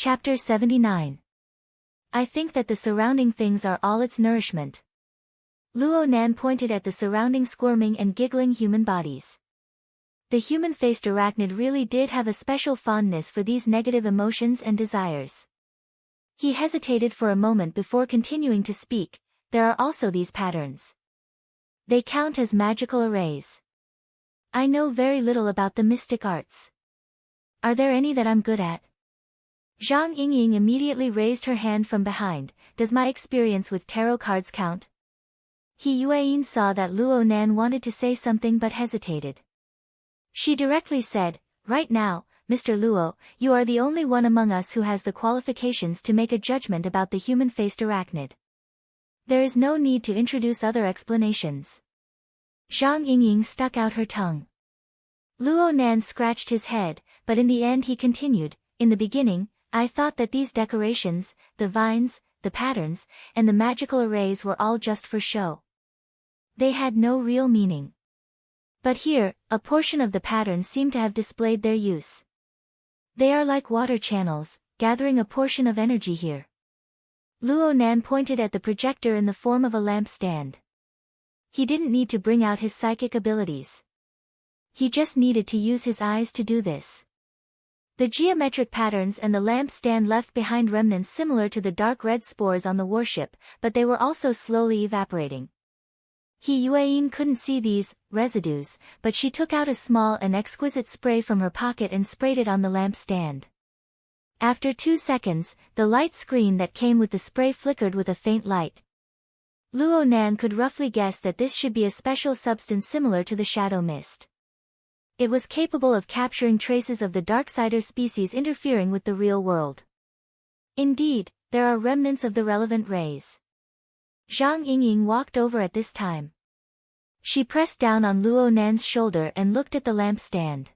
Chapter 79. I think that the surrounding things are all its nourishment. Luo Nan pointed at the surrounding squirming and giggling human bodies. The human-faced arachnid really did have a special fondness for these negative emotions and desires. He hesitated for a moment before continuing to speak. There are also these patterns. They count as magical arrays. I know very little about the mystic arts. Are there any that I'm good at? Zhang Yingying immediately raised her hand from behind. Does my experience with tarot cards count? He Yueyin saw that Luo Nan wanted to say something but hesitated. She directly said, right now, Mr. Luo, you are the only one among us who has the qualifications to make a judgment about the human-faced arachnid. There is no need to introduce other explanations. Zhang Yingying stuck out her tongue. Luo Nan scratched his head, but in the end he continued, in the beginning, I thought that these decorations, the vines, the patterns, and the magical arrays were all just for show. They had no real meaning. But here, a portion of the patterns seem to have displayed their use. They are like water channels, gathering a portion of energy here. Luo Nan pointed at the projector in the form of a lamp stand. He didn't need to bring out his psychic abilities. He just needed to use his eyes to do this. The geometric patterns and the lamp stand left behind remnants similar to the dark red spores on the warship, but they were also slowly evaporating. He Yueyin couldn't see these residues, but she took out a small and exquisite spray from her pocket and sprayed it on the lamp stand. After 2 seconds, the light screen that came with the spray flickered with a faint light. Luo Nan could roughly guess that this should be a special substance similar to the shadow mist. It was capable of capturing traces of the Darksider species interfering with the real world. Indeed, there are remnants of the relevant rays. Zhang Yingying walked over at this time. She pressed down on Luo Nan's shoulder and looked at the lamp stand.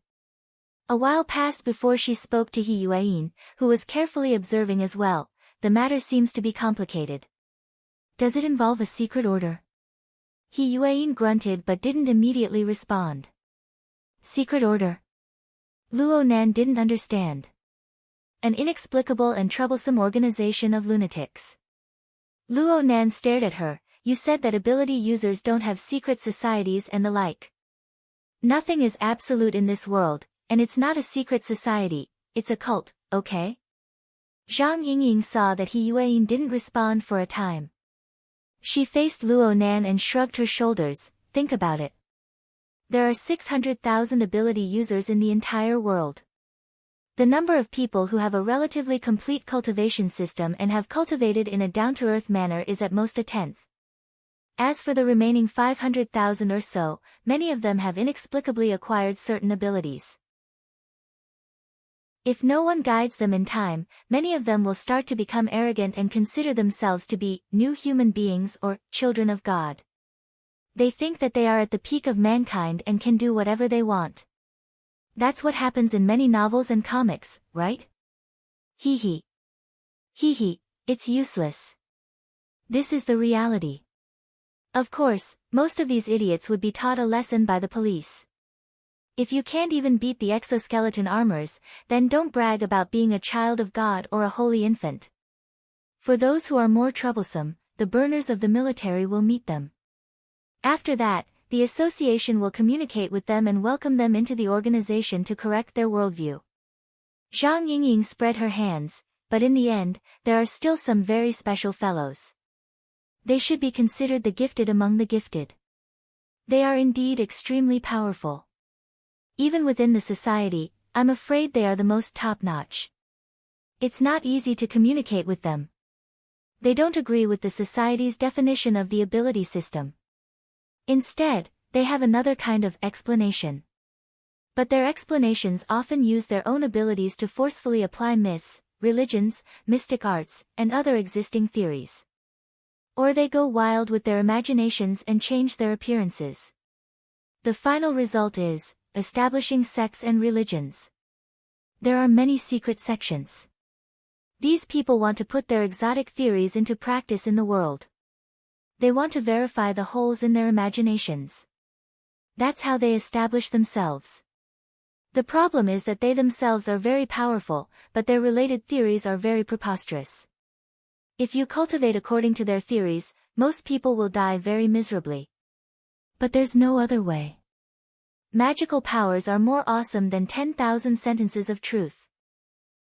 A while passed before she spoke to He Yueyin, who was carefully observing as well. The matter seems to be complicated. Does it involve a secret order? He Yueyin grunted but didn't immediately respond. Secret order? Luo Nan didn't understand. An inexplicable and troublesome organization of lunatics. Luo Nan stared at her. You said that ability users don't have secret societies and the like. Nothing is absolute in this world, and it's not a secret society, it's a cult, okay? Zhang Yingying saw that He Yueyin didn't respond for a time. She faced Luo Nan and shrugged her shoulders. Think about it. There are 600,000 ability users in the entire world. The number of people who have a relatively complete cultivation system and have cultivated in a down-to-earth manner is at most a tenth. As for the remaining 500,000 or so, many of them have inexplicably acquired certain abilities. If no one guides them in time, many of them will start to become arrogant and consider themselves to be new human beings or children of God. They think that they are at the peak of mankind and can do whatever they want. That's what happens in many novels and comics, right? Hee hee. Hee hee, it's useless. This is the reality. Of course, most of these idiots would be taught a lesson by the police. If you can't even beat the exoskeleton armors, then don't brag about being a child of God or a holy infant. For those who are more troublesome, the burners of the military will meet them. After that, the association will communicate with them and welcome them into the organization to correct their worldview. Zhang Yingying spread her hands, but in the end, there are still some very special fellows. They should be considered the gifted among the gifted. They are indeed extremely powerful. Even within the society, I'm afraid they are the most top-notch. It's not easy to communicate with them. They don't agree with the society's definition of the ability system. Instead, they have another kind of explanation. But their explanations often use their own abilities to forcefully apply myths, religions, mystic arts, and other existing theories. Or they go wild with their imaginations and change their appearances. The final result is establishing sects and religions. There are many secret sections. These people want to put their exotic theories into practice in the world. They want to verify the holes in their imaginations. That's how they establish themselves. The problem is that they themselves are very powerful, but their related theories are very preposterous. If you cultivate according to their theories, most people will die very miserably. But there's no other way. Magical powers are more awesome than 10,000 sentences of truth.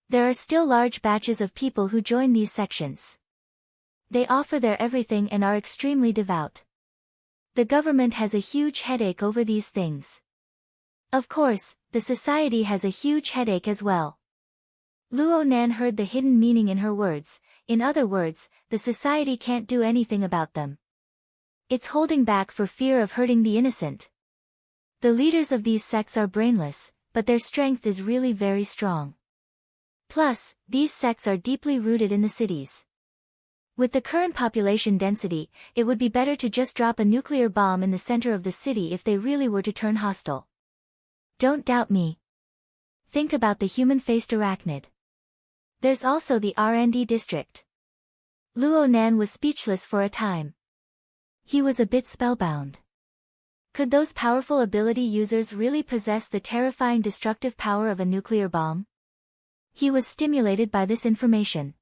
There are still large batches of people who join these sections. They offer their everything and are extremely devout. The government has a huge headache over these things. Of course, the society has a huge headache as well. Luo Nan heard the hidden meaning in her words. In other words, the society can't do anything about them. It's holding back for fear of hurting the innocent. The leaders of these sects are brainless, but their strength is really very strong. Plus, these sects are deeply rooted in the cities. With the current population density, it would be better to just drop a nuclear bomb in the center of the city if they really were to turn hostile. Don't doubt me. Think about the human-faced arachnid. There's also the R&D district. Luo Nan was speechless for a time. He was a bit spellbound. Could those powerful ability users really possess the terrifying destructive power of a nuclear bomb? He was stimulated by this information.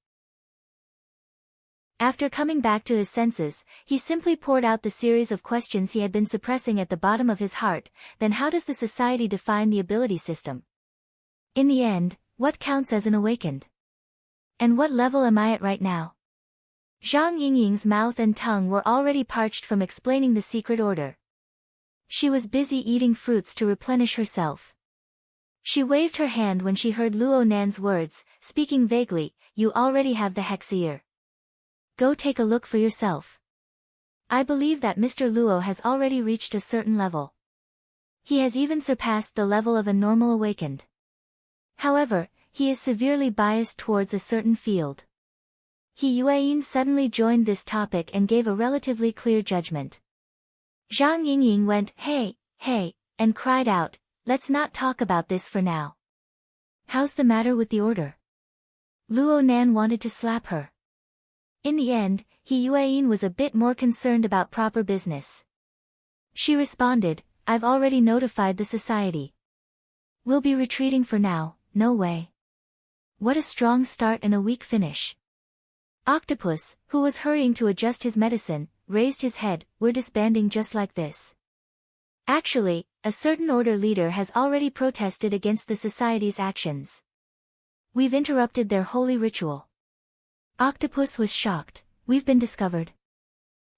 After coming back to his senses, he simply poured out the series of questions he had been suppressing at the bottom of his heart. Then how does the society define the ability system? In the end, what counts as an awakened? And what level am I at right now? Zhang Yingying's mouth and tongue were already parched from explaining the secret order. She was busy eating fruits to replenish herself. She waved her hand when she heard Luo Nan's words, speaking vaguely, "You already have the Hexeer. Go take a look for yourself. I believe that Mr. Luo has already reached a certain level. He has even surpassed the level of a normal awakened. However, he is severely biased towards a certain field." He Yueyin suddenly joined this topic and gave a relatively clear judgment. Zhang Yingying went, hey, and cried out, "Let's not talk about this for now." How's the matter with the order? Luo Nan wanted to slap her. In the end, He Yueyin was a bit more concerned about proper business. She responded, "I've already notified the society. We'll be retreating for now, no way." What a strong start and a weak finish. Octopus, who was hurrying to adjust his medicine, raised his head. "We're disbanding just like this. Actually, a certain order leader has already protested against the society's actions. We've interrupted their holy ritual." Octopus was shocked. "We've been discovered."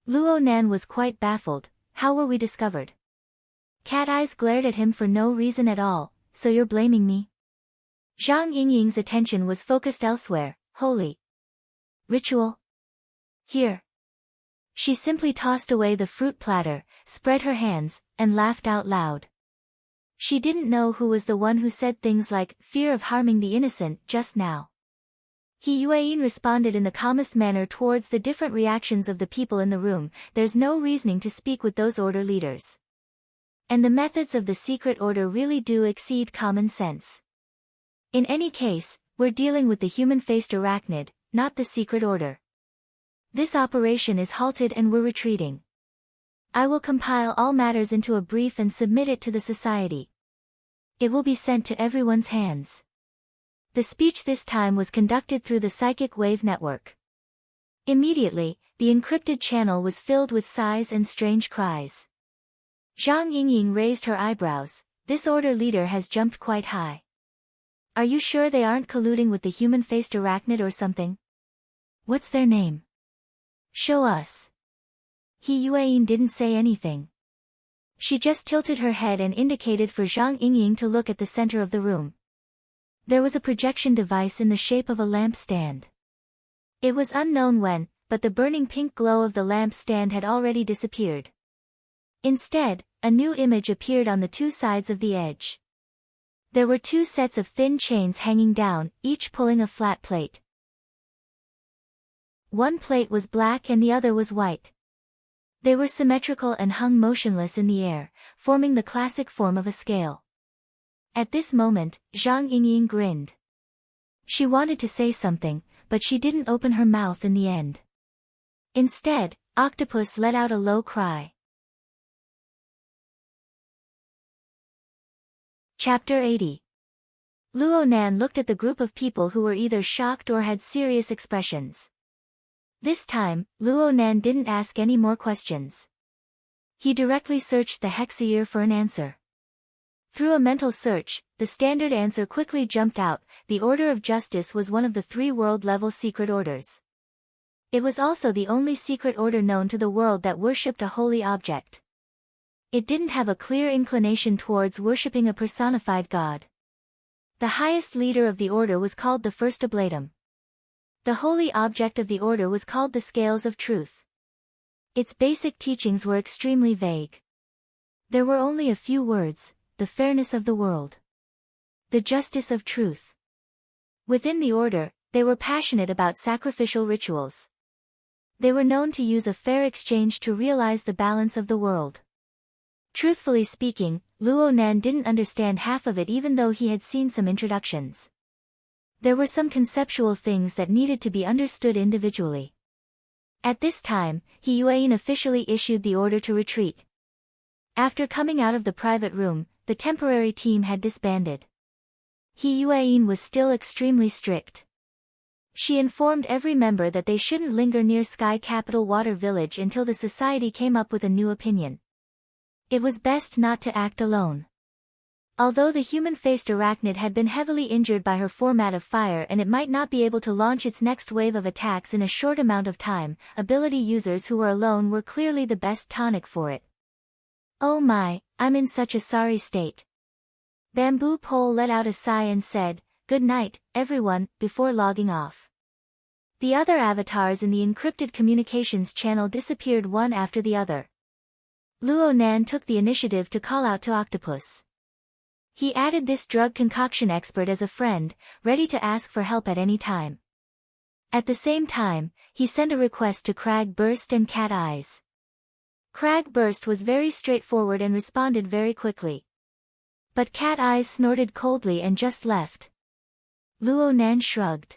Luo Nan was quite baffled. "How were we discovered?" Cat Eyes glared at him for no reason at all. "So you're blaming me?" Zhang Yingying's attention was focused elsewhere. "Holy ritual? Here." She simply tossed away the fruit platter, spread her hands, and laughed out loud. She didn't know who was the one who said things like, "fear of harming the innocent," just now. He Yueyin responded in the calmest manner towards the different reactions of the people in the room. There's no reasoning to speak with those order leaders. And the methods of the secret order really do exceed common sense. In any case, we're dealing with the human-faced arachnid, not the secret order. This operation is halted and we're retreating. I will compile all matters into a brief and submit it to the society. It will be sent to everyone's hands. The speech this time was conducted through the psychic wave network. Immediately, the encrypted channel was filled with sighs and strange cries. Zhang Yingying raised her eyebrows. "This order leader has jumped quite high. Are you sure they aren't colluding with the human-faced arachnid or something? What's their name? Show us." He Yueyin didn't say anything. She just tilted her head and indicated for Zhang Yingying to look at the center of the room. There was a projection device in the shape of a lamp stand. It was unknown when, but the burning pink glow of the lamp stand had already disappeared. Instead, a new image appeared on the two sides of the edge. There were two sets of thin chains hanging down, each pulling a flat plate. One plate was black and the other was white. They were symmetrical and hung motionless in the air, forming the classic form of a scale. At this moment, Zhang Yingying grinned. She wanted to say something, but she didn't open her mouth in the end. Instead, Octopus let out a low cry. Chapter 80. Luo Nan looked at the group of people who were either shocked or had serious expressions. This time, Luo Nan didn't ask any more questions. He directly searched the hexaear for an answer. Through a mental search, the standard answer quickly jumped out: the Order of Justice was one of the 3 world-level secret orders. It was also the only secret order known to the world that worshipped a holy object. It didn't have a clear inclination towards worshipping a personified god. The highest leader of the order was called the First Oblatum. The holy object of the order was called the Scales of Truth. Its basic teachings were extremely vague. There were only a few words: the fairness of the world, the justice of truth. Within the order, they were passionate about sacrificial rituals. They were known to use a fair exchange to realize the balance of the world. Truthfully speaking, Luo Nan didn't understand half of it, even though he had seen some introductions. There were some conceptual things that needed to be understood individually. At this time, He Yueyin officially issued the order to retreat. After coming out of the private room, the temporary team had disbanded. He Yueyin was still extremely strict. She informed every member that they shouldn't linger near Sky Capital Water Village until the society came up with a new opinion. It was best not to act alone. Although the human-faced arachnid had been heavily injured by her format of fire and it might not be able to launch its next wave of attacks in a short amount of time, ability users who were alone were clearly the best tonic for it. "Oh my, I'm in such a sorry state." Bamboo Pole let out a sigh and said, "Good night, everyone," before logging off. The other avatars in the encrypted communications channel disappeared one after the other. Luo Nan took the initiative to call out to Octopus. He added this drug concoction expert as a friend, ready to ask for help at any time. At the same time, he sent a request to Crag Burst and Cat Eyes. Crag Burst was very straightforward and responded very quickly. But Cat Eyes snorted coldly and just left. Luo Nan shrugged.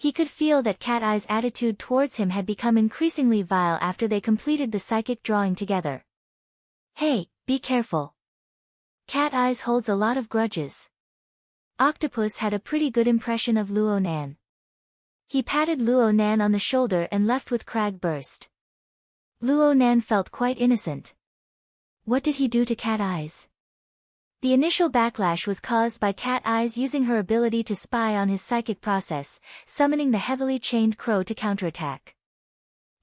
He could feel that Cat Eye's attitude towards him had become increasingly vile after they completed the psychic drawing together. "Hey, be careful. Cat Eyes holds a lot of grudges." Octopus had a pretty good impression of Luo Nan. He patted Luo Nan on the shoulder and left with Crag Burst. Luo Nan felt quite innocent. What did he do to Cat Eyes? The initial backlash was caused by Cat Eyes using her ability to spy on his psychic process, summoning the heavily chained crow to counterattack.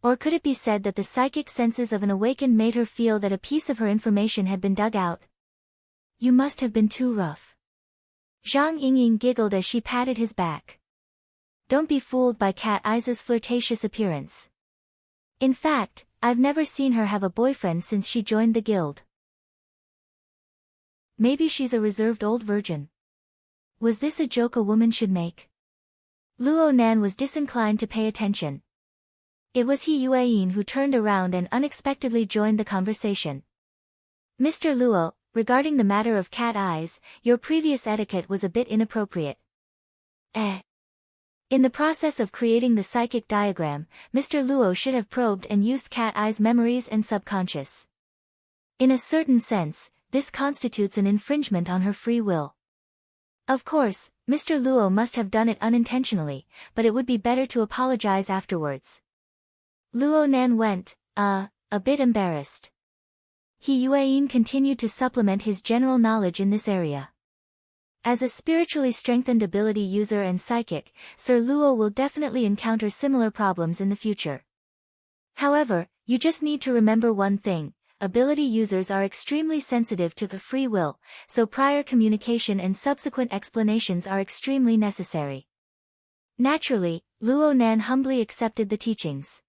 Or could it be said that the psychic senses of an awakened made her feel that a piece of her information had been dug out? "You must have been too rough." Zhang Yingying giggled as she patted his back. Don't be fooled by Cat Eyes' flirtatious appearance. In fact, I've never seen her have a boyfriend since she joined the guild. Maybe she's a reserved old virgin. Was this a joke a woman should make? Luo Nan was disinclined to pay attention. It was He Yueyin who turned around and unexpectedly joined the conversation. "Mr. Luo, regarding the matter of Cat Eyes, your previous etiquette was a bit inappropriate." In the process of creating the psychic diagram, Mr. Luo should have probed and used Cat Eyes' memories and subconscious. In a certain sense, this constitutes an infringement on her free will. Of course, Mr. Luo must have done it unintentionally, but it would be better to apologize afterwards. Luo Nan went, a bit embarrassed. He Yueyin continued to supplement his general knowledge in this area. As a spiritually strengthened ability user and psychic, Sir Luo will definitely encounter similar problems in the future. However, you just need to remember one thing: ability users are extremely sensitive to the free will, so prior communication and subsequent explanations are extremely necessary. Naturally, Luo Nan humbly accepted the teachings.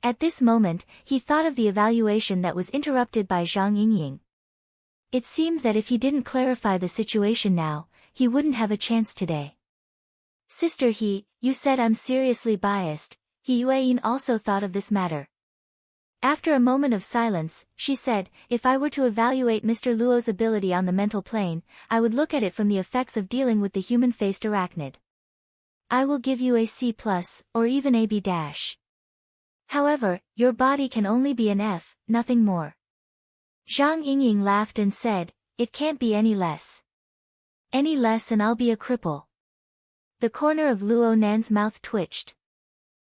At this moment, he thought of the evaluation that was interrupted by Zhang Yingying. It seemed that if he didn't clarify the situation now, he wouldn't have a chance today. "Sister He, you said I'm seriously biased." He Yueyin also thought of this matter. After a moment of silence, she said, "If I were to evaluate Mr. Luo's ability on the mental plane, I would look at it from the effects of dealing with the human-faced arachnid. I will give you a C+, or even a B-. However, your body can only be an F, nothing more." Zhang Yingying laughed and said, It can't be any less. Any less and I'll be a cripple. The corner of Luo Nan's mouth twitched.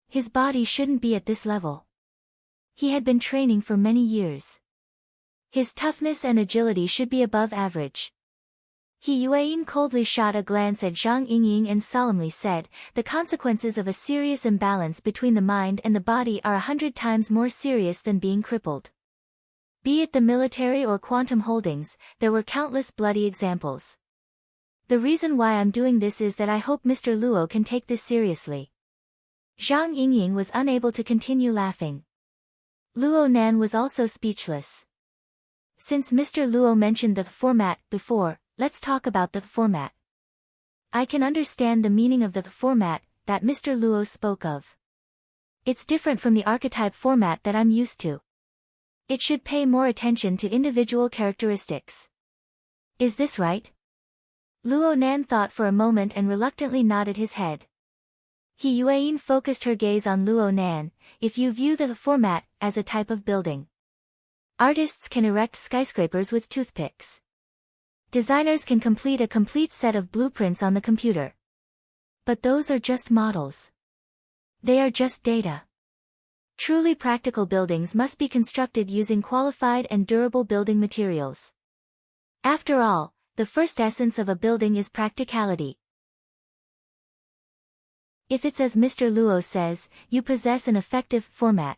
His body shouldn't be at this level. He had been training for many years. His toughness and agility should be above average. He Yueyin coldly shot a glance at Zhang Yingying and solemnly said, the consequences of a serious imbalance between the mind and the body are 100 times more serious than being crippled. Be it the military or quantum holdings, there were countless bloody examples. The reason why I'm doing this is that I hope Mr. Luo can take this seriously. Zhang Yingying was unable to continue laughing. Luo Nan was also speechless. Since Mr. Luo mentioned the format before, let's talk about the format. I can understand the meaning of the format that Mr. Luo spoke of. It's different from the archetype format that I'm used to. It should pay more attention to individual characteristics. Is this right? Luo Nan thought for a moment and reluctantly nodded his head. He Yueyin focused her gaze on Luo Nan. If you view the format as a type of building, artists can erect skyscrapers with toothpicks. Designers can complete a complete set of blueprints on the computer. But those are just models. They are just data. Truly practical buildings must be constructed using qualified and durable building materials. After all, the first essence of a building is practicality. If it's as Mr. Luo says, you possess an effective format.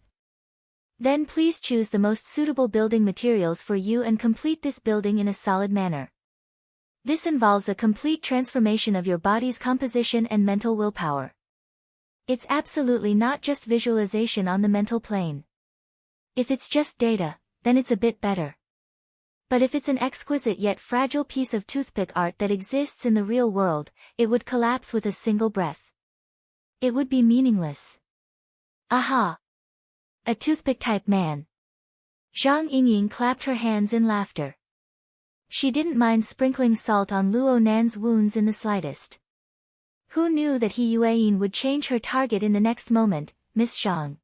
Then please choose the most suitable building materials for you and complete this building in a solid manner. This involves a complete transformation of your body's composition and mental willpower. It's absolutely not just visualization on the mental plane. If it's just data, then it's a bit better. But if it's an exquisite yet fragile piece of toothpick art that exists in the real world, it would collapse with a single breath. It would be meaningless. Aha! A toothpick-type man. Zhang Yingying clapped her hands in laughter. She didn't mind sprinkling salt on Luo Nan's wounds in the slightest. Who knew that He Yueyin would change her target in the next moment, Miss Zhang?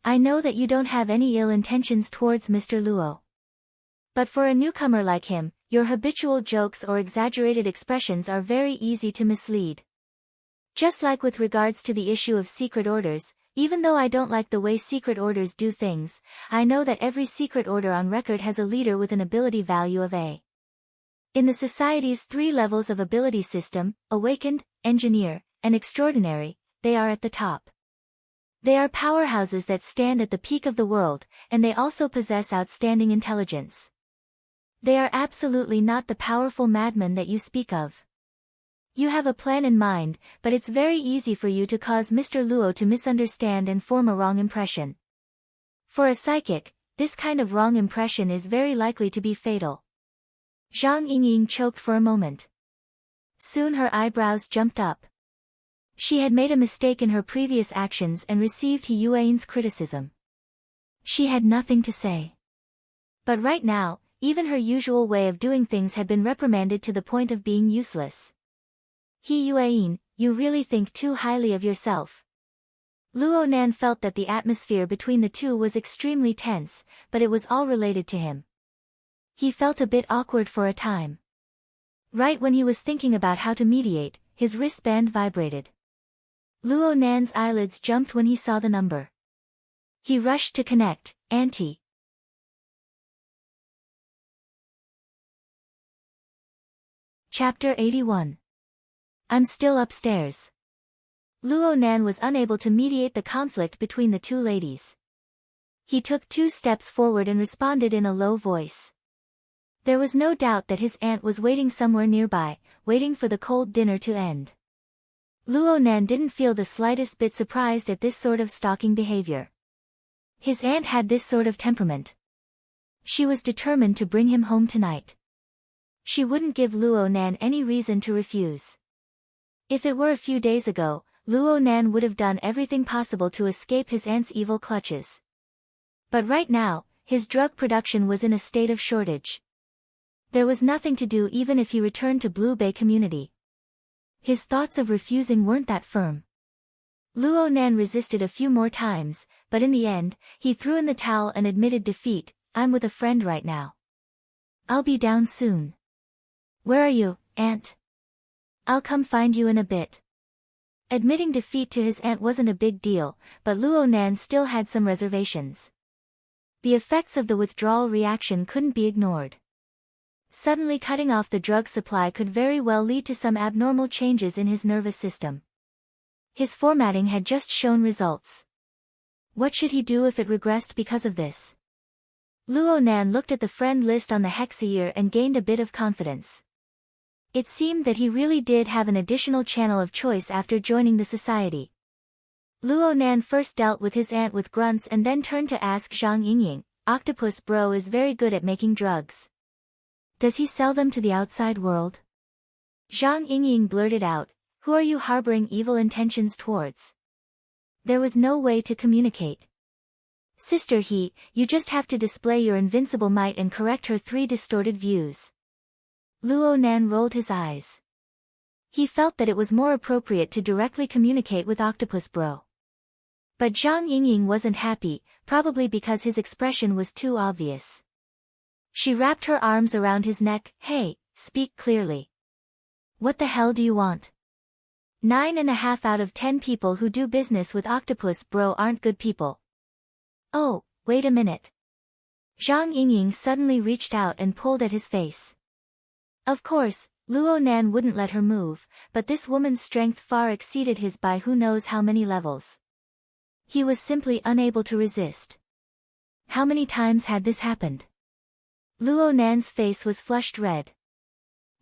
I know that you don't have any ill intentions towards Mr. Luo. But for a newcomer like him, your habitual jokes or exaggerated expressions are very easy to mislead. Just like with regards to the issue of secret orders, even though I don't like the way secret orders do things, I know that every secret order on record has a leader with an ability value of A. In the Society's 3 levels of ability system, Awakened, Engineer, and Extraordinary, they are at the top. They are powerhouses that stand at the peak of the world, and they also possess outstanding intelligence. They are absolutely not the powerful madmen that you speak of. You have a plan in mind, but it's very easy for you to cause Mr. Luo to misunderstand and form a wrong impression. For a psychic, this kind of wrong impression is very likely to be fatal. Zhang Yingying choked for a moment. Soon her eyebrows jumped up. She had made a mistake in her previous actions and received He Yueyin's criticism. She had nothing to say. But right now, even her usual way of doing things had been reprimanded to the point of being useless. He Yueyin, you really think too highly of yourself. Luo Nan felt that the atmosphere between the two was extremely tense, but it was all related to him. He felt a bit awkward for a time. Right when he was thinking about how to mediate, his wristband vibrated. Luo Nan's eyelids jumped when he saw the number. He rushed to connect. Auntie. Chapter 81. I'm still upstairs. Luo Nan was unable to mediate the conflict between the two ladies. He took 2 steps forward and responded in a low voice. There was no doubt that his aunt was waiting somewhere nearby, waiting for the cold dinner to end. Luo Nan didn't feel the slightest bit surprised at this sort of stalking behavior. His aunt had this sort of temperament. She was determined to bring him home tonight. She wouldn't give Luo Nan any reason to refuse. If it were a few days ago, Luo Nan would have done everything possible to escape his aunt's evil clutches. But right now, his drug production was in a state of shortage. There was nothing to do even if he returned to Blue Bay Community. His thoughts of refusing weren't that firm. Luo Nan resisted a few more times, but in the end, he threw in the towel and admitted defeat. I'm with a friend right now. I'll be down soon. Where are you, Aunt? I'll come find you in a bit. Admitting defeat to his aunt wasn't a big deal, but Luo Nan still had some reservations. The effects of the withdrawal reaction couldn't be ignored. Suddenly cutting off the drug supply could very well lead to some abnormal changes in his nervous system. His formatting had just shown results. What should he do if it regressed because of this? Luo Nan looked at the friend list on the Hexayear and gained a bit of confidence. It seemed that he really did have an additional channel of choice after joining the society. Luo Nan first dealt with his aunt with grunts and then turned to ask Zhang Yingying, "Octopus Bro is very good at making drugs. Does he sell them to the outside world?" Zhang Yingying blurted out, "Who are you harboring evil intentions towards?" There was no way to communicate. "Sister He, you just have to display your invincible might and correct her 3 distorted views." Luo Nan rolled his eyes. He felt that it was more appropriate to directly communicate with Octopus Bro. But Zhang Yingying wasn't happy, probably because his expression was too obvious. She wrapped her arms around his neck. "Hey, speak clearly. What the hell do you want? 9.5 out of 10 people who do business with Octopus Bro aren't good people." "Oh, wait a minute." Zhang Yingying suddenly reached out and pulled at his face. Of course, Luo Nan wouldn't let her move, but this woman's strength far exceeded his by who knows how many levels. He was simply unable to resist. How many times had this happened? Luo Nan's face was flushed red.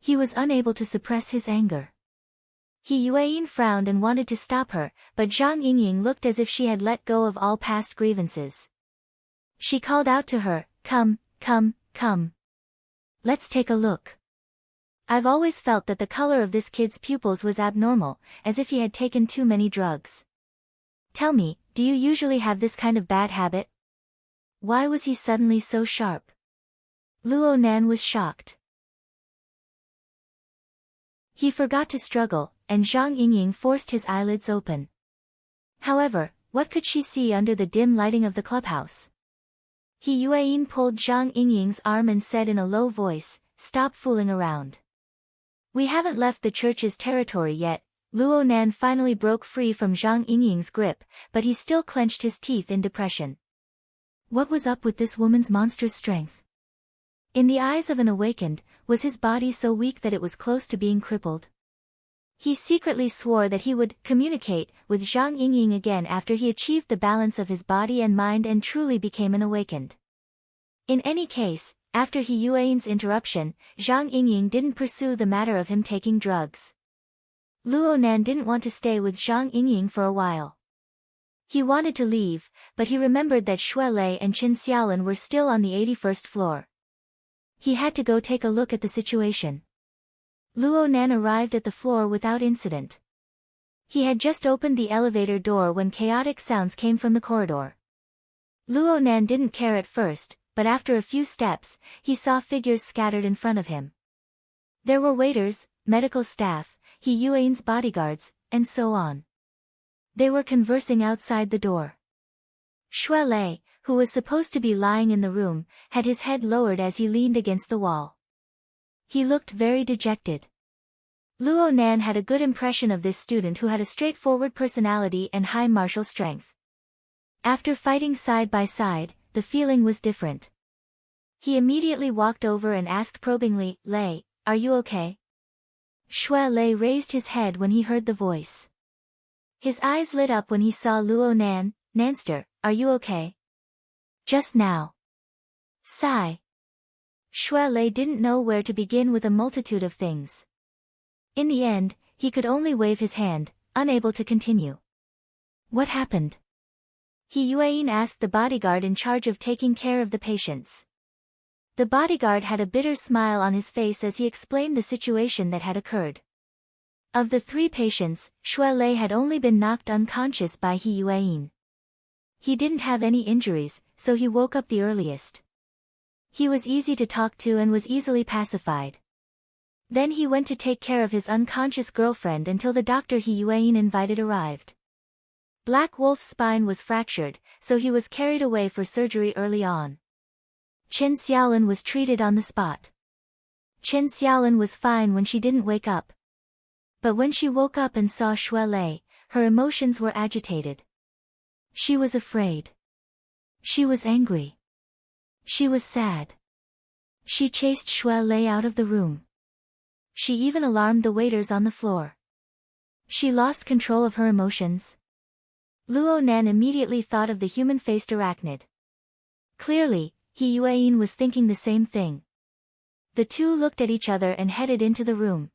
He was unable to suppress his anger. He Yueyin frowned and wanted to stop her, but Zhang Yingying looked as if she had let go of all past grievances. She called out to her, "Come, come, come. Let's take a look. I've always felt that the color of this kid's pupils was abnormal, as if he had taken too many drugs. Tell me, do you usually have this kind of bad habit? Why was he suddenly so sharp?" Luo Nan was shocked. He forgot to struggle, and Zhang Yingying forced his eyelids open. However, what could she see under the dim lighting of the clubhouse? He Yueyin pulled Zhang Yingying's arm and said in a low voice, "Stop fooling around. We haven't left the church's territory yet." Luo Nan finally broke free from Zhang Yingying's grip, but he still clenched his teeth in depression. What was up with this woman's monstrous strength? In the eyes of an awakened, was his body so weak that it was close to being crippled? He secretly swore that he would communicate with Zhang Yingying again after he achieved the balance of his body and mind and truly became an awakened. In any case, after He Yueyin's interruption, Zhang Yingying didn't pursue the matter of him taking drugs. Luo Nan didn't want to stay with Zhang Yingying for a while. He wanted to leave, but he remembered that Xue Lei and Qin Xiaolin were still on the 81st floor. He had to go take a look at the situation. Luo Nan arrived at the floor without incident. He had just opened the elevator door when chaotic sounds came from the corridor. Luo Nan didn't care at first, but after a few steps, he saw figures scattered in front of him. There were waiters, medical staff, He Yueyin's bodyguards, and so on. They were conversing outside the door. Xue Lei, who was supposed to be lying in the room, had his head lowered as he leaned against the wall. He looked very dejected. Luo Nan had a good impression of this student who had a straightforward personality and high martial strength. After fighting side by side, the feeling was different. He immediately walked over and asked probingly, "Lei, are you okay?" Xue Lei raised his head when he heard the voice. His eyes lit up when he saw Luo Nan. "Nanster, are you okay?" "Just now." Sigh. Xue Lei didn't know where to begin with a multitude of things. In the end, he could only wave his hand, unable to continue. "What happened?" He Yueyin asked the bodyguard in charge of taking care of the patients. The bodyguard had a bitter smile on his face as he explained the situation that had occurred. Of the 3 patients, Xue Lei had only been knocked unconscious by He Yueyin. He didn't have any injuries, so he woke up the earliest. He was easy to talk to and was easily pacified. Then he went to take care of his unconscious girlfriend until the doctor He Yueyin invited arrived. Black Wolf's spine was fractured, so he was carried away for surgery early on. Qin Xiaolin was treated on the spot. Chen Xiaolin was fine when she didn't wake up. But when she woke up and saw Shui Lei, her emotions were agitated. She was afraid. She was angry. She was sad. She chased Shui Lei out of the room. She even alarmed the waiters on the floor. She lost control of her emotions. Luo Nan immediately thought of the human-faced arachnid. Clearly, He Yueyin was thinking the same thing. The two looked at each other and headed into the room.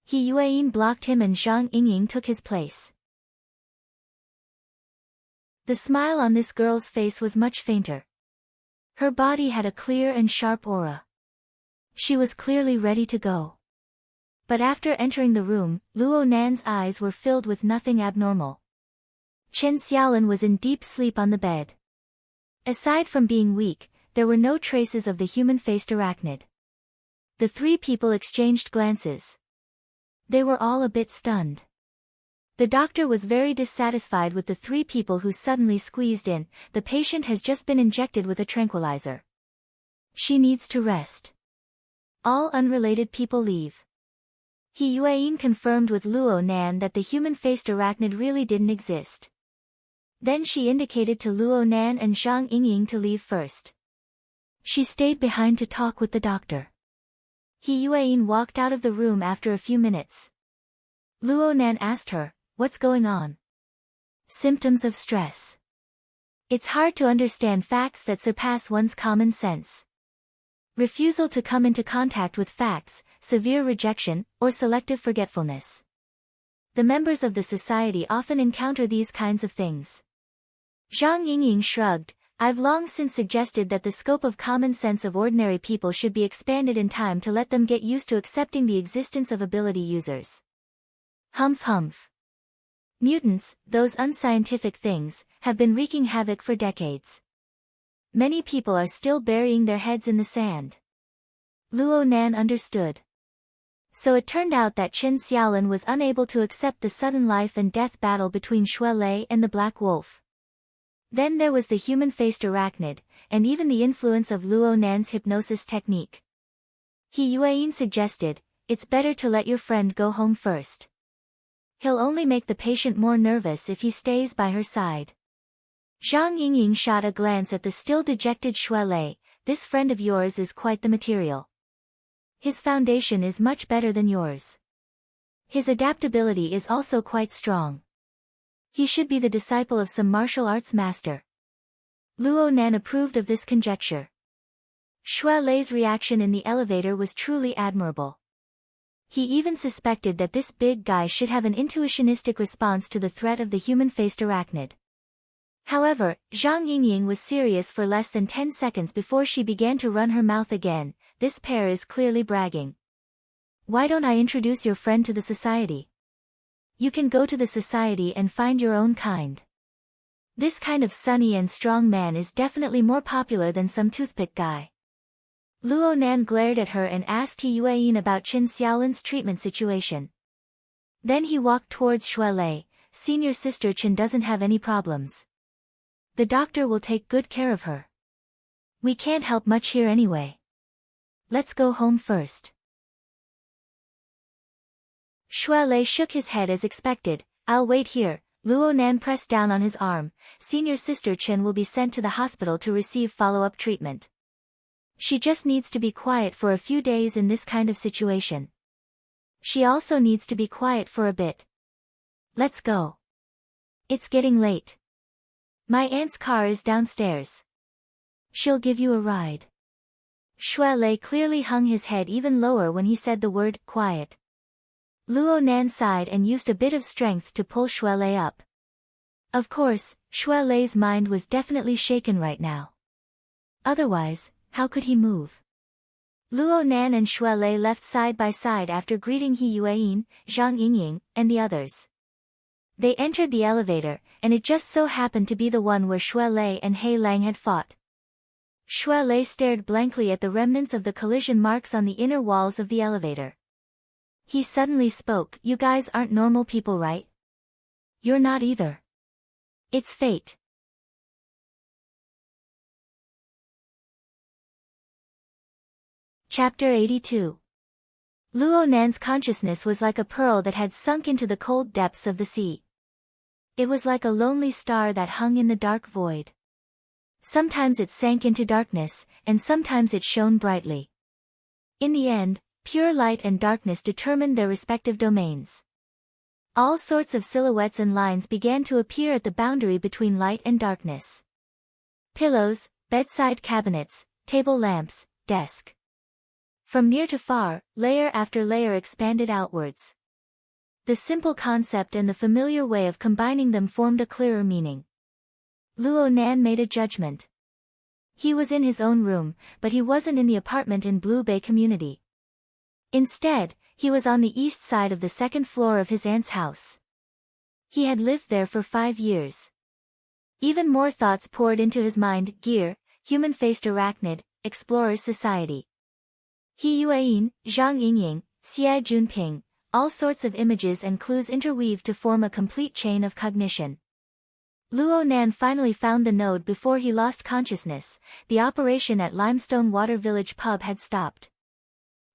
He Yueyin blocked him and Zhang Yingying took his place. The smile on this girl's face was much fainter. Her body had a clear and sharp aura. She was clearly ready to go. But after entering the room, Luo Nan's eyes were filled with nothing abnormal. Chen Xiaolin was in deep sleep on the bed. Aside from being weak, there were no traces of the human-faced arachnid. The three people exchanged glances. They were all a bit stunned. The doctor was very dissatisfied with the three people who suddenly squeezed in. The patient has just been injected with a tranquilizer. She needs to rest. All unrelated people leave. He Yueyin confirmed with Luo Nan that the human-faced arachnid really didn't exist. Then she indicated to Luo Nan and Zhang Yingying to leave first. She stayed behind to talk with the doctor. He Yueyin walked out of the room after a few minutes. Luo Nan asked her, "What's going on?" Symptoms of stress. It's hard to understand facts that surpass one's common sense. Refusal to come into contact with facts, severe rejection, or selective forgetfulness. The members of the society often encounter these kinds of things. Zhang Yingying shrugged. I've long since suggested that the scope of common sense of ordinary people should be expanded in time to let them get used to accepting the existence of ability users. Humph humph. Mutants, those unscientific things, have been wreaking havoc for decades. Many people are still burying their heads in the sand. Luo Nan understood. So it turned out that Chen Xiaolin was unable to accept the sudden life and death battle between Shui Lei and the Black Wolf. Then there was the human-faced arachnid, and even the influence of Luo Nan's hypnosis technique. He Yueyin suggested, it's better to let your friend go home first. He'll only make the patient more nervous if he stays by her side. Zhang Yingying shot a glance at the still dejected Shui Lei. This friend of yours is quite the material. His foundation is much better than yours. His adaptability is also quite strong. He should be the disciple of some martial arts master. Luo Nan approved of this conjecture. Shui Lei's reaction in the elevator was truly admirable. He even suspected that this big guy should have an intuitionistic response to the threat of the human-faced arachnid. However, Zhang Yingying was serious for less than 10 seconds before she began to run her mouth again. This pair is clearly bragging. Why don't I introduce your friend to the society? You can go to the society and find your own kind. This kind of sunny and strong man is definitely more popular than some toothpick guy. Luo Nan glared at her and asked He Yueyin about Chen Xiaolin's treatment situation. Then he walked towards Shui Lei. Senior sister Chen doesn't have any problems. The doctor will take good care of her. We can't help much here anyway. Let's go home first. Shui Lei shook his head as expected. I'll wait here. Luo Nan pressed down on his arm. Senior sister Chen will be sent to the hospital to receive follow-up treatment. She just needs to be quiet for a few days in this kind of situation. She also needs to be quiet for a bit. Let's go. It's getting late. My aunt's car is downstairs. She'll give you a ride. Shui Lei clearly hung his head even lower when he said the word, quiet. Luo Nan sighed and used a bit of strength to pull Shui Lei up. Of course, Shui Lei's mind was definitely shaken right now. Otherwise, how could he move? Luo Nan and Shui Lei left side by side after greeting He Yueyin, Zhang Yingying, and the others. They entered the elevator, and it just so happened to be the one where Shui Lei and He Lang had fought. Shui Lei stared blankly at the remnants of the collision marks on the inner walls of the elevator. He suddenly spoke, you guys aren't normal people, right? You're not either. It's fate. Chapter 82. Luo Nan's consciousness was like a pearl that had sunk into the cold depths of the sea. It was like a lonely star that hung in the dark void. Sometimes it sank into darkness, and sometimes it shone brightly. In the end, pure light and darkness determined their respective domains. All sorts of silhouettes and lines began to appear at the boundary between light and darkness. Pillows, bedside cabinets, table lamps, desk. From near to far, layer after layer expanded outwards. The simple concept and the familiar way of combining them formed a clearer meaning. Luo Nan made a judgment. He was in his own room, but he wasn't in the apartment in Blue Bay Community. Instead, he was on the east side of the second floor of his aunt's house. He had lived there for 5 years. Even more thoughts poured into his mind: gear, human-faced arachnid, explorers society. He Yuan, Zhang Yingying, Xie Junping, all sorts of images and clues interweaved to form a complete chain of cognition. Luo Nan finally found the node before he lost consciousness. The operation at Limestone Water Village pub had stopped.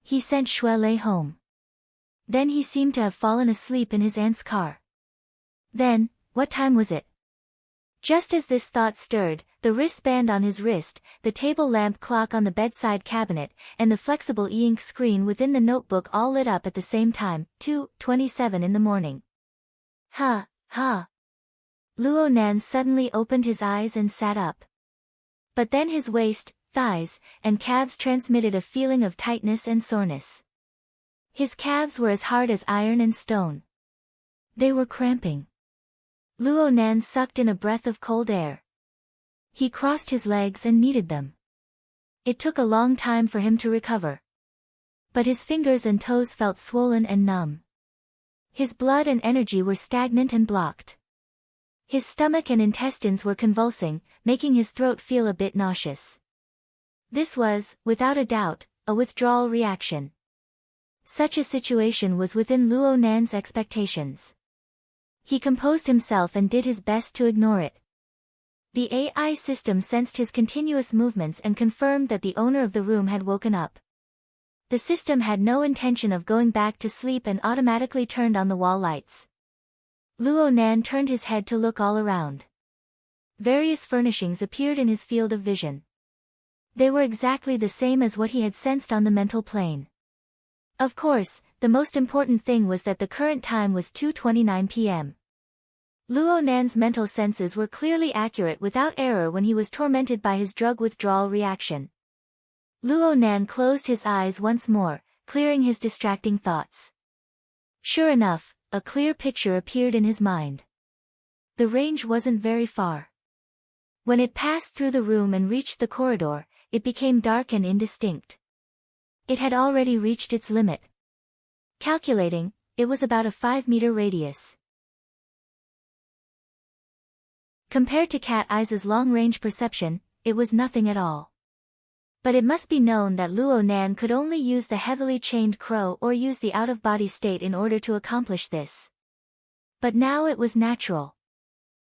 He sent Shui Lei home. Then he seemed to have fallen asleep in his aunt's car. Then, what time was it? Just as this thought stirred, the wristband on his wrist, the table lamp clock on the bedside cabinet, and the flexible e-ink screen within the notebook all lit up at the same time: 2:27 in the morning. Ha, ha. Luo Nan suddenly opened his eyes and sat up. But then his waist, thighs, and calves transmitted a feeling of tightness and soreness. His calves were as hard as iron and stone. They were cramping. Luo Nan sucked in a breath of cold air. He crossed his legs and kneaded them. It took a long time for him to recover. But his fingers and toes felt swollen and numb. His blood and energy were stagnant and blocked. His stomach and intestines were convulsing, making his throat feel a bit nauseous. This was, without a doubt, a withdrawal reaction. Such a situation was within Luo Nan's expectations. He composed himself and did his best to ignore it. The AI system sensed his continuous movements and confirmed that the owner of the room had woken up. The system had no intention of going back to sleep and automatically turned on the wall lights. Luo Nan turned his head to look all around. Various furnishings appeared in his field of vision. They were exactly the same as what he had sensed on the mental plane. Of course, the most important thing was that the current time was 2:29 p.m. Luo Nan's mental senses were clearly accurate without error when he was tormented by his drug withdrawal reaction. Luo Nan closed his eyes once more, clearing his distracting thoughts. Sure enough, a clear picture appeared in his mind. The range wasn't very far. When it passed through the room and reached the corridor, it became dark and indistinct. It had already reached its limit. Calculating, it was about a 5-meter radius. Compared to Cat Eye's long-range perception, it was nothing at all. But it must be known that Luo Nan could only use the heavily chained crow or use the out-of-body state in order to accomplish this. But now it was natural.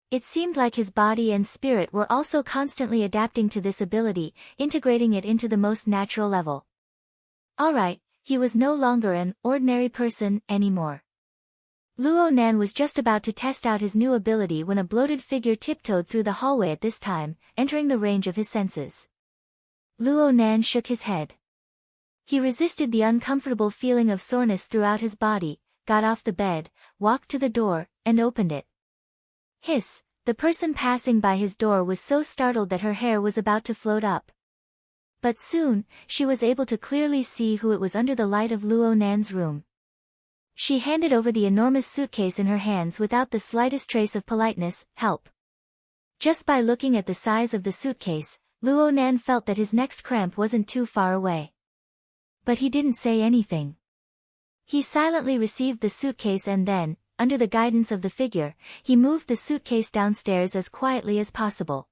It seemed like his body and spirit were also constantly adapting to this ability, integrating it into the most natural level. Alright, he was no longer an ordinary person anymore. Luo Nan was just about to test out his new ability when a bloated figure tiptoed through the hallway at this time, entering the range of his senses. Luo Nan shook his head. He resisted the uncomfortable feeling of soreness throughout his body, got off the bed, walked to the door, and opened it. Hiss, the person passing by his door was so startled that her hair was about to float up. But soon, she was able to clearly see who it was under the light of Luo Nan's room. She handed over the enormous suitcase in her hands without the slightest trace of politeness. Help. Just by looking at the size of the suitcase, Luo Nan felt that his next cramp wasn't too far away. But he didn't say anything. He silently received the suitcase and then, under the guidance of the figure, he moved the suitcase downstairs as quietly as possible.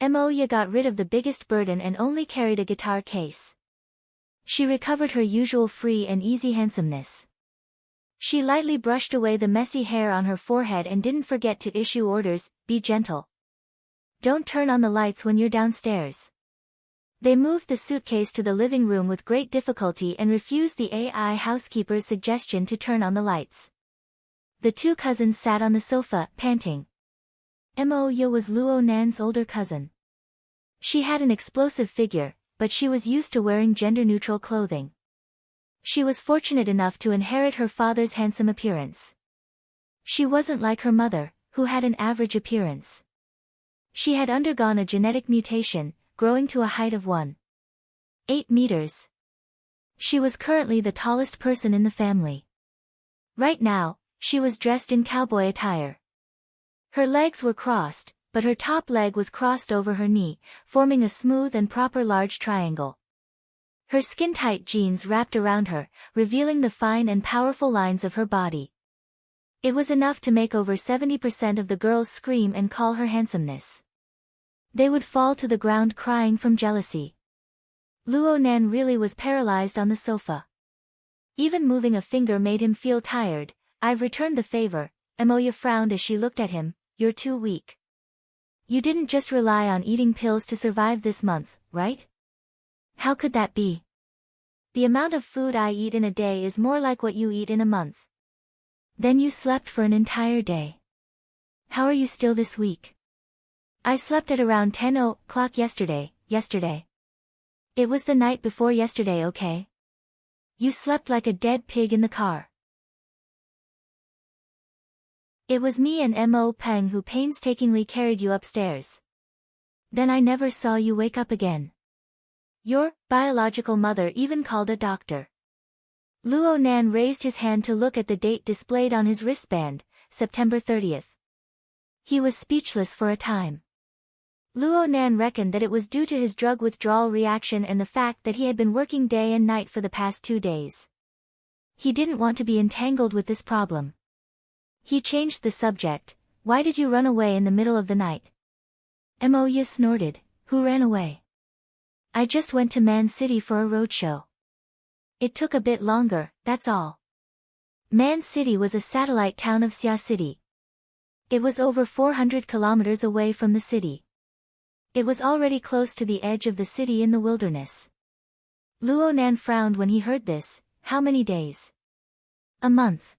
Moya got rid of the biggest burden and only carried a guitar case. She recovered her usual free and easy handsomeness. She lightly brushed away the messy hair on her forehead and didn't forget to issue orders: be gentle. Don't turn on the lights when you're downstairs. They moved the suitcase to the living room with great difficulty and refused the AI housekeeper's suggestion to turn on the lights. The two cousins sat on the sofa, panting. Moya was Luo Nan's older cousin. She had an explosive figure, but she was used to wearing gender-neutral clothing. She was fortunate enough to inherit her father's handsome appearance. She wasn't like her mother, who had an average appearance. She had undergone a genetic mutation, growing to a height of 1.8 meters. She was currently the tallest person in the family. Right now, she was dressed in cowboy attire. Her legs were crossed, but her top leg was crossed over her knee, forming a smooth and proper large triangle. Her skin-tight jeans wrapped around her, revealing the fine and powerful lines of her body. It was enough to make over 70% of the girls scream and call her handsomeness. They would fall to the ground crying from jealousy. Luo Nan really was paralyzed on the sofa. Even moving a finger made him feel tired. "I've returned the favor," Moya frowned as she looked at him. "You're too weak. You didn't just rely on eating pills to survive this month, right?" "How could that be? The amount of food I eat in a day is more like what you eat in a month." "Then you slept for an entire day. How are you still this week?" "I slept at around 10 o'clock yesterday. It was the night before yesterday, okay? You slept like a dead pig in the car." "It was me and Mo Peng who painstakingly carried you upstairs. Then I never saw you wake up again. Your biological mother even called a doctor." Luo Nan raised his hand to look at the date displayed on his wristband, September 30th. He was speechless for a time. Luo Nan reckoned that it was due to his drug withdrawal reaction and the fact that he had been working day and night for the past 2 days. He didn't want to be entangled with this problem. He changed the subject. "Why did you run away in the middle of the night?" Moya snorted. "Who ran away? I just went to Man City for a roadshow. It took a bit longer, that's all." Man City was a satellite town of Xia City. It was over 400 kilometers away from the city. It was already close to the edge of the city in the wilderness. Luo Nan frowned when he heard this. "How many days?" "A month.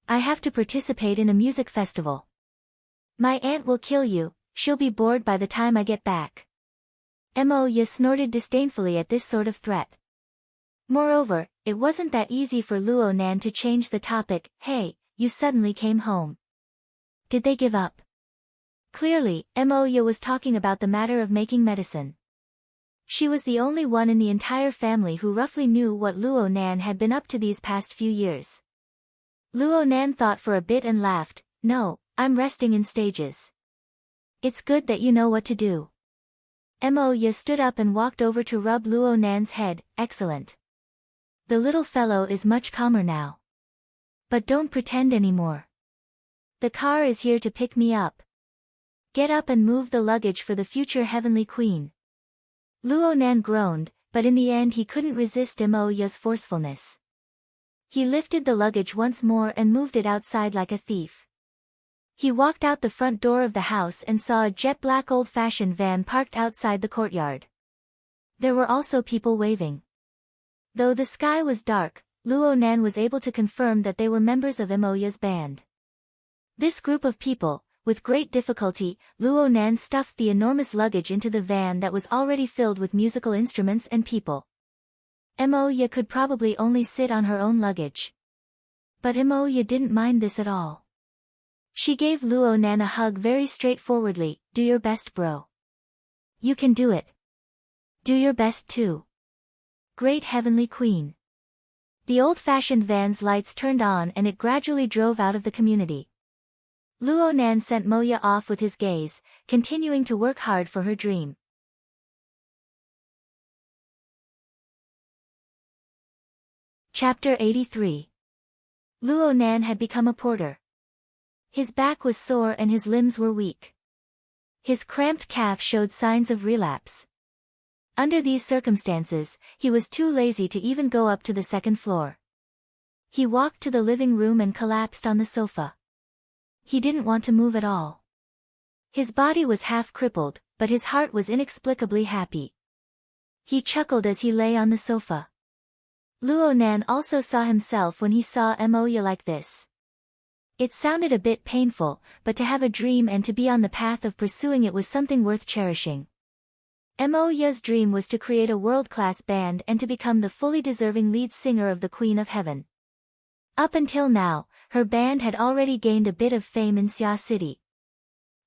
I have to participate in a music festival. My aunt will kill you, she'll be bored by the time I get back." Moya snorted disdainfully at this sort of threat. Moreover, it wasn't that easy for Luo Nan to change the topic. "Hey, you suddenly came home. Did they give up?" Clearly, Moya was talking about the matter of making medicine. She was the only one in the entire family who roughly knew what Luo Nan had been up to these past few years. Luo Nan thought for a bit and laughed. "No, I'm resting in stages." "It's good that you know what to do." Moya stood up and walked over to rub Luo Nan's head. "Excellent. The little fellow is much calmer now. But don't pretend anymore. The car is here to pick me up. Get up and move the luggage for the future heavenly queen." Luo Nan groaned, but in the end he couldn't resist Moya's forcefulness. He lifted the luggage once more and moved it outside like a thief. He walked out the front door of the house and saw a jet-black old-fashioned van parked outside the courtyard. There were also people waving. Though the sky was dark, Luo Nan was able to confirm that they were members of Moya's band. This group of people, with great difficulty, Luo Nan stuffed the enormous luggage into the van that was already filled with musical instruments and people. Moya could probably only sit on her own luggage. But Moya didn't mind this at all. She gave Luo Nan a hug very straightforwardly. "Do your best, bro. You can do it. Do your best too. Great heavenly queen." The old-fashioned van's lights turned on and it gradually drove out of the community. Luo Nan sent Moya off with his gaze, continuing to work hard for her dream. Chapter 83. Luo Nan had become a porter. His back was sore and his limbs were weak. His cramped calf showed signs of relapse. Under these circumstances, he was too lazy to even go up to the second floor. He walked to the living room and collapsed on the sofa. He didn't want to move at all. His body was half crippled, but his heart was inexplicably happy. He chuckled as he lay on the sofa. Luo Nan also saw himself when he saw Moya like this. It sounded a bit painful, but to have a dream and to be on the path of pursuing it was something worth cherishing. Moya's dream was to create a world-class band and to become the fully deserving lead singer of the Queen of Heaven. Up until now, her band had already gained a bit of fame in Xia City.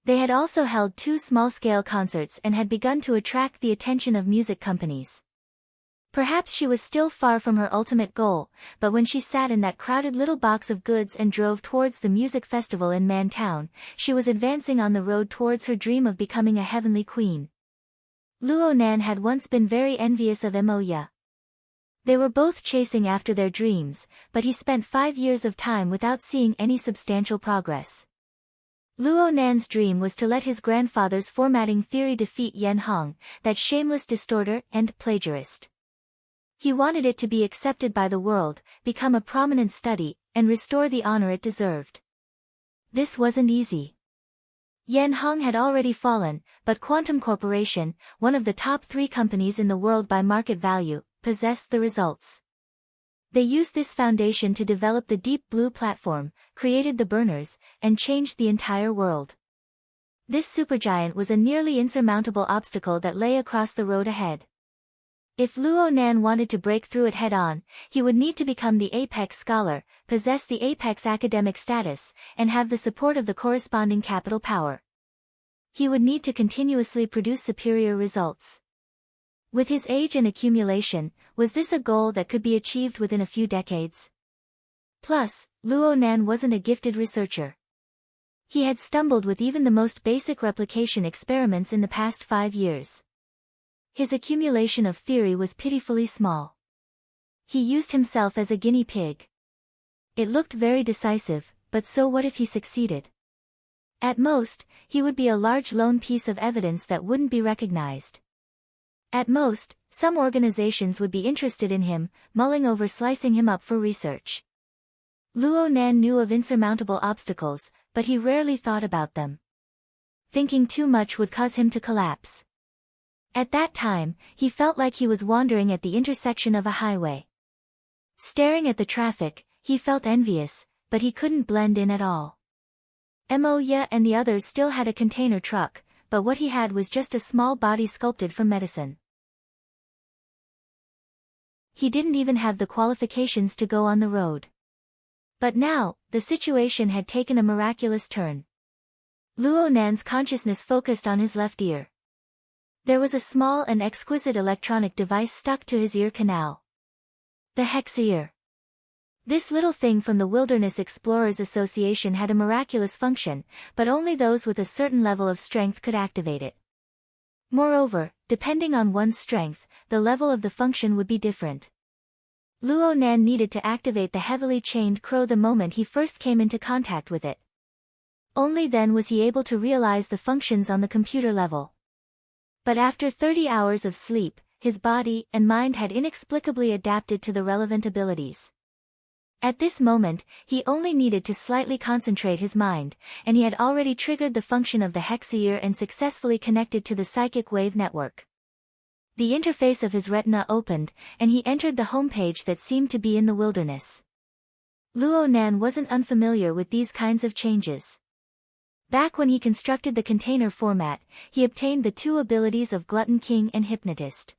They had also held 2 small-scale concerts and had begun to attract the attention of music companies. Perhaps she was still far from her ultimate goal, but when she sat in that crowded little box of goods and drove towards the music festival in Man Town, she was advancing on the road towards her dream of becoming a heavenly queen. Luo Nan had once been very envious of Moya. They were both chasing after their dreams, but he spent 5 years of time without seeing any substantial progress. Luo Nan's dream was to let his grandfather's formatting theory defeat Yan Hong, that shameless distorter and plagiarist. He wanted it to be accepted by the world, become a prominent study, and restore the honor it deserved. This wasn't easy. Yan Hong had already fallen, but Quantum Corporation, one of the top 3 companies in the world by market value, possessed the results. They used this foundation to develop the Deep Blue platform, created the burners, and changed the entire world. This supergiant was a nearly insurmountable obstacle that lay across the road ahead. If Luo Nan wanted to break through it head-on, he would need to become the apex scholar, possess the apex academic status, and have the support of the corresponding capital power. He would need to continuously produce superior results. With his age and accumulation, was this a goal that could be achieved within a few decades? Plus, Luo Nan wasn't a gifted researcher. He had stumbled with even the most basic replication experiments in the past 5 years. His accumulation of theory was pitifully small. He used himself as a guinea pig. It looked very decisive, but so what if he succeeded? At most, he would be a large lone piece of evidence that wouldn't be recognized. At most, some organizations would be interested in him, mulling over slicing him up for research. Luo Nan knew of insurmountable obstacles, but he rarely thought about them. Thinking too much would cause him to collapse. At that time, he felt like he was wandering at the intersection of a highway. Staring at the traffic, he felt envious, but he couldn't blend in at all. Moya and the others still had a container truck, but what he had was just a small body sculpted from medicine. He didn't even have the qualifications to go on the road. But now, the situation had taken a miraculous turn. Luo Nan's consciousness focused on his left ear. There was a small and exquisite electronic device stuck to his ear canal. The hex ear. This little thing from the Wilderness Explorers Association had a miraculous function, but only those with a certain level of strength could activate it. Moreover, depending on one's strength, the level of the function would be different. Luo Nan needed to activate the heavily chained crow the moment he first came into contact with it. Only then was he able to realize the functions on the computer level. But after 30 hours of sleep, his body and mind had inexplicably adapted to the relevant abilities. At this moment, he only needed to slightly concentrate his mind, and he had already triggered the function of the hex ear and successfully connected to the psychic wave network. The interface of his retina opened, and he entered the homepage that seemed to be in the wilderness. Luo Nan wasn't unfamiliar with these kinds of changes. Back when he constructed the container format, he obtained the 2 abilities of Glutton King and Hypnotist.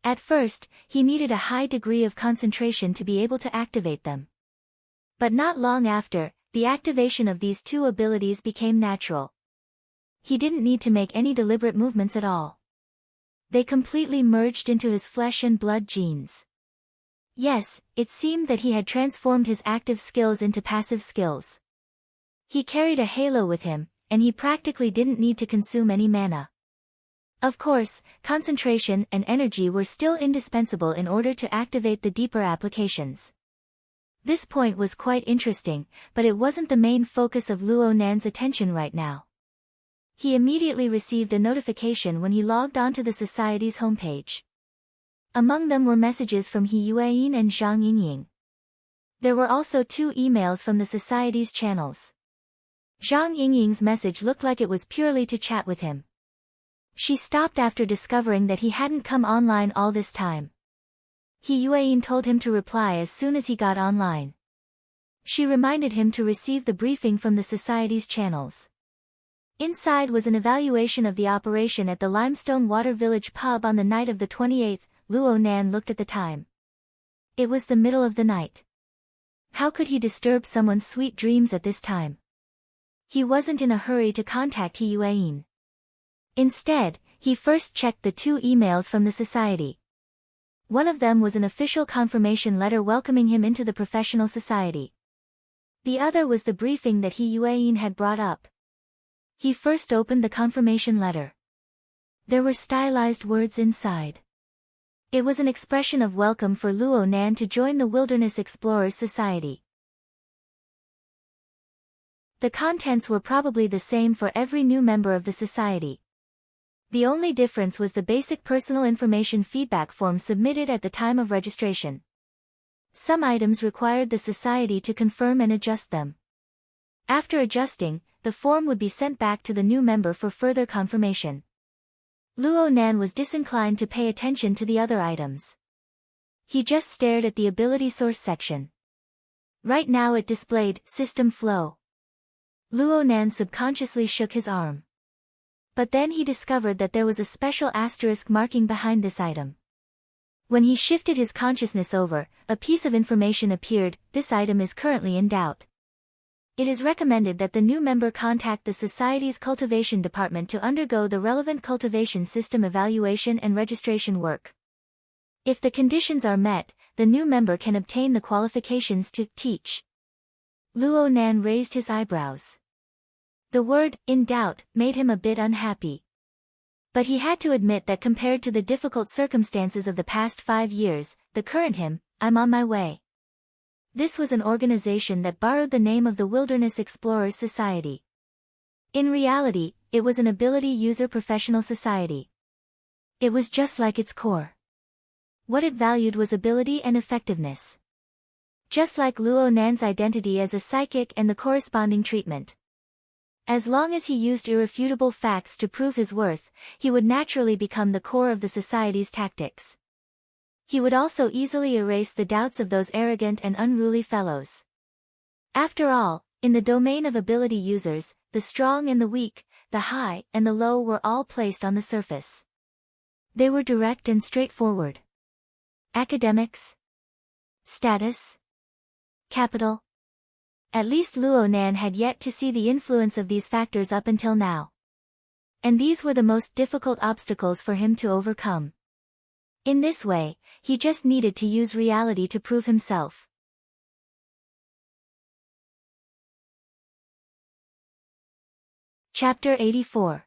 At first, he needed a high degree of concentration to be able to activate them. But not long after, the activation of these 2 abilities became natural. He didn't need to make any deliberate movements at all. They completely merged into his flesh and blood genes. Yes, it seemed that he had transformed his active skills into passive skills. He carried a halo with him, and he practically didn't need to consume any mana. Of course, concentration and energy were still indispensable in order to activate the deeper applications. This point was quite interesting, but it wasn't the main focus of Luo Nan's attention right now. He immediately received a notification when he logged onto the Society's homepage. Among them were messages from He Yueyin and Zhang Yingying. There were also 2 emails from the Society's channels. Zhang Yingying's message looked like it was purely to chat with him. She stopped after discovering that he hadn't come online all this time. Yuan told him to reply as soon as he got online. She reminded him to receive the briefing from the Society's channels. Inside was an evaluation of the operation at the Limestone Water Village pub on the night of the 28th. Luo Nan looked at the time. It was the middle of the night. How could he disturb someone's sweet dreams at this time? He wasn't in a hurry to contact Yuan. Instead, he first checked the 2 emails from the Society. One of them was an official confirmation letter welcoming him into the professional society. The other was the briefing that Yuan had brought up. He first opened the confirmation letter. There were stylized words inside. It was an expression of welcome for Luo Nan to join the Wilderness Explorers Society. The contents were probably the same for every new member of the society. The only difference was the basic personal information feedback form submitted at the time of registration. Some items required the society to confirm and adjust them. After adjusting, the form would be sent back to the new member for further confirmation. Luo Nan was disinclined to pay attention to the other items. He just stared at the ability source section. Right now it displayed System Flow. Luo Nan subconsciously shook his arm. But then he discovered that there was a special asterisk marking behind this item. When he shifted his consciousness over, a piece of information appeared: this item is currently in doubt. It is recommended that the new member contact the Society's cultivation department to undergo the relevant cultivation system evaluation and registration work. If the conditions are met, the new member can obtain the qualifications to teach. Luo Nan raised his eyebrows. The word, in doubt, made him a bit unhappy. But he had to admit that compared to the difficult circumstances of the past 5 years, the current him, I'm on my way. This was an organization that borrowed the name of the Wilderness Explorers Society. In reality, it was an ability user professional society. It was just like its core. What it valued was ability and effectiveness. Just like Luo Nan's identity as a psychic and the corresponding treatment. As long as he used irrefutable facts to prove his worth, he would naturally become the core of the society's tactics. He would also easily erase the doubts of those arrogant and unruly fellows. After all, in the domain of ability users, the strong and the weak, the high and the low were all placed on the surface. They were direct and straightforward. Academics? Status? Capital? At least Luo Nan had yet to see the influence of these factors up until now. And these were the most difficult obstacles for him to overcome. In this way, he just needed to use reality to prove himself. Chapter 84.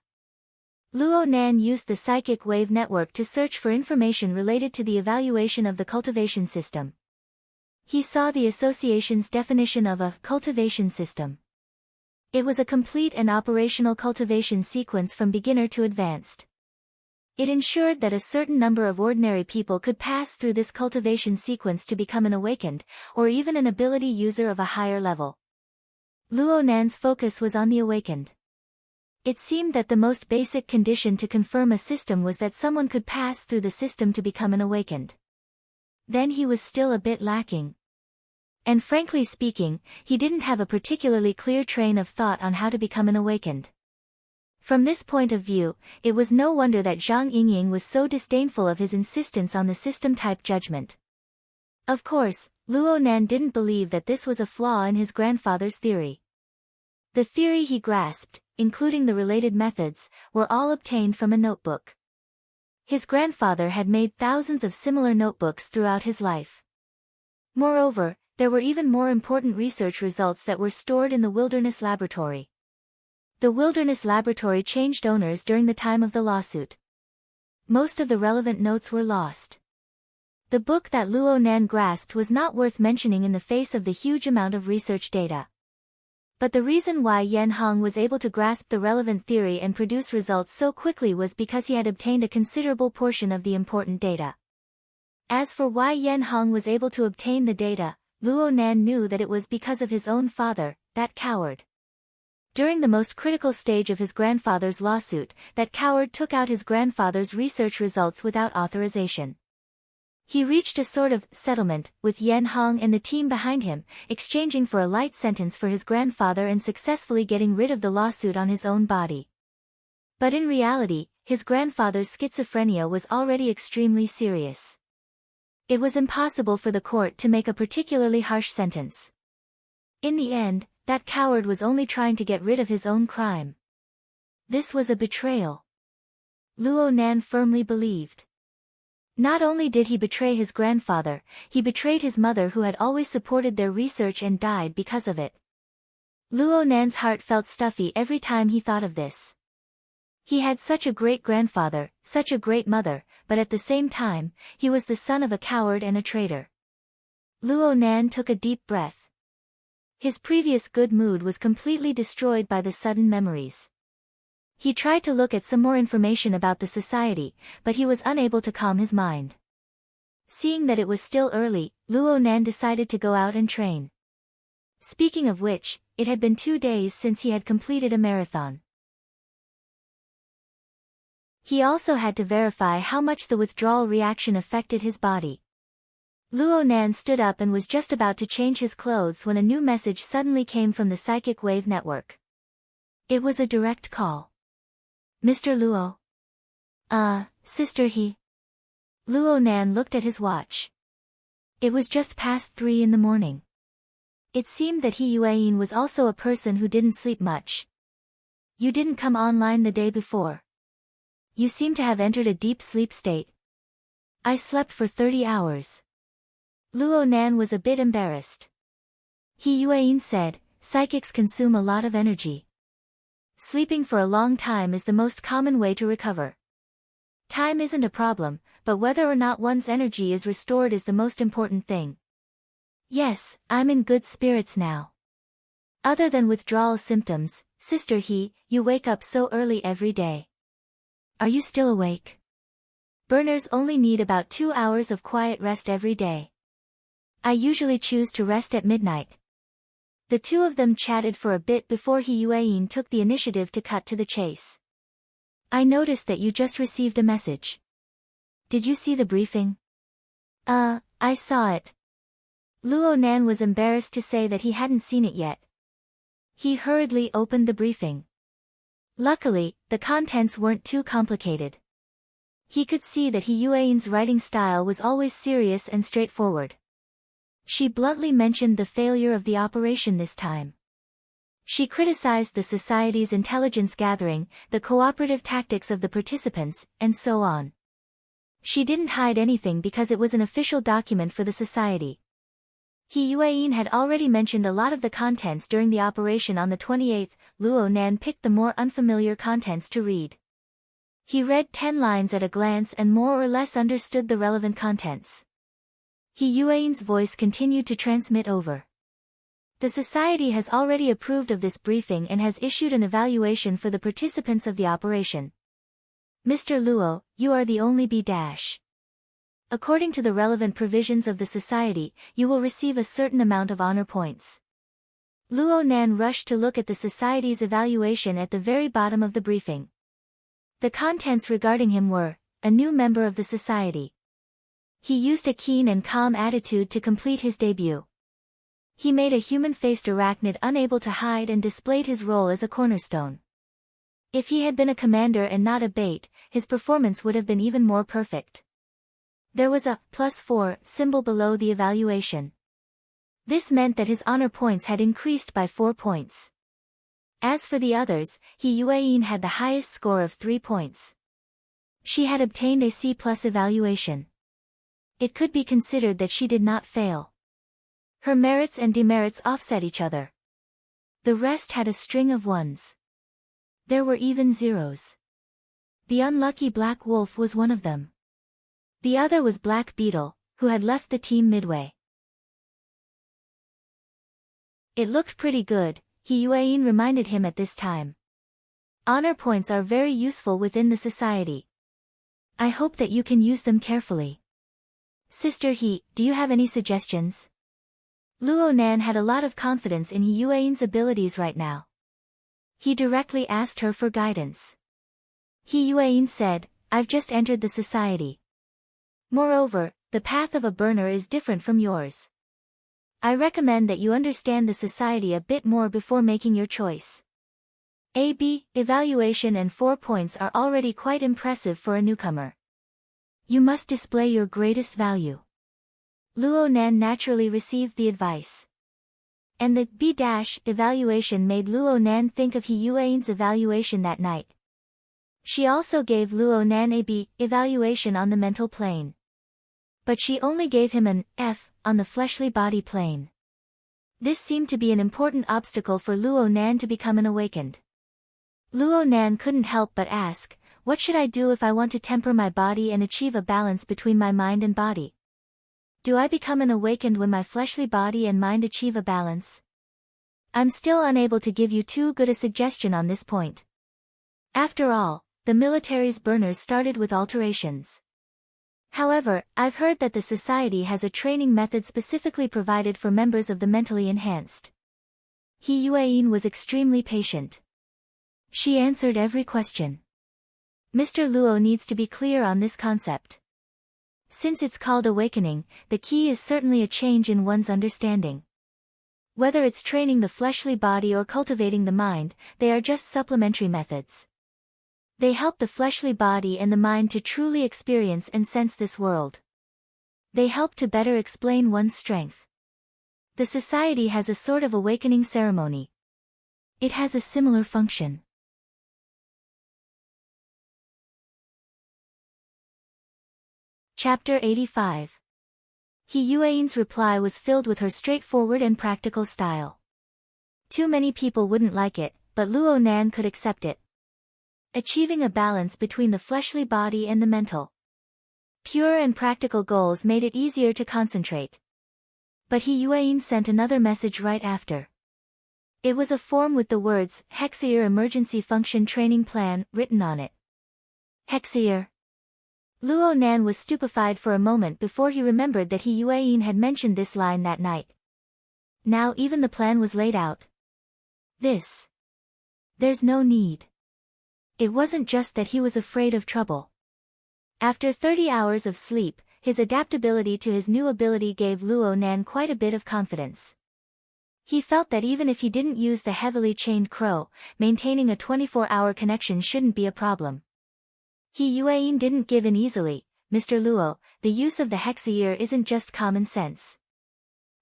Luo Nan used the psychic wave network to search for information related to the evaluation of the cultivation system. He saw the association's definition of a cultivation system. It was a complete and operational cultivation sequence from beginner to advanced. It ensured that a certain number of ordinary people could pass through this cultivation sequence to become an awakened, or even an ability user of a higher level. Luo Nan's focus was on the awakened. It seemed that the most basic condition to confirm a system was that someone could pass through the system to become an awakened. Then he was still a bit lacking. And frankly speaking, he didn't have a particularly clear train of thought on how to become an awakened. From this point of view, it was no wonder that Zhang Yingying was so disdainful of his insistence on the system-type judgment. Of course, Luo Nan didn't believe that this was a flaw in his grandfather's theory. The theory he grasped, including the related methods, were all obtained from a notebook. His grandfather had made thousands of similar notebooks throughout his life. Moreover, there were even more important research results that were stored in the Wilderness Laboratory. The Wilderness Laboratory changed owners during the time of the lawsuit. Most of the relevant notes were lost. The book that Luo Nan grasped was not worth mentioning in the face of the huge amount of research data. But the reason why Yan Hong was able to grasp the relevant theory and produce results so quickly was because he had obtained a considerable portion of the important data. As for why Yan Hong was able to obtain the data, Luo Nan knew that it was because of his own father, that coward. During the most critical stage of his grandfather's lawsuit, that coward took out his grandfather's research results without authorization. He reached a sort of settlement with Yen Hong and the team behind him, exchanging for a light sentence for his grandfather and successfully getting rid of the lawsuit on his own body. But in reality, his grandfather's schizophrenia was already extremely serious. It was impossible for the court to make a particularly harsh sentence. In the end, that coward was only trying to get rid of his own crime. This was a betrayal. Luo Nan firmly believed. Not only did he betray his grandfather, he betrayed his mother who had always supported their research and died because of it. Luo Nan's heart felt stuffy every time he thought of this. He had such a great grandfather, such a great mother, but at the same time, he was the son of a coward and a traitor. Luo Nan took a deep breath. His previous good mood was completely destroyed by the sudden memories. He tried to look at some more information about the society, but he was unable to calm his mind. Seeing that it was still early, Luo Nan decided to go out and train. Speaking of which, it had been 2 days since he had completed a marathon. He also had to verify how much the withdrawal reaction affected his body. Luo Nan stood up and was just about to change his clothes when a new message suddenly came from the psychic wave network. It was a direct call. Mr. Luo? Sister He? Luo Nan looked at his watch. It was just past 3 in the morning. It seemed that He Yueyin was also a person who didn't sleep much. You didn't come online the day before. You seem to have entered a deep sleep state. I slept for 30 hours. Luo Nan was a bit embarrassed. He Yueyin said, psychics consume a lot of energy. Sleeping for a long time is the most common way to recover. Time isn't a problem, but whether or not one's energy is restored is the most important thing. Yes, I'm in good spirits now. Other than withdrawal symptoms, Sister He, you wake up so early every day. Are you still awake? Burners only need about 2 hours of quiet rest every day. I usually choose to rest at midnight. The two of them chatted for a bit before He Yueyin took the initiative to cut to the chase. I noticed that you just received a message. Did you see the briefing? I saw it. Luo Nan was embarrassed to say that he hadn't seen it yet. He hurriedly opened the briefing. Luckily, the contents weren't too complicated. He could see that He Yueyin's writing style was always serious and straightforward. She bluntly mentioned the failure of the operation this time. She criticized the society's intelligence gathering, the cooperative tactics of the participants, and so on. She didn't hide anything because it was an official document for the society. He Yueyin had already mentioned a lot of the contents during the operation on the 28th, Luo Nan picked the more unfamiliar contents to read. He read 10 lines at a glance and more or less understood the relevant contents. He Yueyin's voice continued to transmit over. The society has already approved of this briefing and has issued an evaluation for the participants of the operation. Mr. Luo, you are the only B-. According to the relevant provisions of the society, you will receive a certain amount of honor points. Luo Nan rushed to look at the society's evaluation at the very bottom of the briefing. The contents regarding him were, a new member of the society. He used a keen and calm attitude to complete his debut. He made a human-faced arachnid unable to hide and displayed his role as a cornerstone. If he had been a commander and not a bait, his performance would have been even more perfect. There was a +4 symbol below the evaluation. This meant that his honor points had increased by 4 points. As for the others, He Yueyin had the highest score of 3 points. She had obtained a C+ evaluation. It could be considered that she did not fail. Her merits and demerits offset each other. The rest had a string of 1s. There were even 0s. The unlucky Black Wolf was one of them. The other was Black Beetle, who had left the team midway. It looked pretty good, He Yueyin reminded him at this time. Honor points are very useful within the society. I hope that you can use them carefully. Sister He, do you have any suggestions? Luo Nan had a lot of confidence in He Yueyin's abilities right now. He directly asked her for guidance. He Yuan said, "I've just entered the society. Moreover, the path of a burner is different from yours. I recommend that you understand the society a bit more before making your choice. AB, evaluation and 4 points are already quite impressive for a newcomer. You must display your greatest value." Luo Nan naturally received the advice. And the B- evaluation made Luo Nan think of He Yuan's evaluation that night. She also gave Luo Nan a B evaluation on the mental plane. But she only gave him an F on the fleshly body plane. This seemed to be an important obstacle for Luo Nan to become an awakened. Luo Nan couldn't help but ask, "What should I do if I want to temper my body and achieve a balance between my mind and body? Do I become an awakened when my fleshly body and mind achieve a balance?" I'm still unable to give you too good a suggestion on this point. After all, the military's burners started with alterations. However, I've heard that the society has a training method specifically provided for members of the mentally enhanced. He Yuan was extremely patient. She answered every question. Mr. Luo needs to be clear on this concept. Since it's called awakening, the key is certainly a change in one's understanding. Whether it's training the fleshly body or cultivating the mind, they are just supplementary methods. They help the fleshly body and the mind to truly experience and sense this world. They help to better explain one's strength. The society has a sort of awakening ceremony. It has a similar function. Chapter 85. He Yuan's reply was filled with her straightforward and practical style. Too many people wouldn't like it, but Luo Nan could accept it. Achieving a balance between the fleshly body and the mental. Pure and practical goals made it easier to concentrate. But He Yuan sent another message right after. It was a form with the words, "Hexier Emergency Function Training Plan," written on it. Hexier. Luo Nan was stupefied for a moment before he remembered that He Yuan had mentioned this line that night. Now even the plan was laid out. There's no need. It wasn't just that he was afraid of trouble. After 30 hours of sleep, his adaptability to his new ability gave Luo Nan quite a bit of confidence. He felt that even if he didn't use the heavily chained crow, maintaining a 24-hour connection shouldn't be a problem. He Yuan didn't give in easily. "Mr. Luo, the use of the Hexier isn't just common sense.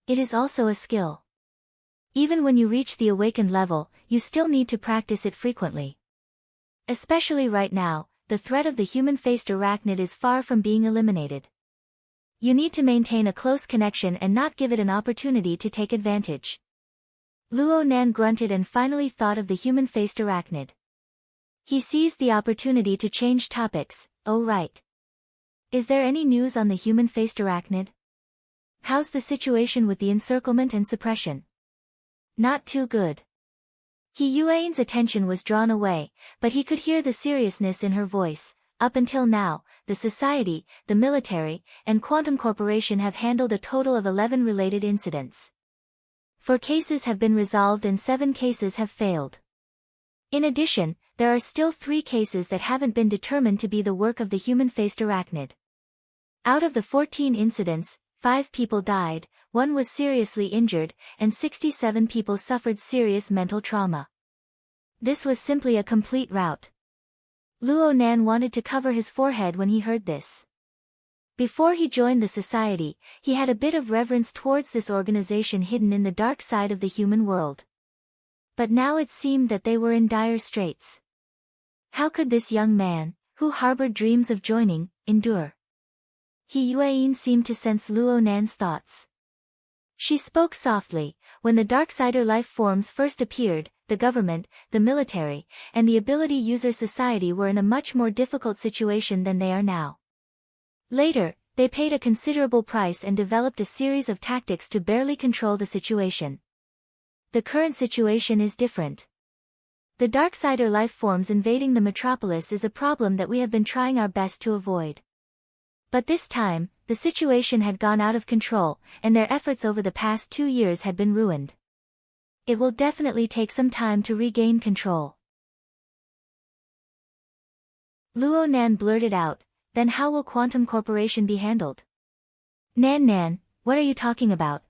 It is also a skill. Even when you reach the awakened level, you still need to practice it frequently. Especially right now, the threat of the human-faced arachnid is far from being eliminated. You need to maintain a close connection and not give it an opportunity to take advantage." Luo Nan grunted and finally thought of the human-faced arachnid. He seized the opportunity to change topics. "Oh right. Is there any news on the human-faced arachnid? How's the situation with the encirclement and suppression?" "Not too good." He Yuan's attention was drawn away, but he could hear the seriousness in her voice. "Up until now, the society, the military, and Quantum Corporation have handled a total of 11 related incidents. 4 cases have been resolved and 7 cases have failed. In addition, there are still 3 cases that haven't been determined to be the work of the human-faced arachnid. Out of the 14 incidents, 5 people died, 1 was seriously injured, and 67 people suffered serious mental trauma. This was simply a complete rout." Luo Nan wanted to cover his forehead when he heard this. Before he joined the society, he had a bit of reverence towards this organization hidden in the dark side of the human world. But now it seemed that they were in dire straits. How could this young man, who harbored dreams of joining, endure? He Yuan seemed to sense Luo Nan's thoughts. She spoke softly. "When the Darksider life forms first appeared, the government, the military, and the ability user society were in a much more difficult situation than they are now. Later, they paid a considerable price and developed a series of tactics to barely control the situation. The current situation is different. The Darksider life forms invading the metropolis is a problem that we have been trying our best to avoid. But this time, the situation had gone out of control, and their efforts over the past 2 years had been ruined. It will definitely take some time to regain control. Luo Nan blurted out, then how will Quantum Corporation be handled? Nan, what are you talking about?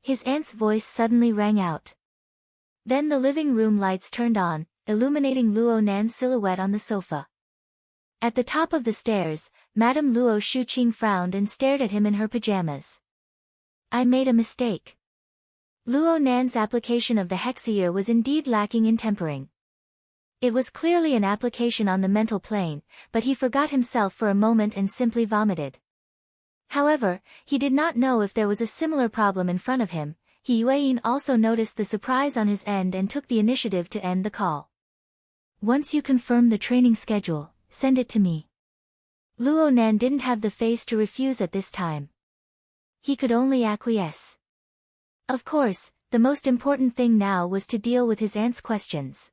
His aunt's voice suddenly rang out. Then the living room lights turned on, illuminating Luo Nan's silhouette on the sofa. At the top of the stairs, Madame Luo Shuqing frowned and stared at him in her pajamas. I made a mistake. Luo Nan's application of the hexayear was indeed lacking in tempering. It was clearly an application on the mental plane, but he forgot himself for a moment and simply vomited. However, he did not know if there was a similar problem in front of him. He Yueyin also noticed the surprise on his end and took the initiative to end the call. Once you confirm the training schedule, send it to me. Luo Nan didn't have the face to refuse at this time. He could only acquiesce. Of course, the most important thing now was to deal with his aunt's questions.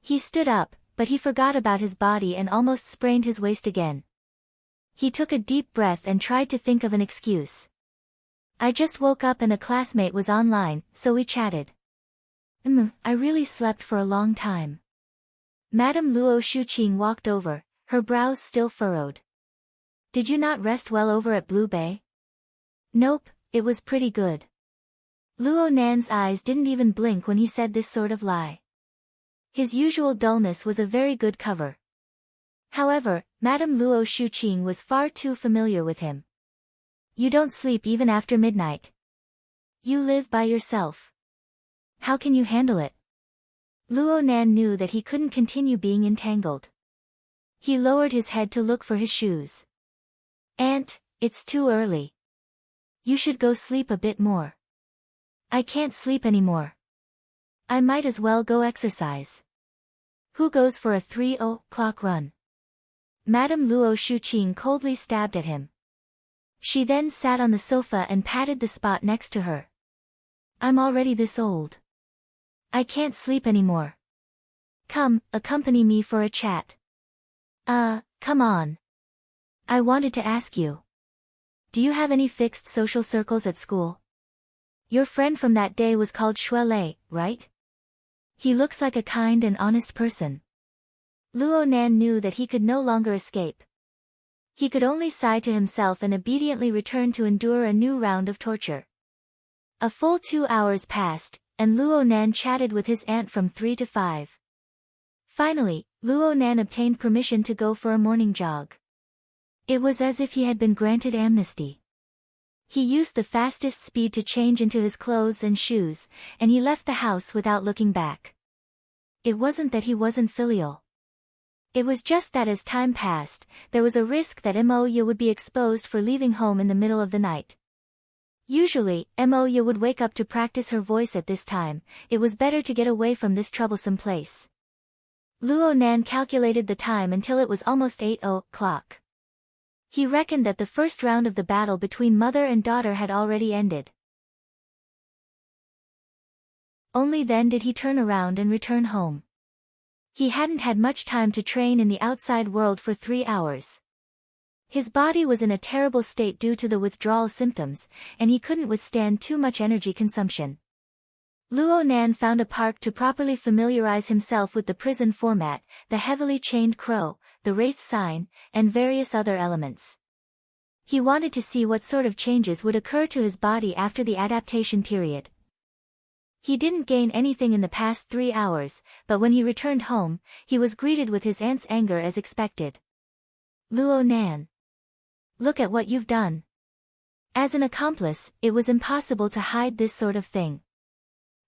He stood up, but he forgot about his body and almost sprained his waist again. He took a deep breath and tried to think of an excuse. I just woke up and a classmate was online, so we chatted. I really slept for a long time. Madame Luo Shuqing walked over, her brows still furrowed. Did you not rest well over at Blue Bay? Nope, it was pretty good. Luo Nan's eyes didn't even blink when he said this sort of lie. His usual dullness was a very good cover. However, Madame Luo Shuqing was far too familiar with him. You don't sleep even after midnight. You live by yourself. How can you handle it? Luo Nan knew that he couldn't continue being entangled. He lowered his head to look for his shoes. Aunt, it's too early. You should go sleep a bit more. I can't sleep anymore. I might as well go exercise. Who goes for a 3:00 run? Madame Luo Shuqing coldly stabbed at him. She then sat on the sofa and patted the spot next to her. I'm already this old. I can't sleep anymore. Come, accompany me for a chat. Come on. I wanted to ask you. Do you have any fixed social circles at school? Your friend from that day was called Shuelei, right? He looks like a kind and honest person. Luo Nan knew that he could no longer escape. He could only sigh to himself and obediently return to endure a new round of torture. A full 2 hours passed, and Luo Nan chatted with his aunt from 3 to 5. Finally, Luo Nan obtained permission to go for a morning jog. It was as if he had been granted amnesty. He used the fastest speed to change into his clothes and shoes, and he left the house without looking back. It wasn't that he wasn't filial. It was just that as time passed, there was a risk that Mo Ye would be exposed for leaving home in the middle of the night. Usually, Mo Ye would wake up to practice her voice at this time. It was better to get away from this troublesome place. Luo Nan calculated the time until it was almost 8:00. He reckoned that the first round of the battle between mother and daughter had already ended. Only then did he turn around and return home. He hadn't had much time to train in the outside world for 3 hours. His body was in a terrible state due to the withdrawal symptoms, and he couldn't withstand too much energy consumption. Luo Nan found a park to properly familiarize himself with the prison format, the heavily chained crow, the wraith sign, and various other elements. He wanted to see what sort of changes would occur to his body after the adaptation period. He didn't gain anything in the past 3 hours, but when he returned home, he was greeted with his aunt's anger as expected. Luo Nan. Look at what you've done. As an accomplice, it was impossible to hide this sort of thing.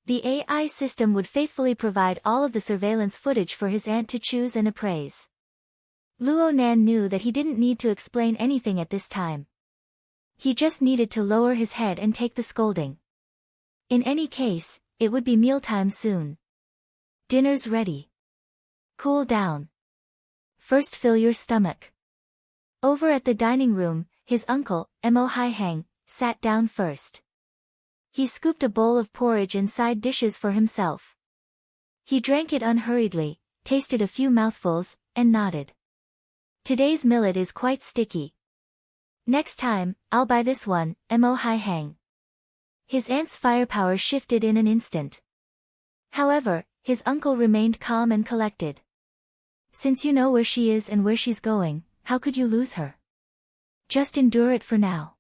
The AI system would faithfully provide all of the surveillance footage for his aunt to choose and appraise. Luo Nan knew that he didn't need to explain anything at this time. He just needed to lower his head and take the scolding. In any case, it would be mealtime soon. Dinner's ready. Cool down. First fill your stomach. Over at the dining room, his uncle, Mo Haihang, sat down first. He scooped a bowl of porridge and side dishes for himself. He drank it unhurriedly, tasted a few mouthfuls, and nodded. Today's millet is quite sticky. Next time, I'll buy this one, Mo Haihang. His aunt's firepower shifted in an instant. However, his uncle remained calm and collected. Since you know where she is and where she's going, how could you lose her? Just endure it for now.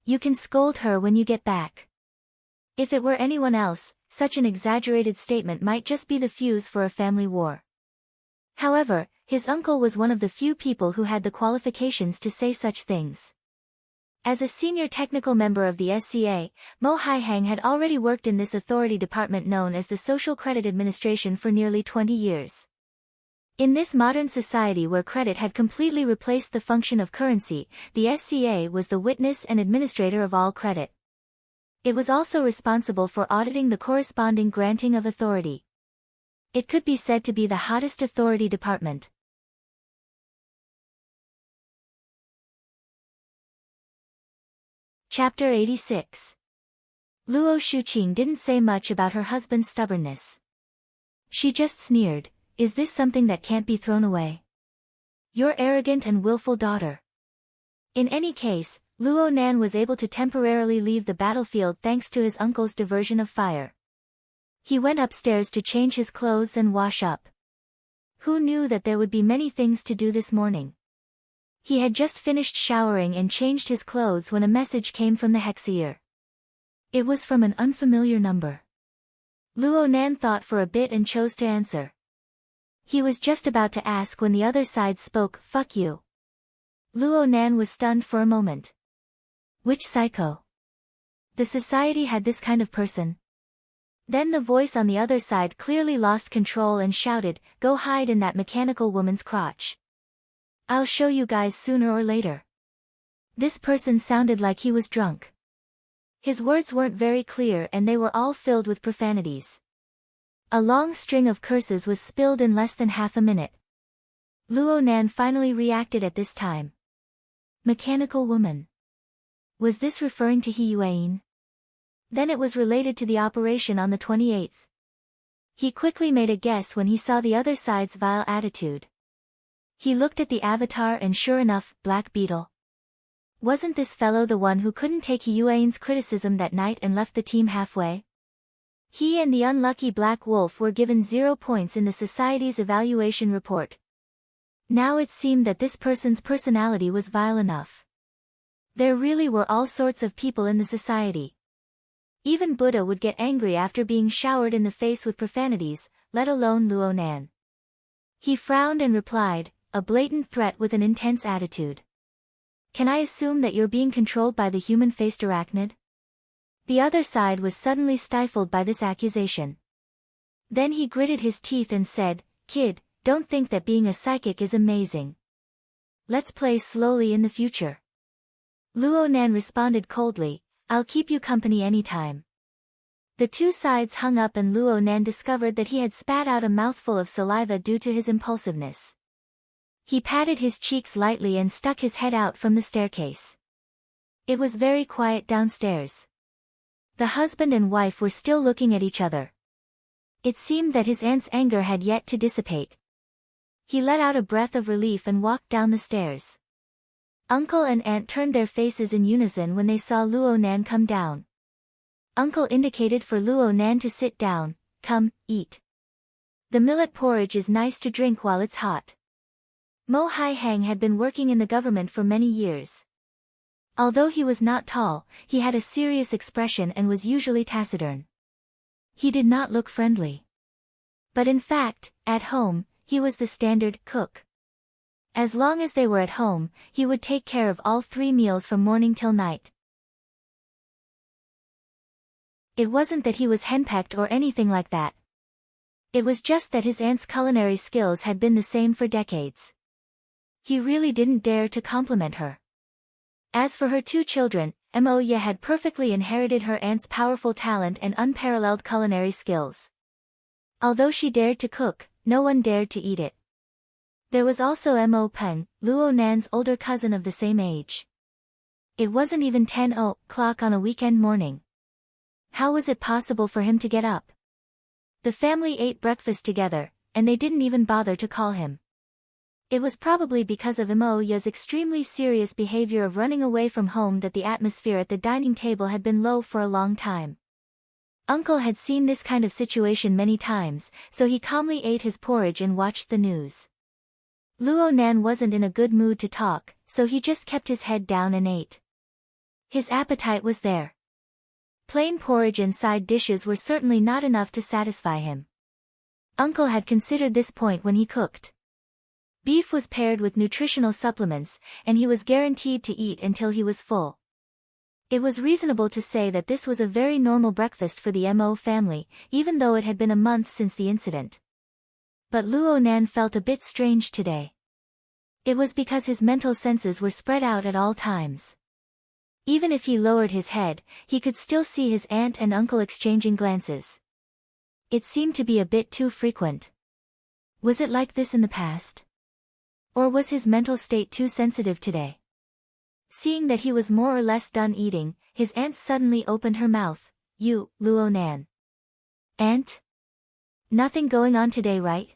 You can scold her when you get back. If it were anyone else, such an exaggerated statement might just be the fuse for a family war. However, his uncle was one of the few people who had the qualifications to say such things. As a senior technical member of the SCA, Mo Haihang had already worked in this authority department known as the Social Credit Administration for nearly 20 years. In this modern society where credit had completely replaced the function of currency, the SCA was the witness and administrator of all credit. It was also responsible for auditing the corresponding granting of authority. It could be said to be the hottest authority department. Chapter 86. Luo Shuqing didn't say much about her husband's stubbornness. She just sneered, "Is this something that can't be thrown away? Your arrogant and willful daughter." In any case, Luo Nan was able to temporarily leave the battlefield thanks to his uncle's diversion of fire. He went upstairs to change his clothes and wash up. Who knew that there would be many things to do this morning? He had just finished showering and changed his clothes when a message came from the Hexier. It was from an unfamiliar number. Luo Nan thought for a bit and chose to answer. He was just about to ask when the other side spoke, "Fuck you." Luo Nan was stunned for a moment. Which psycho? The society had this kind of person? Then the voice on the other side clearly lost control and shouted, "Go hide in that mechanical woman's crotch. I'll show you guys sooner or later." This person sounded like he was drunk. His words weren't very clear and they were all filled with profanities. A long string of curses was spilled in less than half a minute. Luo Nan finally reacted at this time. Mechanical woman. Was this referring to He Yuan? Then it was related to the operation on the 28th. He quickly made a guess when he saw the other side's vile attitude. He looked at the avatar and sure enough, Black Beetle. Wasn't this fellow the one who couldn't take He Yuan's criticism that night and left the team halfway? He and the unlucky Black Wolf were given 0 points in the society's evaluation report. Now it seemed that this person's personality was vile enough. There really were all sorts of people in the society. Even Buddha would get angry after being showered in the face with profanities, let alone Luo Nan. He frowned and replied, a blatant threat with an intense attitude. Can I assume that you're being controlled by the human-faced arachnid? The other side was suddenly stifled by this accusation. Then he gritted his teeth and said, "Kid, don't think that being a psychic is amazing. Let's play slowly in the future." Luo Nan responded coldly, "I'll keep you company anytime." The two sides hung up and Luo Nan discovered that he had spat out a mouthful of saliva due to his impulsiveness. He patted his cheeks lightly and stuck his head out from the staircase. It was very quiet downstairs. The husband and wife were still looking at each other. It seemed that his aunt's anger had yet to dissipate. He let out a breath of relief and walked down the stairs. Uncle and aunt turned their faces in unison when they saw Luo Nan come down. Uncle indicated for Luo Nan to sit down. "Come, eat. The millet porridge is nice to drink while it's hot." Mo Haihang had been working in the government for many years. Although he was not tall, he had a serious expression and was usually taciturn. He did not look friendly. But in fact, at home, he was the standard cook. As long as they were at home, he would take care of all 3 meals from morning till night. It wasn't that he was henpecked or anything like that. It was just that his aunt's culinary skills had been the same for decades. He really didn't dare to compliment her. As for her 2 children, Mo Ye had perfectly inherited her aunt's powerful talent and unparalleled culinary skills. Although she dared to cook, no one dared to eat it. There was also Mo Peng, Luo Nan's older cousin of the same age. It wasn't even 10 o'clock on a weekend morning. How was it possible for him to get up? The family ate breakfast together, and they didn't even bother to call him. It was probably because of Mo Ya's extremely serious behavior of running away from home that the atmosphere at the dining table had been low for a long time. Uncle had seen this kind of situation many times, so he calmly ate his porridge and watched the news. Luo Nan wasn't in a good mood to talk, so he just kept his head down and ate. His appetite was there. Plain porridge and side dishes were certainly not enough to satisfy him. Uncle had considered this point when he cooked. Beef was paired with nutritional supplements, and he was guaranteed to eat until he was full. It was reasonable to say that this was a very normal breakfast for the Mo family, even though it had been a month since the incident. But Luo Nan felt a bit strange today. It was because his mental senses were spread out at all times. Even if he lowered his head, he could still see his aunt and uncle exchanging glances. It seemed to be a bit too frequent. Was it like this in the past? Or was his mental state too sensitive today? Seeing that he was more or less done eating, his aunt suddenly opened her mouth. "You, Luo Nan." "Aunt? Nothing going on today, right?"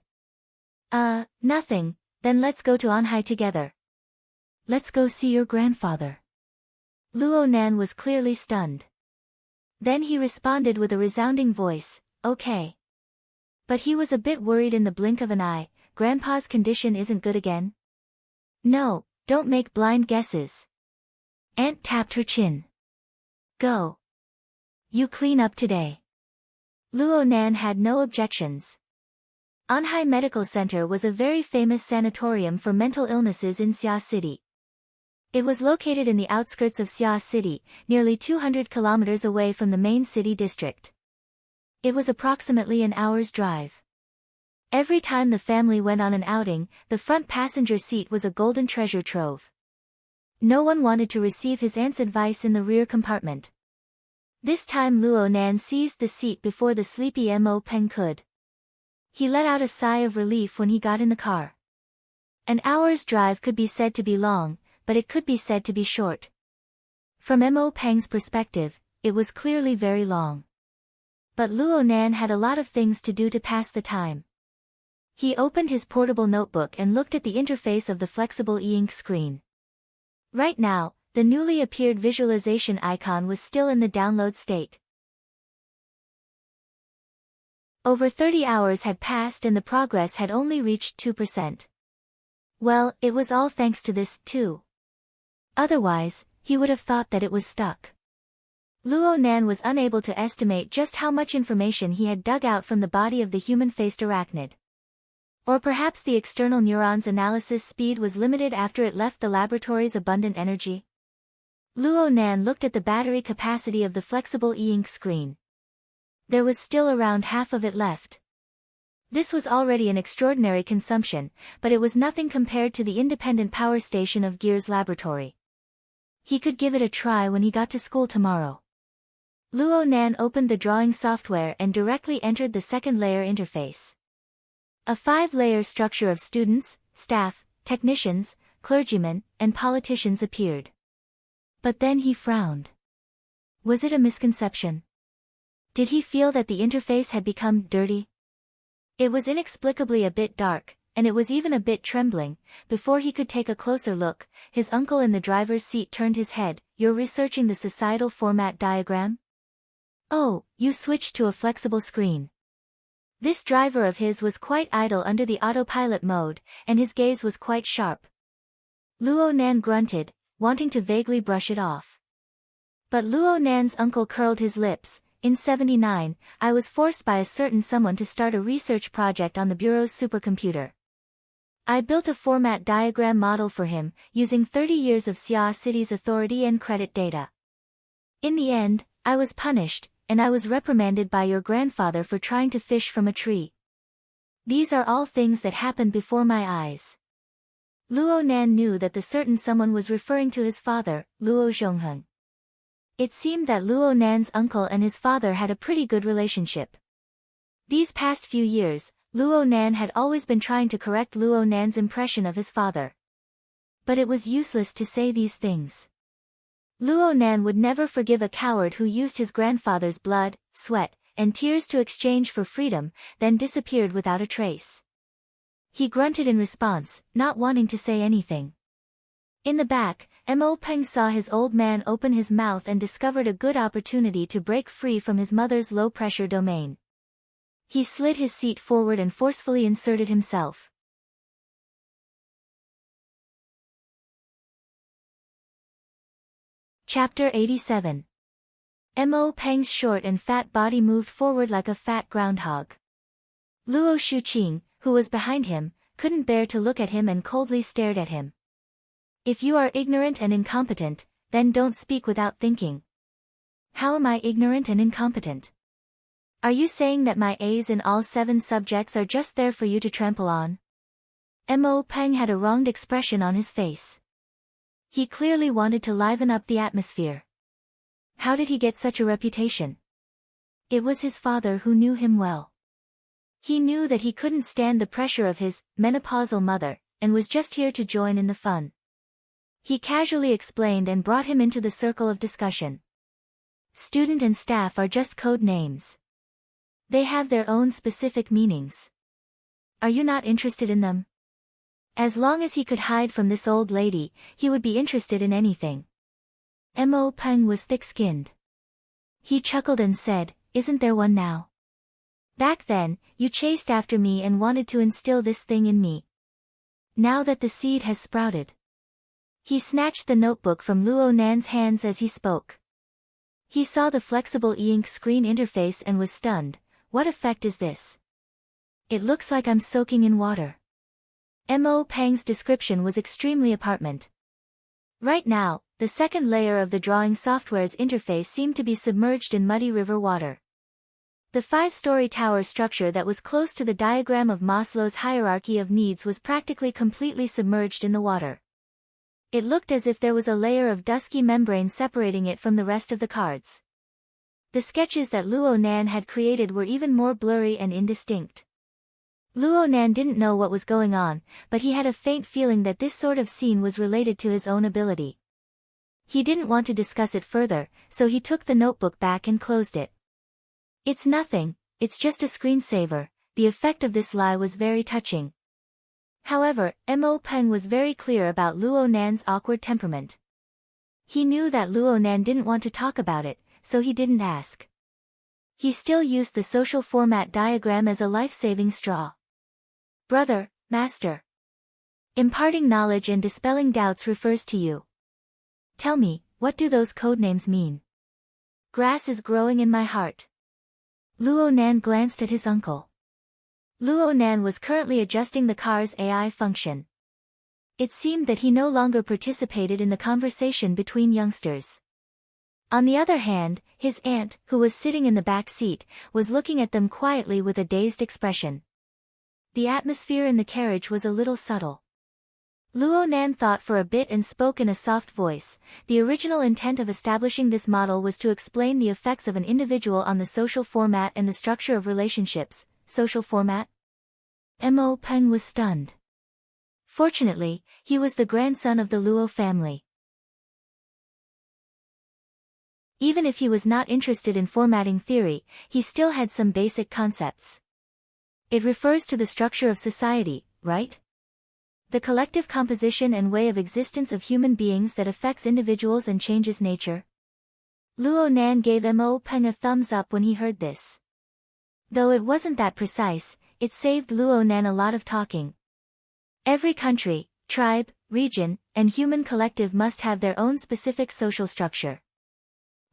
Nothing, then let's go to Anhai together." "Let's go see your grandfather." Luo Nan was clearly stunned. Then he responded with a resounding voice, "Okay." But he was a bit worried in the blink of an eye. "Grandpa's condition isn't good again?" "No, don't make blind guesses." Aunt tapped her chin. "Go. You clean up today." Luo Nan had no objections. Anhai Medical Center was a very famous sanatorium for mental illnesses in Xia City. It was located in the outskirts of Xia City, nearly 200 kilometers away from the main city district. It was approximately an hour's drive. Every time the family went on an outing, the front passenger seat was a golden treasure trove. No one wanted to receive his aunt's advice in the rear compartment. This time Luo Nan seized the seat before the sleepy Mo Peng could. He let out a sigh of relief when he got in the car. An hour's drive could be said to be long, but it could be said to be short. From Mo Peng's perspective, it was clearly very long. But Luo Nan had a lot of things to do to pass the time. He opened his portable notebook and looked at the interface of the flexible e-ink screen. Right now, the newly appeared visualization icon was still in the download state. Over 30 hours had passed and the progress had only reached 2%. Well, it was all thanks to this, too. Otherwise, he would have thought that it was stuck. Luo Nan was unable to estimate just how much information he had dug out from the body of the human-faced arachnid. Or perhaps the external neuron's analysis speed was limited after it left the laboratory's abundant energy. Luo Nan looked at the battery capacity of the flexible e-ink screen. There was still around half of it left. This was already an extraordinary consumption, but it was nothing compared to the independent power station of Gear's laboratory. He could give it a try when he got to school tomorrow. Luo Nan opened the drawing software and directly entered the second layer interface. A 5-layer structure of students, staff, technicians, clergymen, and politicians appeared. But then he frowned. Was it a misconception? Did he feel that the interface had become dirty? It was inexplicably a bit dark, and it was even a bit trembling. Before he could take a closer look, his uncle in the driver's seat turned his head. "You're researching the societal format diagram?" "Oh, you switched to a flexible screen." This driver of his was quite idle under the autopilot mode, and his gaze was quite sharp. Luo Nan grunted, wanting to vaguely brush it off. But Luo Nan's uncle curled his lips. "In '79, I was forced by a certain someone to start a research project on the Bureau's supercomputer. I built a format diagram model for him, using 30 years of Xia City's authority and credit data. In the end, I was punished, and I was reprimanded by your grandfather for trying to fish from a tree. These are all things that happened before my eyes." Luo Nan knew that the certain someone was referring to his father, Luo Zhongheng. It seemed that Luo Nan's uncle and his father had a pretty good relationship. These past few years, Luo Nan had always been trying to correct Luo Nan's impression of his father. But it was useless to say these things. Luo Nan would never forgive a coward who used his grandfather's blood, sweat, and tears to exchange for freedom, then disappeared without a trace. He grunted in response, not wanting to say anything. In the back, Mo Peng saw his old man open his mouth and discovered a good opportunity to break free from his mother's low-pressure domain. He slid his seat forward and forcefully inserted himself. Chapter 87. Mo Peng's short and fat body moved forward like a fat groundhog. Luo Shuqing, who was behind him, couldn't bear to look at him and coldly stared at him. If you are ignorant and incompetent, then don't speak without thinking. How am I ignorant and incompetent? Are you saying that my A's in all 7 subjects are just there for you to trample on? Mo Peng had a wronged expression on his face. He clearly wanted to liven up the atmosphere. How did he get such a reputation? It was his father who knew him well. He knew that he couldn't stand the pressure of his menopausal mother, and was just here to join in the fun. He casually explained and brought him into the circle of discussion. Student and staff are just code names. They have their own specific meanings. Are you not interested in them? As long as he could hide from this old lady, he would be interested in anything. Mo Peng was thick-skinned. He chuckled and said, "Isn't there one now? Back then, you chased after me and wanted to instill this thing in me. Now that the seed has sprouted." He snatched the notebook from Luo Nan's hands as he spoke. He saw the flexible e-ink screen interface and was stunned. What effect is this? It looks like I'm soaking in water. Mo Peng's description was extremely apartment. Right now, the second layer of the drawing software's interface seemed to be submerged in muddy river water. The 5-story tower structure that was close to the diagram of Maslow's hierarchy of needs was practically completely submerged in the water. It looked as if there was a layer of dusky membrane separating it from the rest of the cards. The sketches that Luo Nan had created were even more blurry and indistinct. Luo Nan didn't know what was going on, but he had a faint feeling that this sort of scene was related to his own ability. He didn't want to discuss it further, so he took the notebook back and closed it. It's nothing, it's just a screensaver. The effect of this lie was very touching. However, Mo Peng was very clear about Luo Nan's awkward temperament. He knew that Luo Nan didn't want to talk about it, so he didn't ask. He still used the social format diagram as a life-saving straw. Brother, master. Imparting knowledge and dispelling doubts refers to you. Tell me, what do those codenames mean? Grass is growing in my heart. Luo Nan glanced at his uncle. Luo Nan was currently adjusting the car's AI function. It seemed that he no longer participated in the conversation between youngsters. On the other hand, his aunt, who was sitting in the back seat, was looking at them quietly with a dazed expression. The atmosphere in the carriage was a little subtle. Luo Nan thought for a bit and spoke in a soft voice. The original intent of establishing this model was to explain the effects of an individual on the social format and the structure of relationships. Social format? Mo Peng was stunned. Fortunately, he was the grandson of the Luo family. Even if he was not interested in formatting theory, he still had some basic concepts. It refers to the structure of society, right? The collective composition and way of existence of human beings that affects individuals and changes nature. Luo Nan gave Mo Peng a thumbs up when he heard this. Though it wasn't that precise, it saved Luo Nan a lot of talking. Every country, tribe, region, and human collective must have their own specific social structure.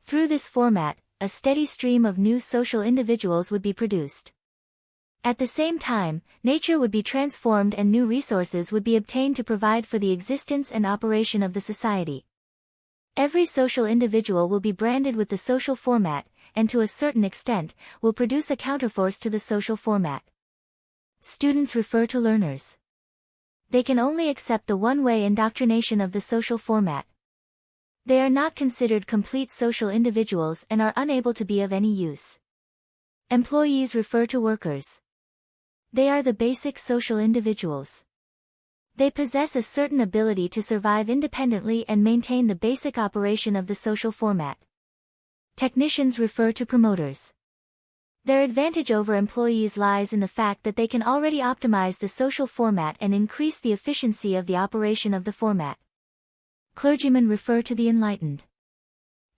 Through this format, a steady stream of new social individuals would be produced. At the same time, nature would be transformed and new resources would be obtained to provide for the existence and operation of the society. Every social individual will be branded with the social format, and to a certain extent, will produce a counterforce to the social format. Students refer to learners. They can only accept the one-way indoctrination of the social format. They are not considered complete social individuals and are unable to be of any use. Employees refer to workers. They are the basic social individuals. They possess a certain ability to survive independently and maintain the basic operation of the social format. Technicians refer to promoters. Their advantage over employees lies in the fact that they can already optimize the social format and increase the efficiency of the operation of the format. Clergymen refer to the enlightened.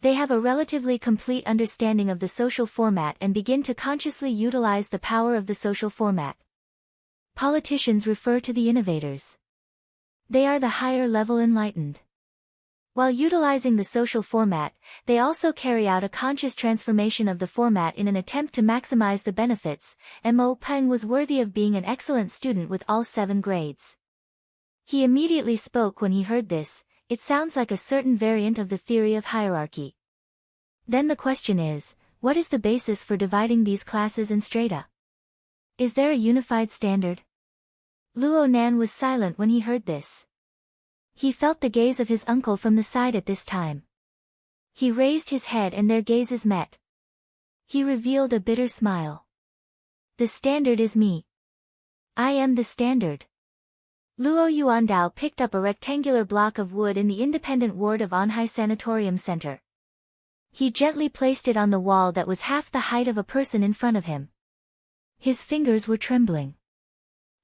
They have a relatively complete understanding of the social format and begin to consciously utilize the power of the social format. Politicians refer to the innovators. They are the higher-level enlightened. While utilizing the social format, they also carry out a conscious transformation of the format in an attempt to maximize the benefits. Mo Peng was worthy of being an excellent student with all 7 grades. He immediately spoke when he heard this. It sounds like a certain variant of the theory of hierarchy. Then the question is, what is the basis for dividing these classes and strata? Is there a unified standard? Luo Nan was silent when he heard this. He felt the gaze of his uncle from the side at this time. He raised his head and their gazes met. He revealed a bitter smile. The standard is me. I am the standard. Luo Yuandao picked up a rectangular block of wood in the independent ward of Anhai Sanatorium Center. He gently placed it on the wall that was half the height of a person in front of him. His fingers were trembling.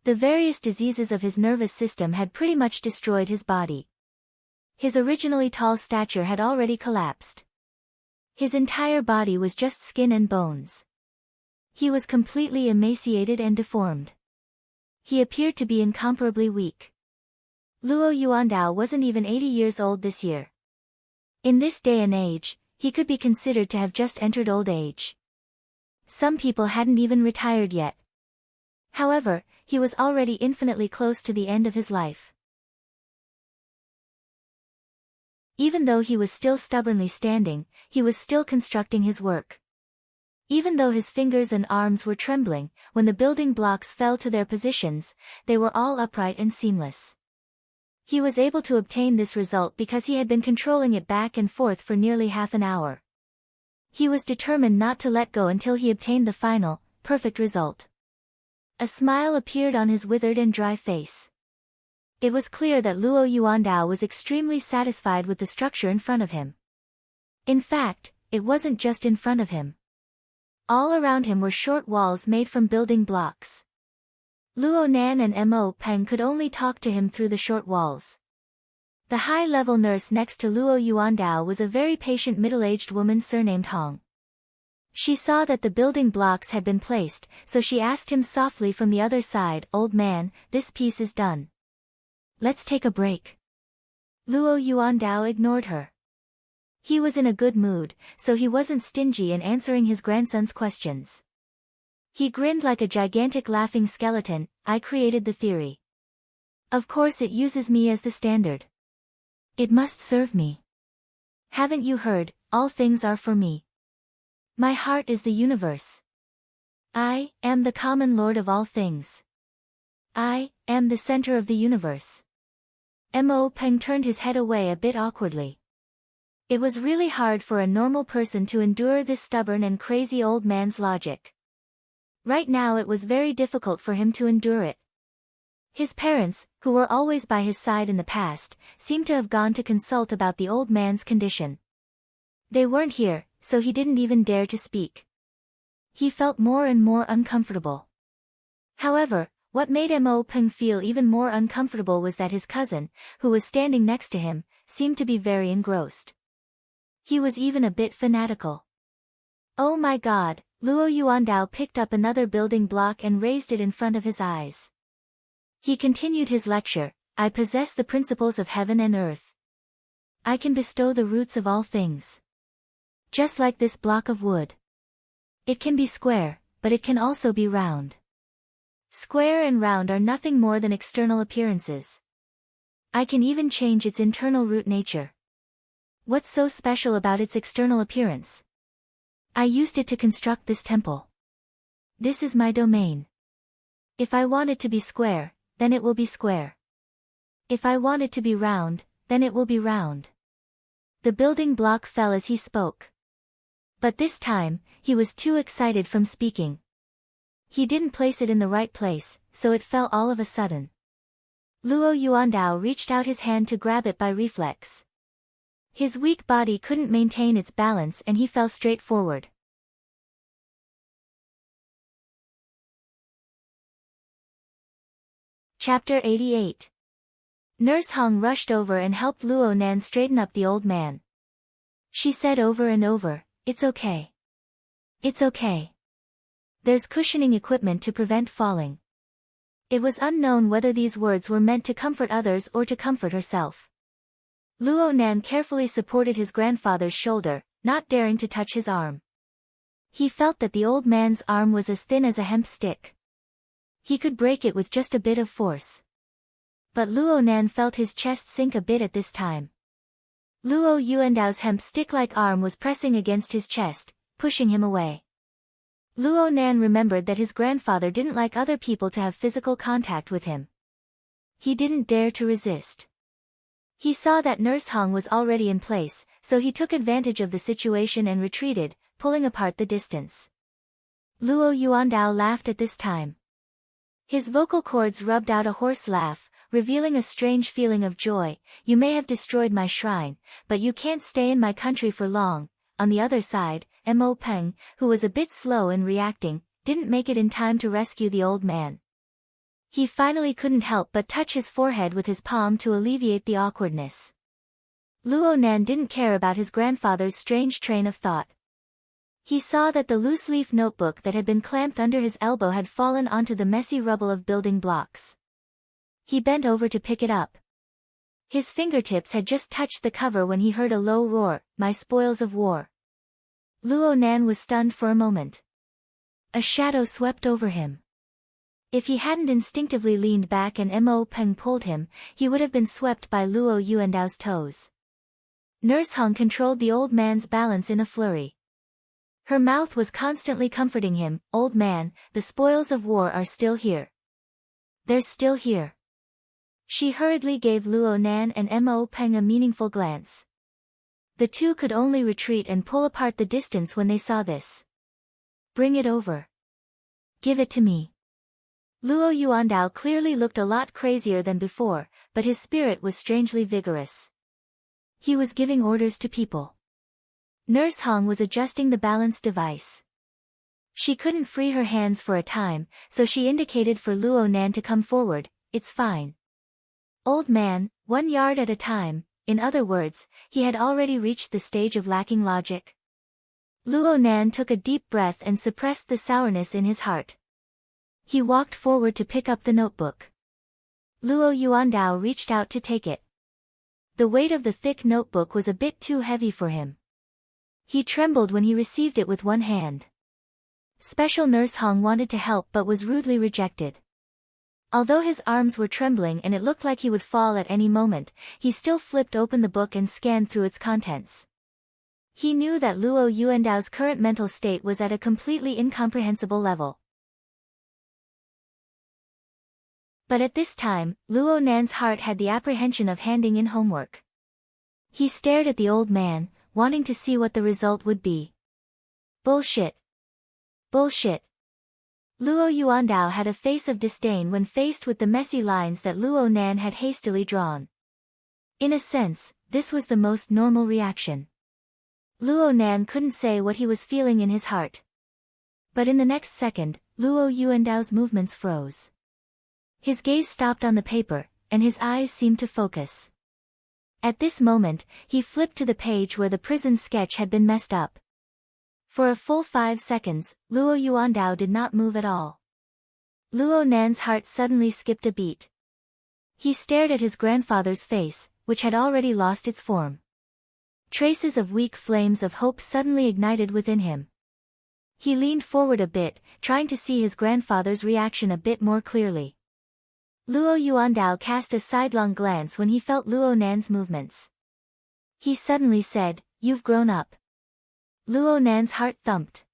The various diseases of his nervous system had pretty much destroyed his body. His originally tall stature had already collapsed. His entire body was just skin and bones. He was completely emaciated and deformed. He appeared to be incomparably weak. Luo Yuandao wasn't even 80 years old this year. In this day and age, he could be considered to have just entered old age. Some people hadn't even retired yet. However, he was already infinitely close to the end of his life. Even though he was still stubbornly standing, he was still constructing his work. Even though his fingers and arms were trembling, when the building blocks fell to their positions, they were all upright and seamless. He was able to obtain this result because he had been controlling it back and forth for nearly half an hour. He was determined not to let go until he obtained the final, perfect result. A smile appeared on his withered and dry face. It was clear that Luo Yuandao was extremely satisfied with the structure in front of him. In fact, it wasn't just in front of him. All around him were short walls made from building blocks. Luo Nan and Mo Peng could only talk to him through the short walls. The high-level nurse next to Luo Yuandao was a very patient middle-aged woman surnamed Hong. She saw that the building blocks had been placed, so she asked him softly from the other side, "Old man, this piece is done. Let's take a break." Luo Yuandao ignored her. He was in a good mood, so he wasn't stingy in answering his grandson's questions. He grinned like a gigantic laughing skeleton. "I created the theory. Of course it uses me as the standard. It must serve me. Haven't you heard, all things are for me? My heart is the universe. I am the common lord of all things. I am the center of the universe." Mo Peng turned his head away a bit awkwardly. It was really hard for a normal person to endure this stubborn and crazy old man's logic. Right now it was very difficult for him to endure it. His parents, who were always by his side in the past, seemed to have gone to consult about the old man's condition. They weren't here, so he didn't even dare to speak. He felt more and more uncomfortable. However, what made Mo Peng feel even more uncomfortable was that his cousin, who was standing next to him, seemed to be very engrossed. He was even a bit fanatical. "Oh my God!" Luo Yuandao picked up another building block and raised it in front of his eyes. He continued his lecture. "I possess the principles of heaven and earth. I can bestow the roots of all things. Just like this block of wood. It can be square, but it can also be round. Square and round are nothing more than external appearances. I can even change its internal root nature. What's so special about its external appearance? I used it to construct this temple. This is my domain. If I want it to be square, then it will be square. If I want it to be round, then it will be round." The building block fell as he spoke. But this time, he was too excited from speaking. He didn't place it in the right place, so it fell all of a sudden. Luo Yuandao reached out his hand to grab it by reflex. His weak body couldn't maintain its balance and he fell straight forward. Chapter 88. Nurse Hong rushed over and helped Luo Nan straighten up the old man. She said over and over, "It's okay. It's okay. There's cushioning equipment to prevent falling." It was unknown whether these words were meant to comfort others or to comfort herself. Luo Nan carefully supported his grandfather's shoulder, not daring to touch his arm. He felt that the old man's arm was as thin as a hemp stick. He could break it with just a bit of force. But Luo Nan felt his chest sink a bit at this time. Luo Yuandao's hemp stick-like arm was pressing against his chest, pushing him away. Luo Nan remembered that his grandfather didn't like other people to have physical contact with him. He didn't dare to resist. He saw that Nurse Hong was already in place, so he took advantage of the situation and retreated, pulling apart the distance. Luo Yuandao laughed at this time. His vocal cords rubbed out a hoarse laugh, revealing a strange feeling of joy. "You may have destroyed my shrine, but you can't stay in my country for long." On the other side, Mo Peng, who was a bit slow in reacting, didn't make it in time to rescue the old man. He finally couldn't help but touch his forehead with his palm to alleviate the awkwardness. Luo Nan didn't care about his grandfather's strange train of thought. He saw that the loose-leaf notebook that had been clamped under his elbow had fallen onto the messy rubble of building blocks. He bent over to pick it up. His fingertips had just touched the cover when he heard a low roar, "My spoils of war." Luo Nan was stunned for a moment. A shadow swept over him. If he hadn't instinctively leaned back and Mo Peng pulled him, he would have been swept by Luo Yuandao's toes. Nurse Hong controlled the old man's balance in a flurry. Her mouth was constantly comforting him. "Old man, the spoils of war are still here. They're still here." She hurriedly gave Luo Nan and Mo Peng a meaningful glance. The two could only retreat and pull apart the distance when they saw this. "Bring it over. Give it to me." Luo Yuandao clearly looked a lot crazier than before, but his spirit was strangely vigorous. He was giving orders to people. Nurse Hong was adjusting the balance device. She couldn't free her hands for a time, so she indicated for Luo Nan to come forward. "It's fine. Old man, 1 yard at a time." In other words, he had already reached the stage of lacking logic. Luo Nan took a deep breath and suppressed the sourness in his heart. He walked forward to pick up the notebook. Luo Yuandao reached out to take it. The weight of the thick notebook was a bit too heavy for him. He trembled when he received it with one hand. Special Nurse Hong wanted to help but was rudely rejected. Although his arms were trembling and it looked like he would fall at any moment, he still flipped open the book and scanned through its contents. He knew that Luo Yuandao's current mental state was at a completely incomprehensible level. But at this time, Luo Nan's heart had the apprehension of handing in homework. He stared at the old man, wanting to see what the result would be. Bullshit. Bullshit. Luo Yuandao had a face of disdain when faced with the messy lines that Luo Nan had hastily drawn. In a sense, this was the most normal reaction. Luo Nan couldn't say what he was feeling in his heart. But in the next second, Luo Yuandao's movements froze. His gaze stopped on the paper, and his eyes seemed to focus. At this moment, he flipped to the page where the prison sketch had been messed up. For a full 5 seconds, Luo Yuandao did not move at all. Luo Nan's heart suddenly skipped a beat. He stared at his grandfather's face, which had already lost its form. Traces of weak flames of hope suddenly ignited within him. He leaned forward a bit, trying to see his grandfather's reaction a bit more clearly. Luo Yuandao cast a sidelong glance when he felt Luo Nan's movements. He suddenly said, "You've grown up." Luo Nan's heart thumped.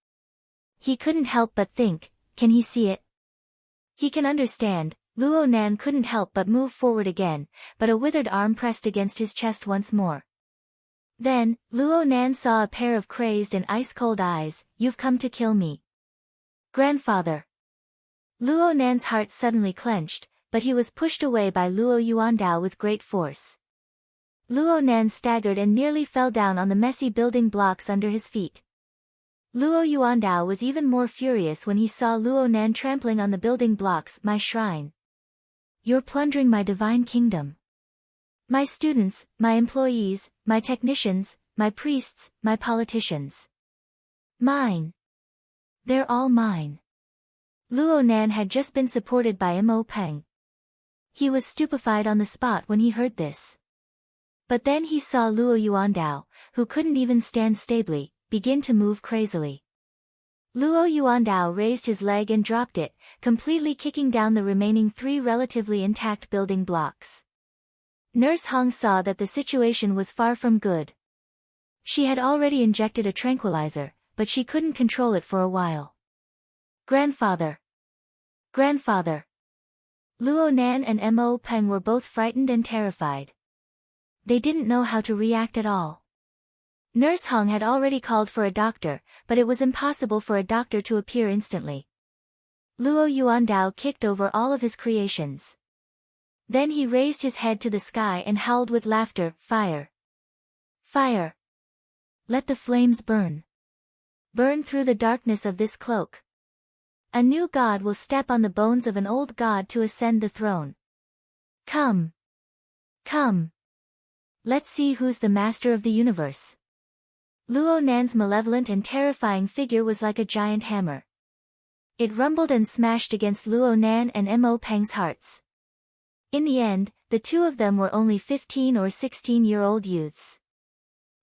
He couldn't help but think, can he see it? He can understand. Luo Nan couldn't help but move forward again, but a withered arm pressed against his chest once more. Then, Luo Nan saw a pair of crazed and ice-cold eyes. "You've come to kill me, grandfather." Luo Nan's heart suddenly clenched, but he was pushed away by Luo Yuandao with great force. Luo Nan staggered and nearly fell down on the messy building blocks under his feet. Luo Yuandao was even more furious when he saw Luo Nan trampling on the building blocks. "My shrine. You're plundering my divine kingdom. My students, my employees, my technicians, my priests, my politicians. Mine. They're all mine. Luo Nan had just been supported by Mo Peng. He was stupefied on the spot when he heard this. But then he saw Luo Yuandao, who couldn't even stand stably, begin to move crazily. Luo Yuandao raised his leg and dropped it, completely kicking down the remaining 3 relatively intact building blocks. Nurse Hong saw that the situation was far from good. She had already injected a tranquilizer, but she couldn't control it for a while. Grandfather! Grandfather! Luo Nan and Mo Peng were both frightened and terrified. They didn't know how to react at all. Nurse Hong had already called for a doctor, but it was impossible for a doctor to appear instantly. Luo Yuandao kicked over all of his creations. Then he raised his head to the sky and howled with laughter, "Fire! Fire! Let the flames burn! Burn through the darkness of this cloak! A new god will step on the bones of an old god to ascend the throne. Come! Come! Let's see who's the master of the universe." Luo Nan's malevolent and terrifying figure was like a giant hammer. It rumbled and smashed against Luo Nan and Mo Peng's hearts. In the end, the two of them were only 15 or 16-year-old youths.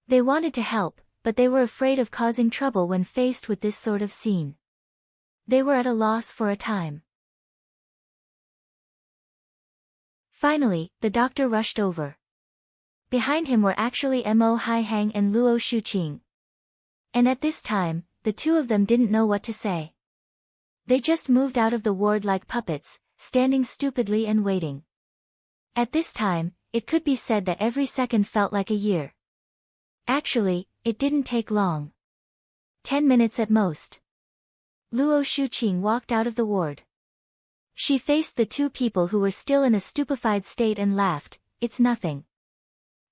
They wanted to help, but they were afraid of causing trouble when faced with this sort of scene. They were at a loss for a time. Finally, the doctor rushed over. Behind him were actually Mo Haihang and Luo Shuqing. And at this time, the two of them didn't know what to say. They just moved out of the ward like puppets, standing stupidly and waiting. At this time, it could be said that every second felt like a year. Actually, it didn't take long. 10 minutes at most. Luo Shuqing walked out of the ward. She faced the two people who were still in a stupefied state and laughed. "It's nothing.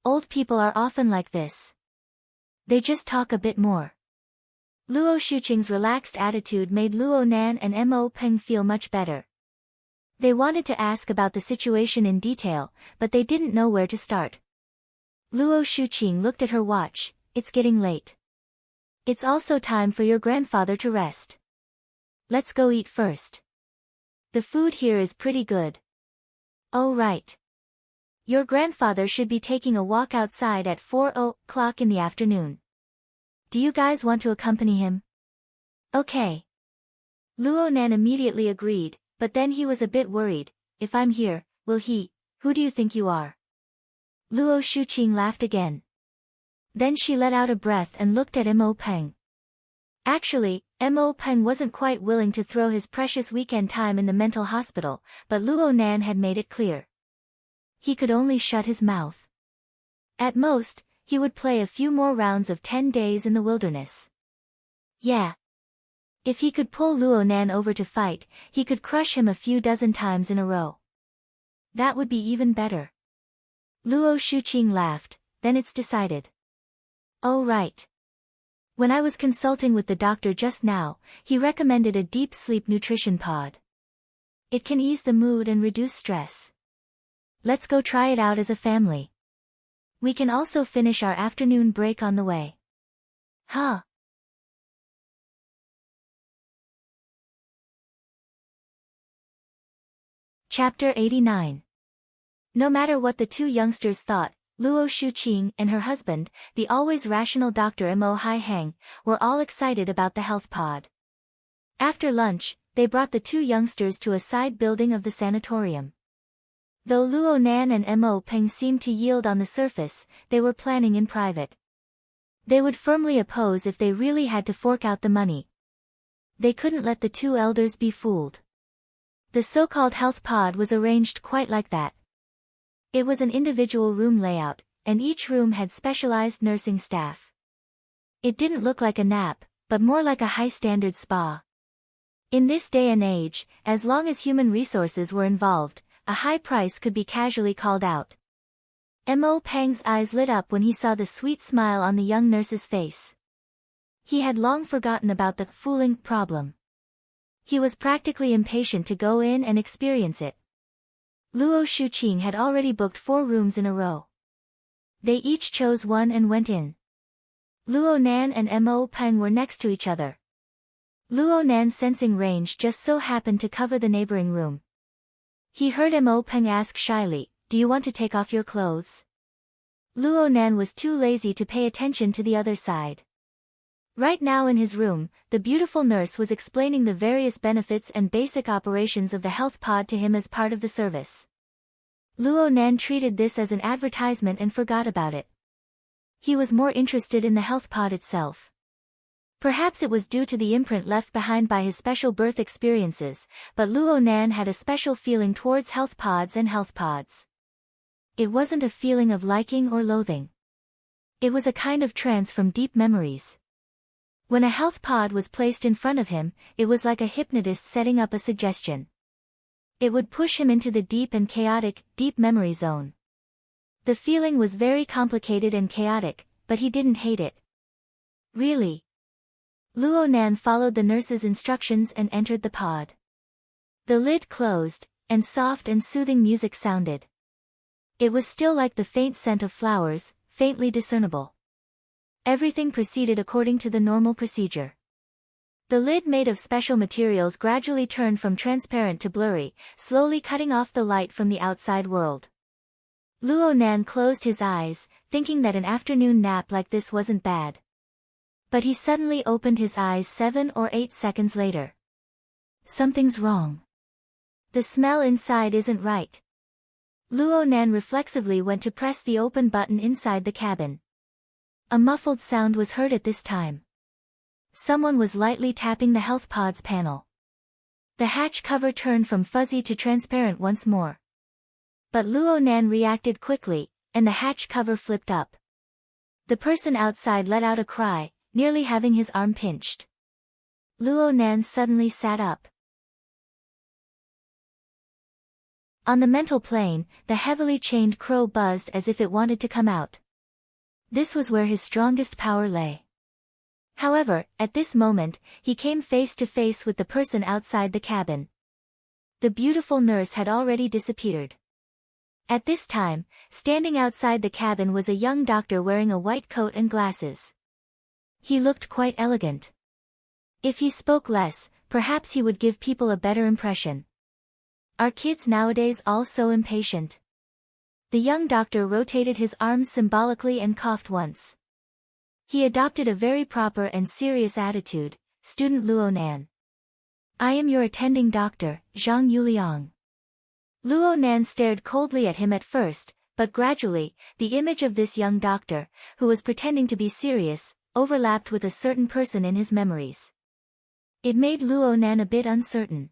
Old people are often like this. They just talk a bit more." Luo Shuqing's relaxed attitude made Luo Nan and Mo Peng feel much better. They wanted to ask about the situation in detail, but they didn't know where to start. Luo Shuqing looked at her watch. "It's getting late. It's also time for your grandfather to rest. Let's go eat first. The food here is pretty good." "Oh right. Your grandfather should be taking a walk outside at 4 o'clock in the afternoon. Do you guys want to accompany him?" "Okay." Luo Nan immediately agreed, but then he was a bit worried. "If I'm here, will he? Who do you think you are?" Luo Shuqing laughed again. Then she let out a breath and looked at Mo Peng. Actually, Mo Peng wasn't quite willing to throw his precious weekend time in the mental hospital, but Luo Nan had made it clear. He could only shut his mouth. At most, he would play a few more rounds of 10 days in the wilderness. Yeah. If he could pull Luo Nan over to fight, he could crush him a few dozen times in a row. That would be even better. Luo Shuqing laughed. "Then it's decided." "Oh right. When I was consulting with the doctor just now, he recommended a deep sleep nutrition pod. It can ease the mood and reduce stress. Let's go try it out as a family. We can also finish our afternoon break on the way." Huh. Chapter 89. No matter what the two youngsters thought, Luo Shuqing and her husband, the always rational Dr. Mo Haihang, were all excited about the health pod. After lunch, they brought the two youngsters to a side building of the sanatorium. Though Luo Nan and Mo Peng seemed to yield on the surface, they were planning in private. They would firmly oppose if they really had to fork out the money. They couldn't let the two elders be fooled. The so-called health pod was arranged quite like that. It was an individual room layout, and each room had specialized nursing staff. It didn't look like a nap, but more like a high-standard spa. In this day and age, as long as human resources were involved, a high price could be casually called out. Mo Peng's eyes lit up when he saw the sweet smile on the young nurse's face. He had long forgotten about the fooling problem. He was practically impatient to go in and experience it. Luo Shuqing had already booked 4 rooms in a row. They each chose one and went in. Luo Nan and Mo Peng were next to each other. Luo Nan's sensing range just so happened to cover the neighboring room. He heard Mo Peng ask shyly, "Do you want to take off your clothes?" Luo Nan was too lazy to pay attention to the other side. Right now in his room, the beautiful nurse was explaining the various benefits and basic operations of the health pod to him as part of the service. Luo Nan treated this as an advertisement and forgot about it. He was more interested in the health pod itself. Perhaps it was due to the imprint left behind by his special birth experiences, but Luo Nan had a special feeling towards health pods and health pods. It wasn't a feeling of liking or loathing. It was a kind of trance from deep memories. When a health pod was placed in front of him, it was like a hypnotist setting up a suggestion. It would push him into the deep and chaotic, deep memory zone. The feeling was very complicated and chaotic, but he didn't hate it. Really? Luo Nan followed the nurse's instructions and entered the pod. The lid closed, and soft and soothing music sounded. It was still like the faint scent of flowers, faintly discernible. Everything proceeded according to the normal procedure. The lid made of special materials gradually turned from transparent to blurry, slowly cutting off the light from the outside world. Luo Nan closed his eyes, thinking that an afternoon nap like this wasn't bad. But he suddenly opened his eyes 7 or 8 seconds later. Something's wrong. The smell inside isn't right. Luo Nan reflexively went to press the open button inside the cabin. A muffled sound was heard at this time. Someone was lightly tapping the health pod's panel. The hatch cover turned from fuzzy to transparent once more. But Luo Nan reacted quickly, and the hatch cover flipped up. The person outside let out a cry, nearly having his arm pinched. Luo Nan suddenly sat up. On the mental plane, the heavily chained crow buzzed as if it wanted to come out. This was where his strongest power lay. However, at this moment, he came face to face with the person outside the cabin. The beautiful nurse had already disappeared. At this time, standing outside the cabin was a young doctor wearing a white coat and glasses. He looked quite elegant. If he spoke less, perhaps he would give people a better impression. Are kids nowadays all so impatient? The young doctor rotated his arms symbolically and coughed once. He adopted a very proper and serious attitude. Student Luo Nan. I am your attending doctor, Zhang Yuliang. Luo Nan stared coldly at him at first, but gradually, the image of this young doctor, who was pretending to be serious, overlapped with a certain person in his memories. It made Luo Nan a bit uncertain.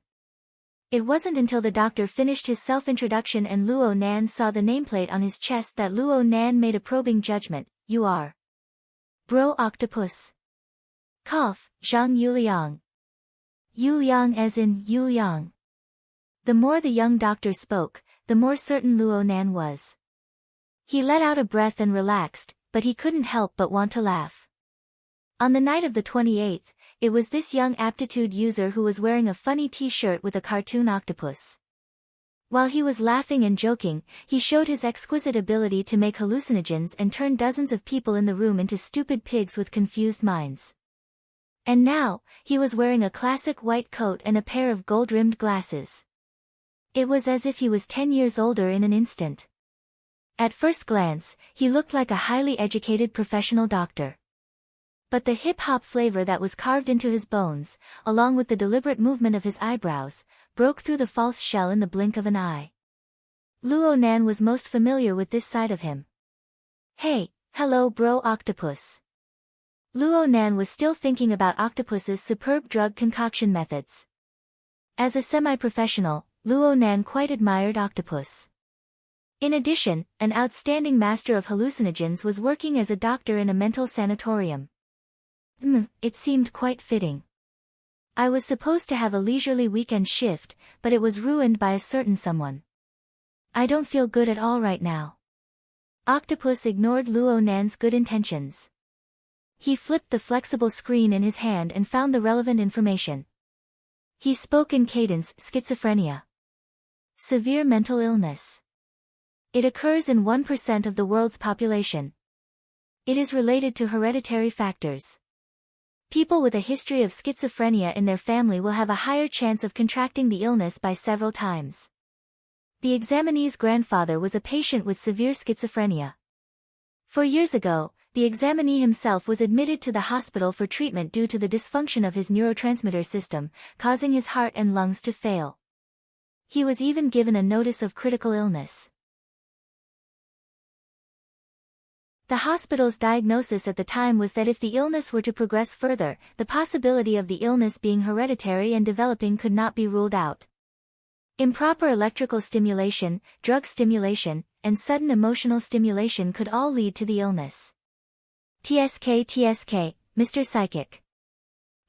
It wasn't until the doctor finished his self-introduction and Luo Nan saw the nameplate on his chest that Luo Nan made a probing judgment. You are Bro Octopus. Cough, Zhang Yuliang. Yuliang as in Yuliang. The more the young doctor spoke, the more certain Luo Nan was. He let out a breath and relaxed, but he couldn't help but want to laugh. On the night of the 28th, it was this young aptitude user who was wearing a funny t-shirt with a cartoon octopus. While he was laughing and joking, he showed his exquisite ability to make hallucinogens and turn dozens of people in the room into stupid pigs with confused minds. And now, he was wearing a classic white coat and a pair of gold-rimmed glasses. It was as if he was 10 years older in an instant. At first glance, he looked like a highly educated professional doctor. But the hip-hop flavor that was carved into his bones, along with the deliberate movement of his eyebrows, broke through the false shell in the blink of an eye. Luo Nan was most familiar with this side of him. Hey, hello bro octopus. Luo Nan was still thinking about Octopus's superb drug concoction methods. As a semi-professional, Luo Nan quite admired Octopus. In addition, an outstanding master of hallucinogens was working as a doctor in a mental sanatorium. It seemed quite fitting. I was supposed to have a leisurely weekend shift, but it was ruined by a certain someone. I don't feel good at all right now. Octopus ignored Luo Nan's good intentions. He flipped the flexible screen in his hand and found the relevant information. He spoke in cadence, schizophrenia. Severe mental illness. It occurs in 1% of the world's population. It is related to hereditary factors. People with a history of schizophrenia in their family will have a higher chance of contracting the illness by several times. The examinee's grandfather was a patient with severe schizophrenia. 4 years ago, the examinee himself was admitted to the hospital for treatment due to the dysfunction of his neurotransmitter system, causing his heart and lungs to fail. He was even given a notice of critical illness. The hospital's diagnosis at the time was that if the illness were to progress further, the possibility of the illness being hereditary and developing could not be ruled out. Improper electrical stimulation, drug stimulation, and sudden emotional stimulation could all lead to the illness. TSK, Mr. Psychic.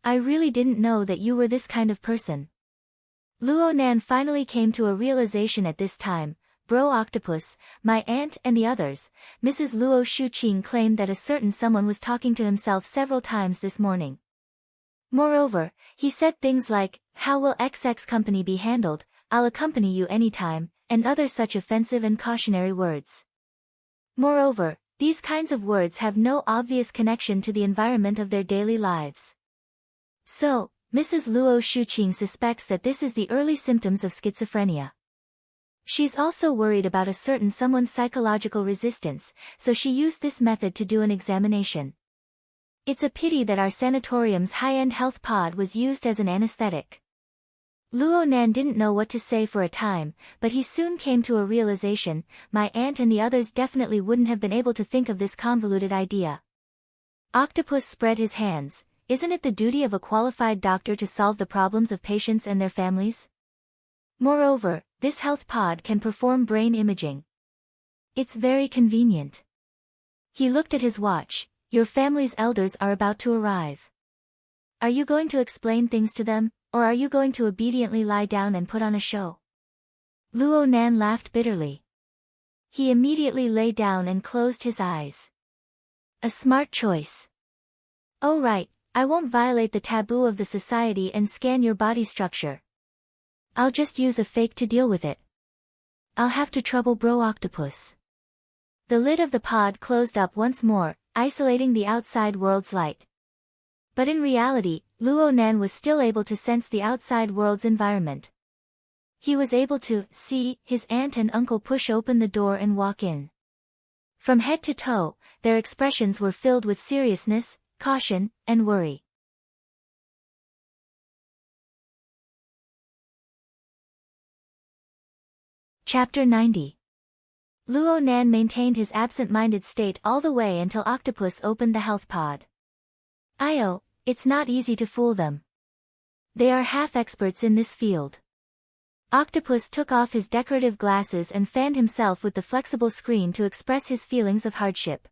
I really didn't know that you were this kind of person. Luo Nan finally came to a realization at this time. Bro Octopus, my aunt and the others, Mrs. Luo Shuqing claimed that a certain someone was talking to himself several times this morning. Moreover, he said things like, "How will XX company be handled? I'll accompany you anytime," and other such offensive and cautionary words. Moreover, these kinds of words have no obvious connection to the environment of their daily lives. So, Mrs. Luo Shuqing suspects that this is the early symptoms of schizophrenia. She's also worried about a certain someone's psychological resistance, so she used this method to do an examination. It's a pity that our sanatorium's high-end health pod was used as an anesthetic. Luo Nan didn't know what to say for a time, but he soon came to a realization. My aunt and the others definitely wouldn't have been able to think of this convoluted idea. Octopus spread his hands. Isn't it the duty of a qualified doctor to solve the problems of patients and their families? Moreover, this health pod can perform brain imaging. It's very convenient. He looked at his watch. Your family's elders are about to arrive. Are you going to explain things to them, or are you going to obediently lie down and put on a show? Luo Nan laughed bitterly. He immediately lay down and closed his eyes. A smart choice. Oh right, I won't violate the taboo of the society and scan your body structure. I'll just use a fake to deal with it. I'll have to trouble Bro Octopus. The lid of the pod closed up once more, isolating the outside world's light. But in reality, Luo Nan was still able to sense the outside world's environment. He was able to see his aunt and uncle push open the door and walk in. From head to toe, their expressions were filled with seriousness, caution, and worry. Chapter 90. Luo Nan maintained his absent-minded state all the way until Octopus opened the health pod. It's not easy to fool them. They are half-experts in this field. Octopus took off his decorative glasses and fanned himself with the flexible screen to express his feelings of hardship.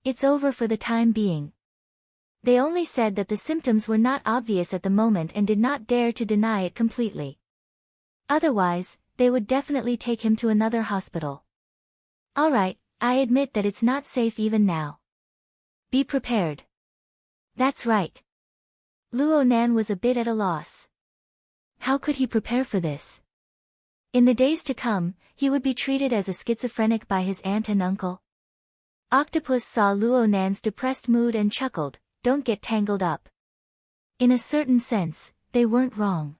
It's over for the time being. They only said that the symptoms were not obvious at the moment and did not dare to deny it completely. Otherwise, they would definitely take him to another hospital. Alright, I admit that it's not safe even now. Be prepared. That's right. Luo Nan was a bit at a loss. How could he prepare for this? In the days to come, he would be treated as a schizophrenic by his aunt and uncle. Octopus saw Luo Nan's depressed mood and chuckled, don't get tangled up. In a certain sense, they weren't wrong.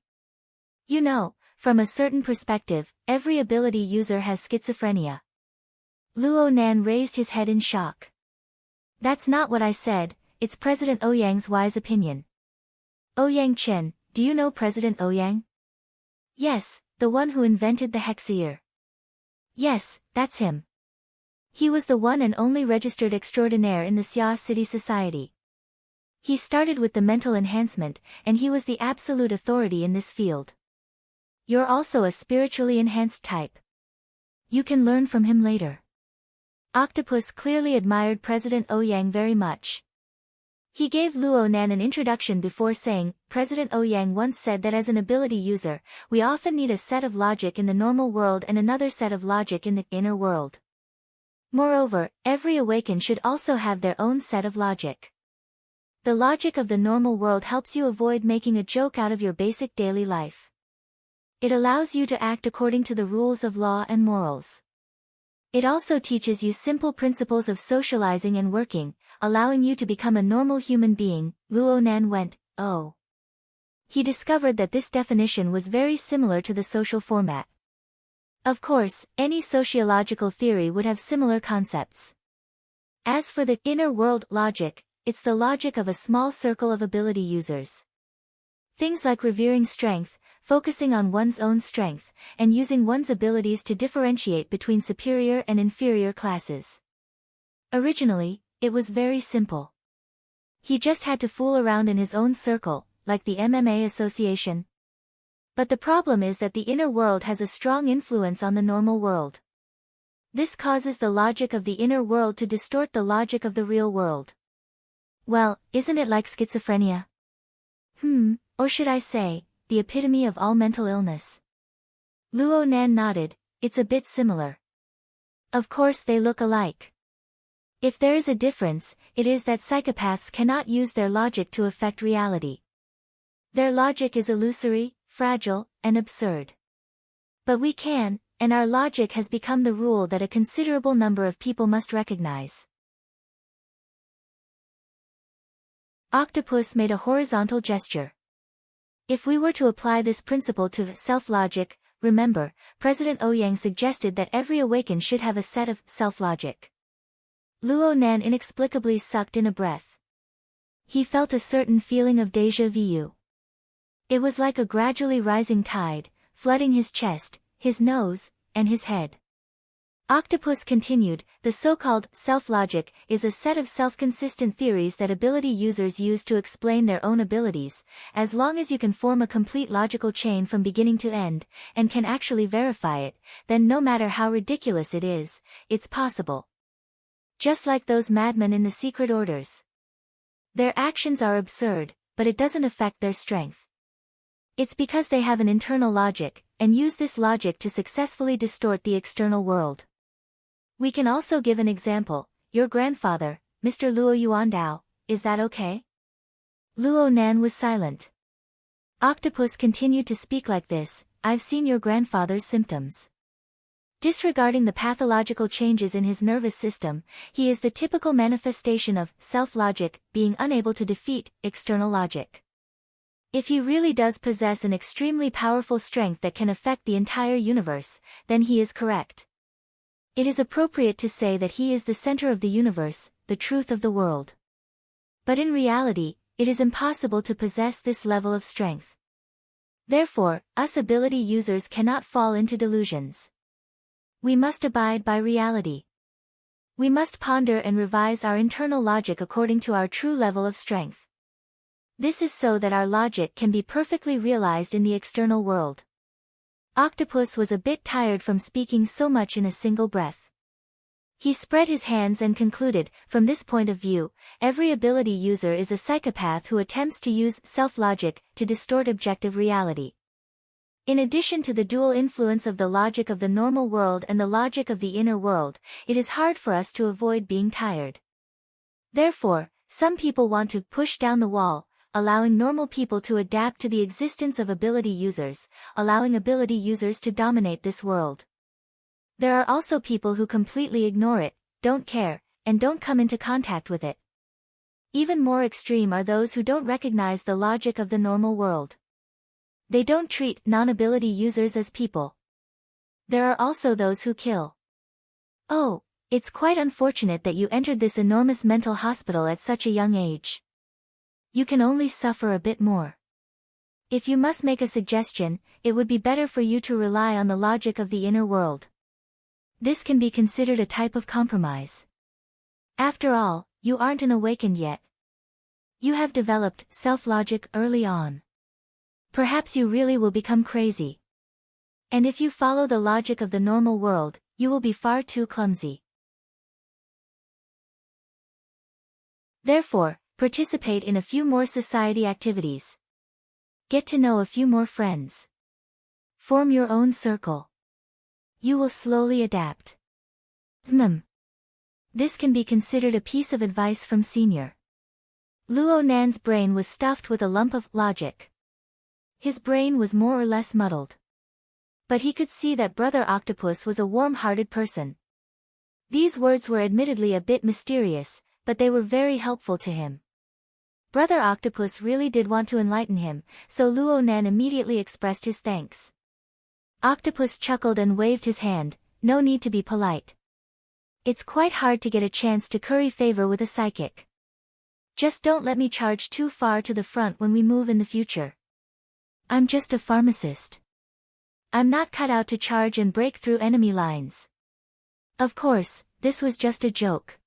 You know, from a certain perspective, every ability user has schizophrenia. Luo Nan raised his head in shock. That's not what I said, it's President Ouyang's wise opinion. Ouyang Chen, do you know President Ouyang? Yes, the one who invented the hexaear. Yes, that's him. He was the one and only registered extraordinaire in the Xia City Society. He started with the mental enhancement, and he was the absolute authority in this field. You're also a spiritually enhanced type. You can learn from him later. Octopus clearly admired President Ouyang very much. He gave Luo Nan an introduction before saying, President Ouyang once said that as an ability user, we often need a set of logic in the normal world and another set of logic in the inner world. Moreover, every awakened should also have their own set of logic. The logic of the normal world helps you avoid making a joke out of your basic daily life. It allows you to act according to the rules of law and morals. It also teaches you simple principles of socializing and working, allowing you to become a normal human being. Luo Nan went, oh. He discovered that this definition was very similar to the social format. Of course, any sociological theory would have similar concepts. As for the inner world logic, it's the logic of a small circle of ability users. Things like revering strength, focusing on one's own strength, and using one's abilities to differentiate between superior and inferior classes. Originally, it was very simple. He just had to fool around in his own circle, like the MMA association. But the problem is that the inner world has a strong influence on the normal world. This causes the logic of the inner world to distort the logic of the real world. Well, isn't it like schizophrenia? Or should I say, the epitome of all mental illness? Luo Nan nodded, it's a bit similar. Of course they look alike. If there is a difference, it is that psychopaths cannot use their logic to affect reality. Their logic is illusory, fragile, and absurd. But we can, and our logic has become the rule that a considerable number of people must recognize. Octopus made a horizontal gesture. If we were to apply this principle to self-logic, remember, President Ouyang suggested that every awakened should have a set of self-logic. Luo Nan inexplicably sucked in a breath. He felt a certain feeling of déjà vu. It was like a gradually rising tide, flooding his chest, his nose, and his head. Octopus continued, the so-called self-logic is a set of self-consistent theories that ability users use to explain their own abilities, as long as you can form a complete logical chain from beginning to end, and can actually verify it, then no matter how ridiculous it is, it's possible. Just like those madmen in the secret orders. Their actions are absurd, but it doesn't affect their strength. It's because they have an internal logic, and use this logic to successfully distort the external world. We can also give an example, your grandfather, Mr. Luo Yuandao, is that okay? Luo Nan was silent. Octopus continued to speak like this, I've seen your grandfather's symptoms. Disregarding the pathological changes in his nervous system, he is the typical manifestation of self-logic, being unable to defeat external logic. If he really does possess an extremely powerful strength that can affect the entire universe, then he is correct. It is appropriate to say that he is the center of the universe, the truth of the world. But in reality, it is impossible to possess this level of strength. Therefore, us ability users cannot fall into delusions. We must abide by reality. We must ponder and revise our internal logic according to our true level of strength. This is so that our logic can be perfectly realized in the external world. Octopus was a bit tired from speaking so much in a single breath. He spread his hands and concluded, from this point of view, every ability user is a psychopath who attempts to use self-logic to distort objective reality. In addition to the dual influence of the logic of the normal world and the logic of the inner world, it is hard for us to avoid being tired. Therefore, some people want to push down the wall, allowing normal people to adapt to the existence of ability users, allowing ability users to dominate this world. There are also people who completely ignore it, don't care, and don't come into contact with it. Even more extreme are those who don't recognize the logic of the normal world. They don't treat non-ability users as people. There are also those who kill. Oh, it's quite unfortunate that you entered this enormous mental hospital at such a young age. You can only suffer a bit more. If you must make a suggestion, it would be better for you to rely on the logic of the inner world. This can be considered a type of compromise. After all, you aren't an awakened yet. You have developed self-logic early on. Perhaps you really will become crazy. And if you follow the logic of the normal world, you will be far too clumsy. Therefore, participate in a few more society activities. Get to know a few more friends. Form your own circle. You will slowly adapt. This can be considered a piece of advice from Senior. Luo Nan's brain was stuffed with a lump of logic. His brain was more or less muddled. But he could see that Brother Octopus was a warm-hearted person. These words were admittedly a bit mysterious, but they were very helpful to him. Brother Octopus really did want to enlighten him, so Luo Nan immediately expressed his thanks. Octopus chuckled and waved his hand. No need to be polite. It's quite hard to get a chance to curry favor with a psychic. Just don't let me charge too far to the front when we move in the future. I'm just a pharmacist. I'm not cut out to charge and break through enemy lines. Of course, this was just a joke.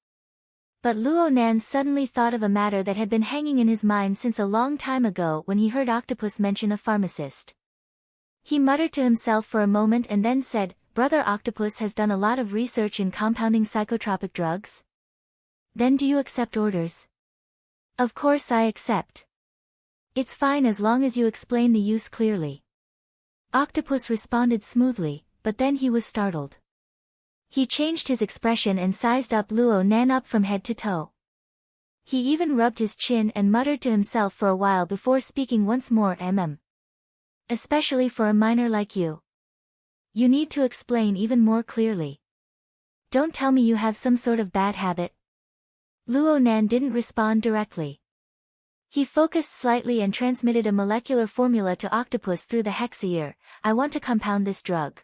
But Luo Nan suddenly thought of a matter that had been hanging in his mind since a long time ago when he heard Octopus mention a pharmacist. He muttered to himself for a moment and then said, Brother Octopus has done a lot of research in compounding psychotropic drugs? Then do you accept orders? Of course I accept. It's fine as long as you explain the use clearly. Octopus responded smoothly, but then he was startled. He changed his expression and sized up Luo Nan up from head to toe. He even rubbed his chin and muttered to himself for a while before speaking once more. Especially for a minor like you. You need to explain even more clearly. Don't tell me you have some sort of bad habit. Luo Nan didn't respond directly. He focused slightly and transmitted a molecular formula to Octopus through the hex ear. I want to compound this drug.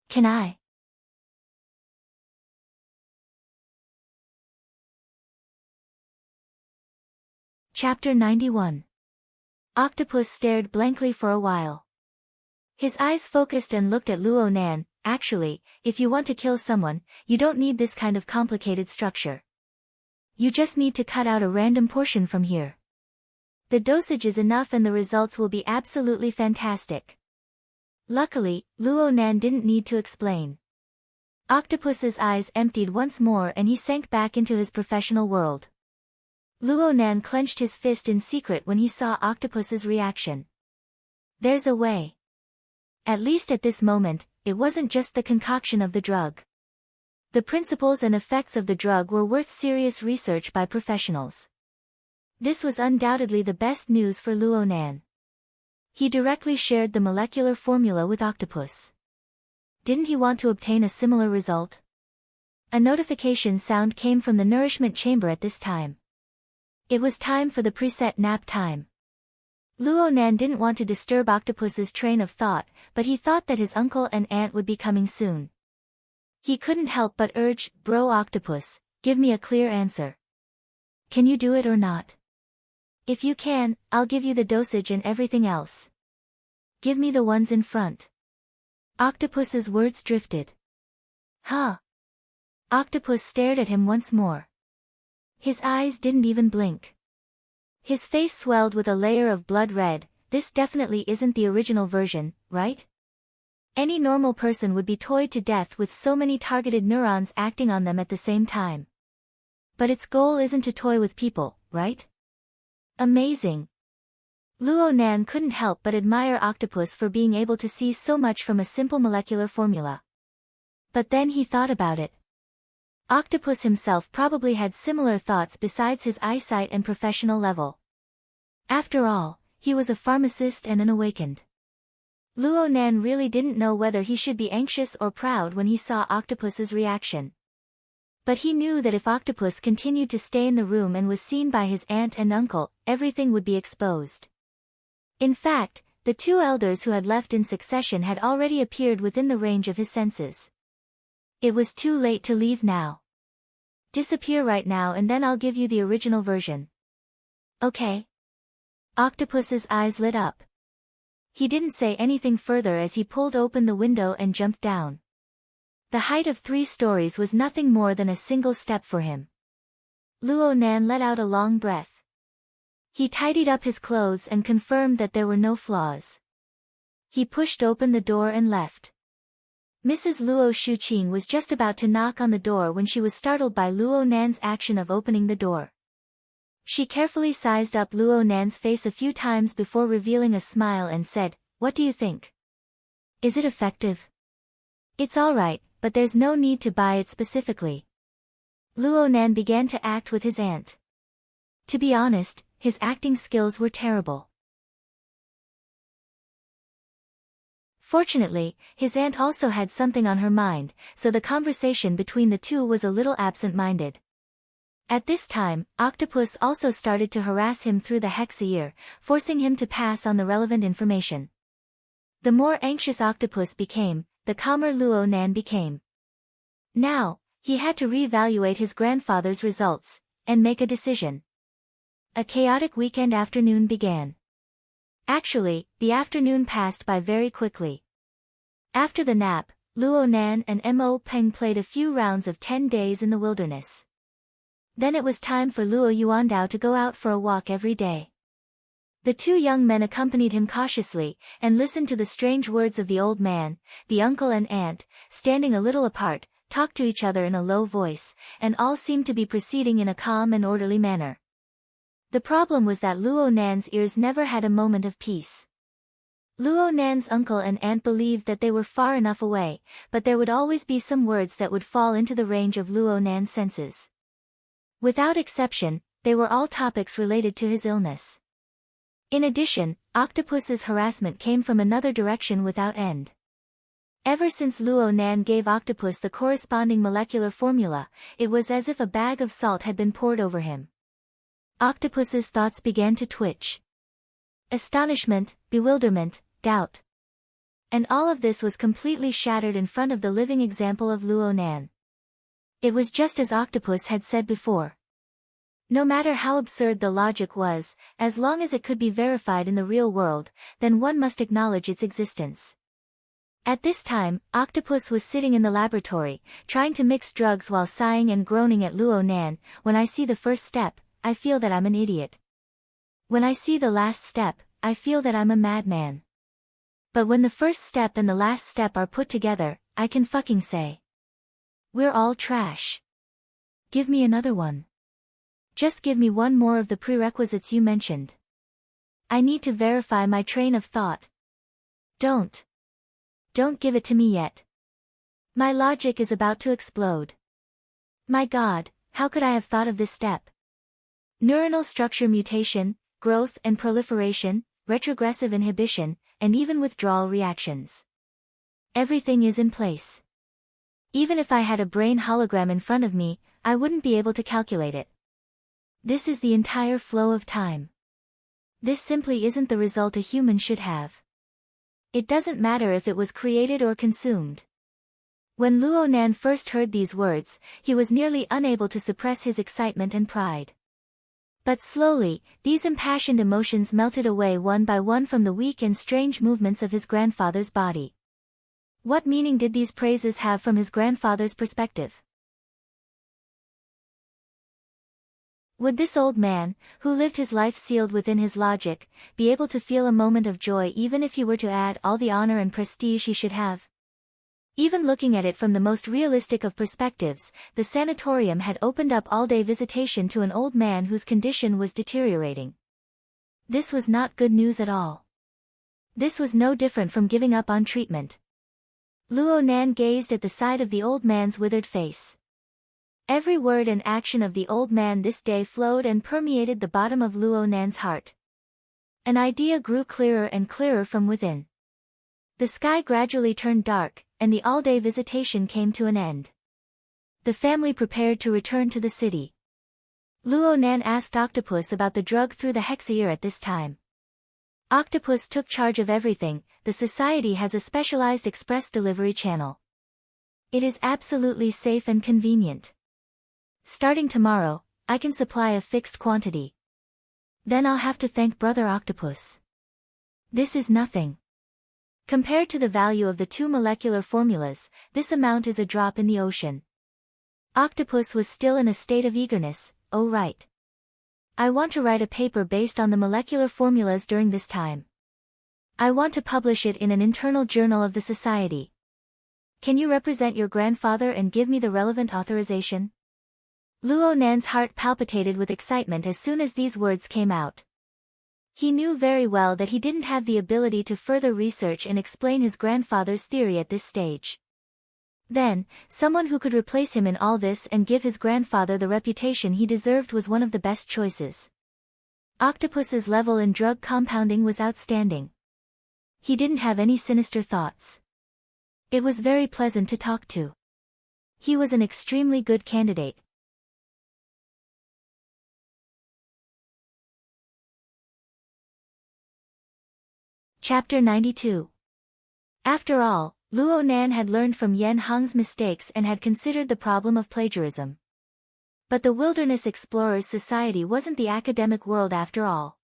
Can I? Chapter 91. Octopus stared blankly for a while. His eyes focused and looked at Luo Nan. Actually, if you want to kill someone, you don't need this kind of complicated structure. You just need to cut out a random portion from here. The dosage is enough and the results will be absolutely fantastic. Luckily, Luo Nan didn't need to explain. Octopus's eyes emptied once more and he sank back into his professional world. Luo Nan clenched his fist in secret when he saw Octopus's reaction. There's a way. At least at this moment, it wasn't just the concoction of the drug. The principles and effects of the drug were worth serious research by professionals. This was undoubtedly the best news for Luo Nan. He directly shared the molecular formula with Octopus. Didn't he want to obtain a similar result? A notification sound came from the nourishment chamber at this time. It was time for the preset nap time. Luo Nan didn't want to disturb Octopus's train of thought, but he thought that his uncle and aunt would be coming soon. He couldn't help but urge, Bro Octopus, give me a clear answer. Can you do it or not? If you can, I'll give you the dosage and everything else. Give me the ones in front. Octopus's words drifted. Huh? Octopus stared at him once more. His eyes didn't even blink. His face swelled with a layer of blood red. This definitely isn't the original version, right? Any normal person would be toyed to death with so many targeted neurons acting on them at the same time. But its goal isn't to toy with people, right? Amazing. Luo Nan couldn't help but admire Octopus for being able to see so much from a simple molecular formula. But then he thought about it. Octopus himself probably had similar thoughts besides his eyesight and professional level. After all, he was a pharmacist and an awakened. Luo Nan really didn't know whether he should be anxious or proud when he saw Octopus's reaction. But he knew that if Octopus continued to stay in the room and was seen by his aunt and uncle, everything would be exposed. In fact, the two elders who had left in succession had already appeared within the range of his senses. It was too late to leave now. Disappear right now and then I'll give you the original version. Okay. Octopus's eyes lit up. He didn't say anything further as he pulled open the window and jumped down. The height of 3 stories was nothing more than a single step for him. Luo Nan let out a long breath. He tidied up his clothes and confirmed that there were no flaws. He pushed open the door and left. Mrs. Luo Shuqing was just about to knock on the door when she was startled by Luo Nan's action of opening the door. She carefully sized up Luo Nan's face a few times before revealing a smile and said, What do you think? Is it effective? It's alright, but there's no need to buy it specifically. Luo Nan began to act with his aunt. To be honest, his acting skills were terrible. Fortunately, his aunt also had something on her mind, so the conversation between the two was a little absent-minded. At this time, Octopus also started to harass him through the hex ear, forcing him to pass on the relevant information. The more anxious Octopus became, the calmer Luo Nan became. Now, he had to reevaluate his grandfather's results, and make a decision. A chaotic weekend afternoon began. Actually, the afternoon passed by very quickly. After the nap, Luo Nan and Mo Peng played a few rounds of 10 days in the wilderness. Then it was time for Luo Yuandao to go out for a walk every day. The two young men accompanied him cautiously, and listened to the strange words of the old man. The uncle and aunt, standing a little apart, talked to each other in a low voice, and all seemed to be proceeding in a calm and orderly manner. The problem was that Luo Nan's ears never had a moment of peace. Luo Nan's uncle and aunt believed that they were far enough away, but there would always be some words that would fall into the range of Luo Nan's senses. Without exception, they were all topics related to his illness. In addition, Octopus's harassment came from another direction without end. Ever since Luo Nan gave Octopus the corresponding molecular formula, it was as if a bag of salt had been poured over him. Octopus's thoughts began to twitch. Astonishment, bewilderment, doubt. And all of this was completely shattered in front of the living example of Luo Nan. It was just as Octopus had said before. No matter how absurd the logic was, as long as it could be verified in the real world, then one must acknowledge its existence. At this time, Octopus was sitting in the laboratory, trying to mix drugs while sighing and groaning at Luo Nan. When I see the first step, I feel that I'm an idiot. When I see the last step, I feel that I'm a madman. But when the first step and the last step are put together, I can fucking say, we're all trash. Give me another one. Just give me one more of the prerequisites you mentioned. I need to verify my train of thought. Don't give it to me yet. My logic is about to explode. My God, how could I have thought of this step? Neuronal structure mutation, growth and proliferation, retrogressive inhibition, and even withdrawal reactions. Everything is in place. Even if I had a brain hologram in front of me, I wouldn't be able to calculate it. This is the entire flow of time. This simply isn't the result a human should have. It doesn't matter if it was created or consumed. When Luo Nan first heard these words, he was nearly unable to suppress his excitement and pride. But slowly, these impassioned emotions melted away one by one from the weak and strange movements of his grandfather's body. What meaning did these praises have from his grandfather's perspective? Would this old man, who lived his life sealed within his logic, be able to feel a moment of joy even if he were to add all the honor and prestige he should have? Even looking at it from the most realistic of perspectives, the sanatorium had opened up all-day visitation to an old man whose condition was deteriorating. This was not good news at all. This was no different from giving up on treatment. Luo Nan gazed at the side of the old man's withered face. Every word and action of the old man this day flowed and permeated the bottom of Luo Nan's heart. An idea grew clearer and clearer from within. The sky gradually turned dark, and the all-day visitation came to an end. The family prepared to return to the city. Luo Nan asked Octopus about the drug through the hex ear at this time. Octopus took charge of everything. The society has a specialized express delivery channel. It is absolutely safe and convenient. Starting tomorrow, I can supply a fixed quantity. Then I'll have to thank Brother Octopus. This is nothing. Compared to the value of the 2 molecular formulas, this amount is a drop in the ocean. Octopus was still in a state of eagerness. Oh right. I want to write a paper based on the molecular formulas during this time. I want to publish it in an internal journal of the society. Can you represent your grandfather and give me the relevant authorization? Luo Nan's heart palpitated with excitement as soon as these words came out. He knew very well that he didn't have the ability to further research and explain his grandfather's theory at this stage. Then, someone who could replace him in all this and give his grandfather the reputation he deserved was one of the best choices. Octopus's level in drug compounding was outstanding. He didn't have any sinister thoughts. It was very pleasant to talk to. He was an extremely good candidate. Chapter 92. After all, Luo Nan had learned from Yen Hong's mistakes and had considered the problem of plagiarism. But the Wilderness Explorers Society wasn't the academic world after all.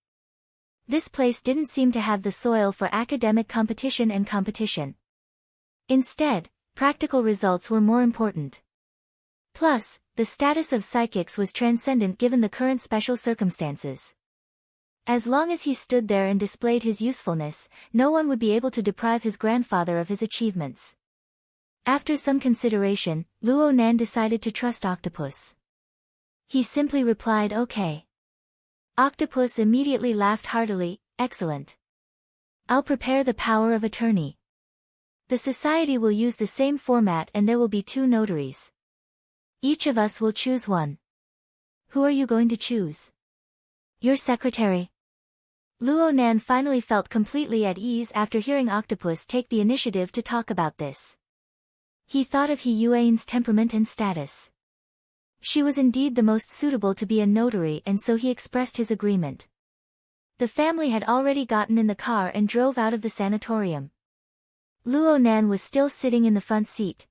This place didn't seem to have the soil for academic competition and competition. Instead, practical results were more important. Plus, the status of psychics was transcendent given the current special circumstances. As long as he stood there and displayed his usefulness, no one would be able to deprive his grandfather of his achievements. After some consideration, Luo Nan decided to trust Octopus. He simply replied okay. Octopus immediately laughed heartily, excellent. I'll prepare the power of attorney. The society will use the same format and there will be 2 notaries. Each of us will choose one. Who are you going to choose? Your secretary. Luo Nan finally felt completely at ease after hearing Octopus take the initiative to talk about this. He thought of He Yuan's temperament and status. She was indeed the most suitable to be a notary and so he expressed his agreement. The family had already gotten in the car and drove out of the sanatorium. Luo Nan was still sitting in the front seat.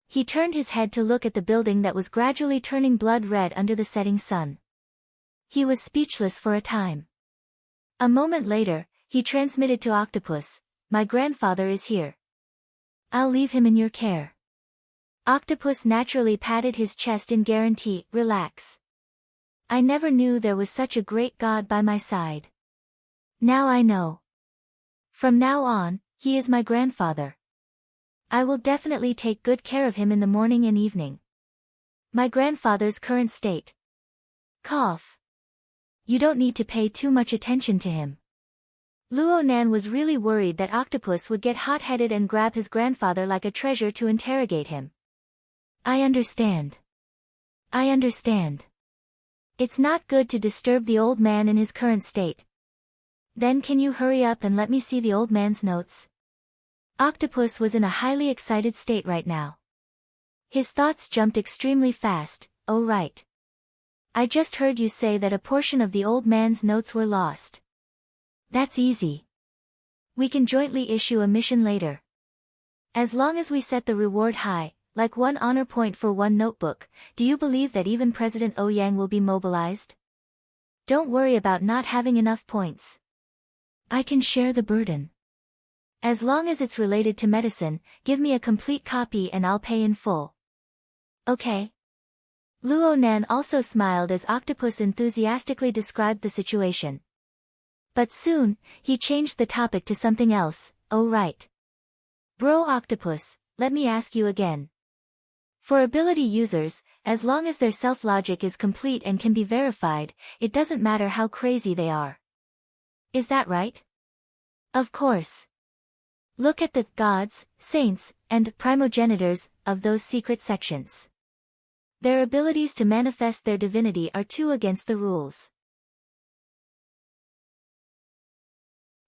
He turned his head to look at the building that was gradually turning blood red under the setting sun. He was speechless for a time. A moment later, he transmitted to Octopus, "My grandfather is here. I'll leave him in your care." Octopus naturally patted his chest in guarantee, "Relax. I never knew there was such a great God by my side. Now I know. From now on, he is my grandfather. I will definitely take good care of him in the morning and evening." My grandfather's current state. Cough. You don't need to pay too much attention to him. Luo Nan was really worried that Octopus would get hot-headed and grab his grandfather like a treasure to interrogate him. I understand. It's not good to disturb the old man in his current state. Then can you hurry up and let me see the old man's notes? Octopus was in a highly excited state right now. His thoughts jumped extremely fast. Oh right. I just heard you say that a portion of the old man's notes were lost. That's easy. We can jointly issue a mission later. As long as we set the reward high, like 1 honor point for 1 notebook, do you believe that even President Ouyang will be mobilized? Don't worry about not having enough points. I can share the burden. As long as it's related to medicine, give me a complete copy and I'll pay in full. Okay. Luo Nan also smiled as Octopus enthusiastically described the situation. But soon, he changed the topic to something else. Oh right. Bro Octopus, let me ask you again. For ability users, as long as their self-logic is complete and can be verified, it doesn't matter how crazy they are. Is that right? Of course. Look at the gods, saints, and primogenitors of those secret sections. Their abilities to manifest their divinity are too against the rules.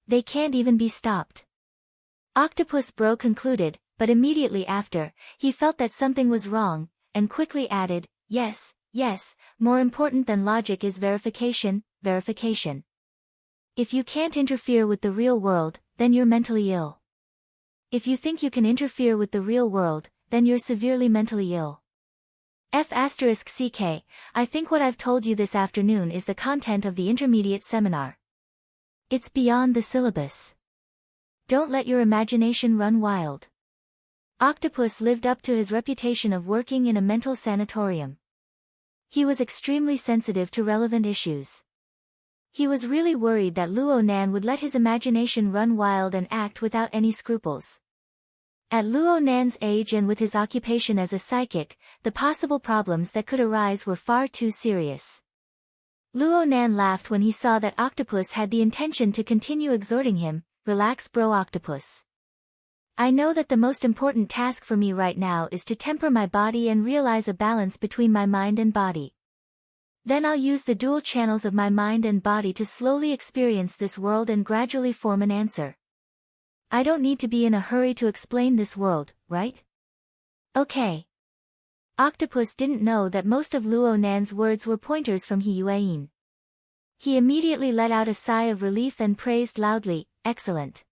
They can't even be stopped. Octopus Bro concluded, but immediately after, he felt that something was wrong, and quickly added, yes, more important than logic is verification. If you can't interfere with the real world, then you're mentally ill. If you think you can interfere with the real world, then you're severely mentally ill. F***CK, I think what I've told you this afternoon is the content of the intermediate seminar. It's beyond the syllabus. Don't let your imagination run wild. Octopus lived up to his reputation of working in a mental sanatorium. He was extremely sensitive to relevant issues. He was really worried that Luo Nan would let his imagination run wild and act without any scruples. At Luo Nan's age and with his occupation as a psychic, the possible problems that could arise were far too serious. Luo Nan laughed when he saw that Octopus had the intention to continue exhorting him, relax bro Octopus. I know that the most important task for me right now is to temper my body and realize a balance between my mind and body. Then I'll use the dual channels of my mind and body to slowly experience this world and gradually form an answer. I don't need to be in a hurry to explain this world, right? Okay. Octopus didn't know that most of Luo Nan's words were pointers from He Yuan. He immediately let out a sigh of relief and praised loudly, excellent.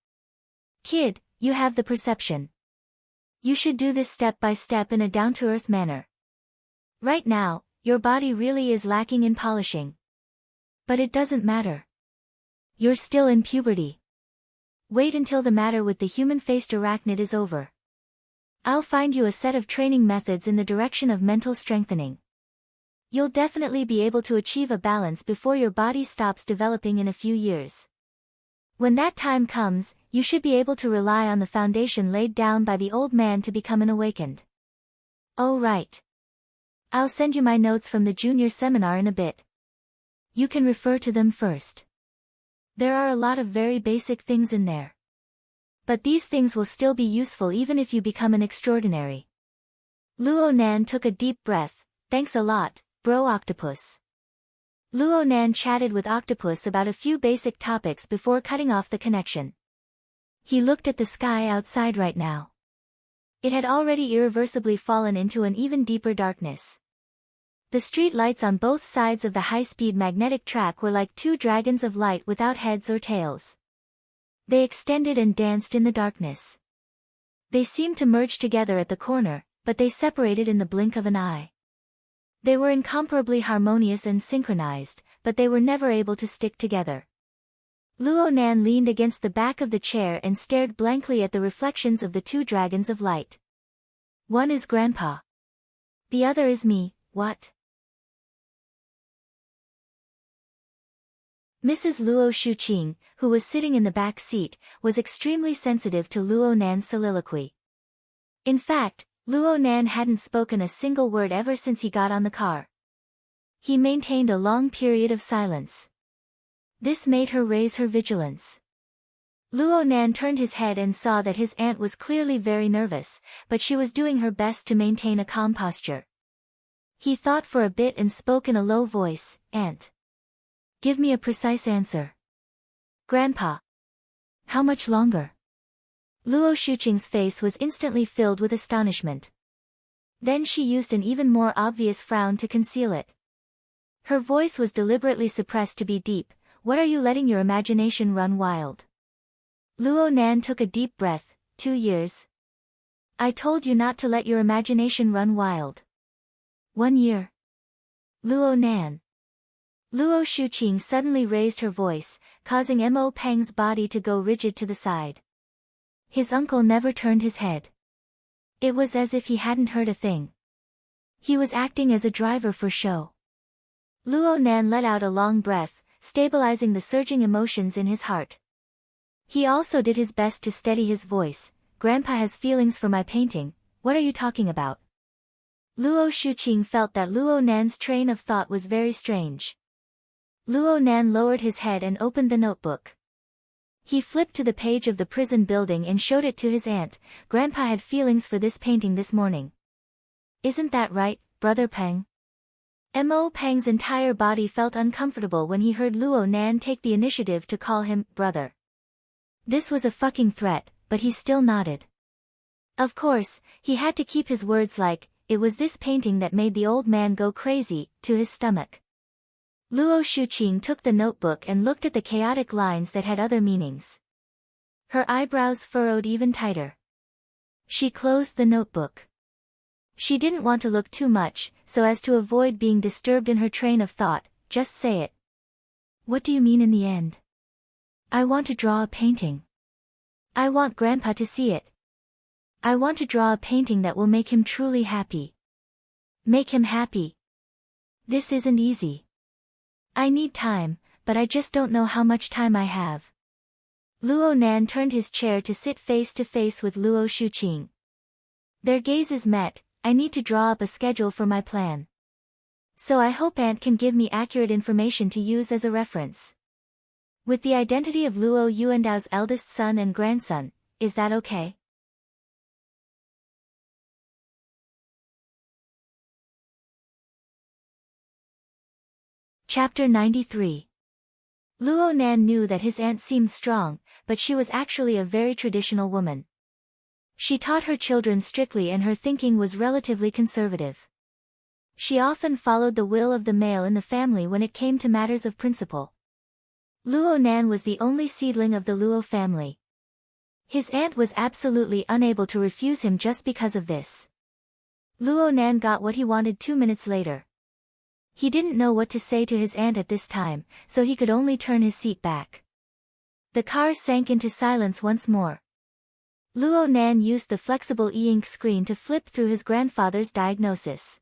Kid, you have the perception. You should do this step by step in a down-to-earth manner. Right now, your body really is lacking in polishing. But it doesn't matter. You're still in puberty. Wait until the matter with the human-faced arachnid is over. I'll find you a set of training methods in the direction of mental strengthening. You'll definitely be able to achieve a balance before your body stops developing in a few years. When that time comes, you should be able to rely on the foundation laid down by the old man to become an awakened. Oh right. I'll send you my notes from the junior seminar in a bit. You can refer to them first. There are a lot of very basic things in there. But these things will still be useful even if you become an extraordinary. Luo Nan took a deep breath. Thanks a lot, bro octopus. Luo Nan chatted with Octopus about a few basic topics before cutting off the connection. He looked at the sky outside right now. It had already irreversibly fallen into an even deeper darkness. The street lights on both sides of the high-speed magnetic track were like two dragons of light without heads or tails. They extended and danced in the darkness. They seemed to merge together at the corner, but they separated in the blink of an eye. They were incomparably harmonious and synchronized, but they were never able to stick together. Luo Nan leaned against the back of the chair and stared blankly at the reflections of the two dragons of light. One is Grandpa. The other is me, what? Mrs. Luo Shuqing, who was sitting in the back seat, was extremely sensitive to Luo Nan's soliloquy. In fact, Luo Nan hadn't spoken a single word ever since he got on the car. He maintained a long period of silence. This made her raise her vigilance. Luo Nan turned his head and saw that his aunt was clearly very nervous, but she was doing her best to maintain a calm posture. He thought for a bit and spoke in a low voice, "Aunt. Give me a precise answer." "Grandpa. How much longer?" Luo Shuqing's face was instantly filled with astonishment. Then she used an even more obvious frown to conceal it. Her voice was deliberately suppressed to be deep. "What are you letting your imagination run wild?" Luo Nan took a deep breath. 2 years. I told you not to let your imagination run wild. 1 year. Luo Nan. Luo Shuqing suddenly raised her voice, causing Mo Peng's body to go rigid to the side. His uncle never turned his head. It was as if he hadn't heard a thing. He was acting as a driver for show. Luo Nan let out a long breath, stabilizing the surging emotions in his heart. He also did his best to steady his voice. "Grandpa has feelings for my painting, what are you talking about?" Luo Shuqing felt that Luo Nan's train of thought was very strange. Luo Nan lowered his head and opened the notebook. He flipped to the page of the prison building and showed it to his aunt. "Grandpa had feelings for this painting this morning. Isn't that right, Brother Peng?" Mo Peng's entire body felt uncomfortable when he heard Luo Nan take the initiative to call him brother. This was a fucking threat, but he still nodded. Of course, he had to keep his words like, "It was this painting that made the old man go crazy," to his stomach. Luo Shuqing took the notebook and looked at the chaotic lines that had other meanings. Her eyebrows furrowed even tighter. She closed the notebook. She didn't want to look too much, so as to avoid being disturbed in her train of thought. "Just say it. What do you mean in the end?" "I want to draw a painting. I want Grandpa to see it. I want to draw a painting that will make him truly happy. Make him happy. This isn't easy. I need time, but I just don't know how much time I have." Luo Nan turned his chair to sit face to face with Luo Shuqing. Their gazes met. "I need to draw up a schedule for my plan. So I hope Aunt can give me accurate information to use as a reference. With the identity of Luo Yuandao's eldest son and grandson, is that okay?" Chapter 93. Luo Nan knew that his aunt seemed strong, but she was actually a very traditional woman. She taught her children strictly and her thinking was relatively conservative. She often followed the will of the male in the family when it came to matters of principle. Luo Nan was the only seedling of the Luo family. His aunt was absolutely unable to refuse him just because of this. Luo Nan got what he wanted 2 minutes later. He didn't know what to say to his aunt at this time, so he could only turn his seat back. The car sank into silence once more. Luo Nan used the flexible e-ink screen to flip through his grandfather's diagnosis.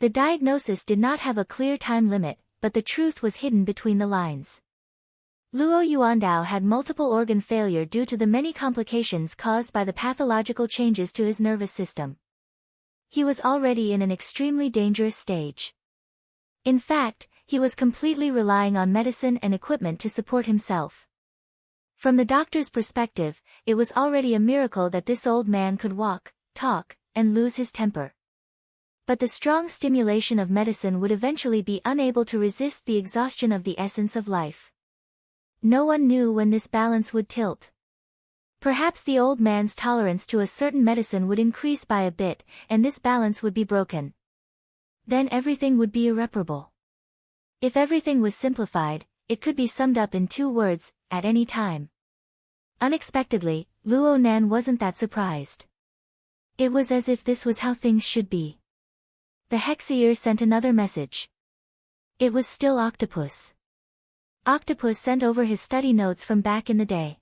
The diagnosis did not have a clear time limit, but the truth was hidden between the lines. Luo Yuandao had multiple organ failure due to the many complications caused by the pathological changes to his nervous system. He was already in an extremely dangerous stage. In fact, he was completely relying on medicine and equipment to support himself. From the doctor's perspective, it was already a miracle that this old man could walk, talk, and lose his temper. But the strong stimulation of medicine would eventually be unable to resist the exhaustion of the essence of life. No one knew when this balance would tilt. Perhaps the old man's tolerance to a certain medicine would increase by a bit, and this balance would be broken. Then everything would be irreparable. If everything was simplified, it could be summed up in 2 words, at any time. Unexpectedly, Luo Nan wasn't that surprised. It was as if this was how things should be. The Hexier sent another message. It was still Octopus. Octopus sent over his study notes from back in the day.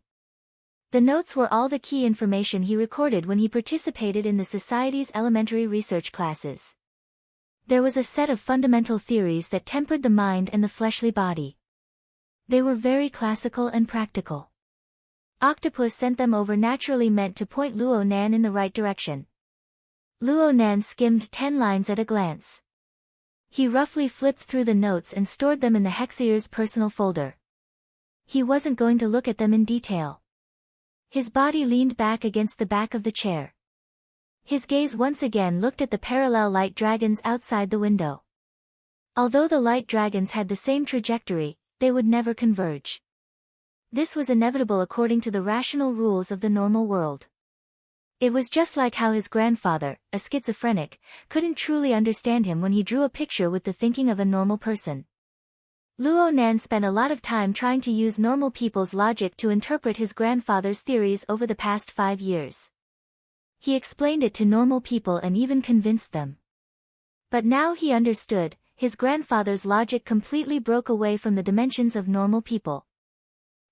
The notes were all the key information he recorded when he participated in the Society's elementary research classes. There was a set of fundamental theories that tempered the mind and the fleshly body. They were very classical and practical. Octopus sent them over naturally meant to point Luo Nan in the right direction. Luo Nan skimmed 10 lines at a glance. He roughly flipped through the notes and stored them in the Hexier's personal folder. He wasn't going to look at them in detail. His body leaned back against the back of the chair. His gaze once again looked at the parallel light dragons outside the window. Although the light dragons had the same trajectory, they would never converge. This was inevitable according to the rational rules of the normal world. It was just like how his grandfather, a schizophrenic, couldn't truly understand him when he drew a picture with the thinking of a normal person. Luo Nan spent a lot of time trying to use normal people's logic to interpret his grandfather's theories over the past 5 years. He explained it to normal people and even convinced them. But now he understood, his grandfather's logic completely broke away from the dimensions of normal people.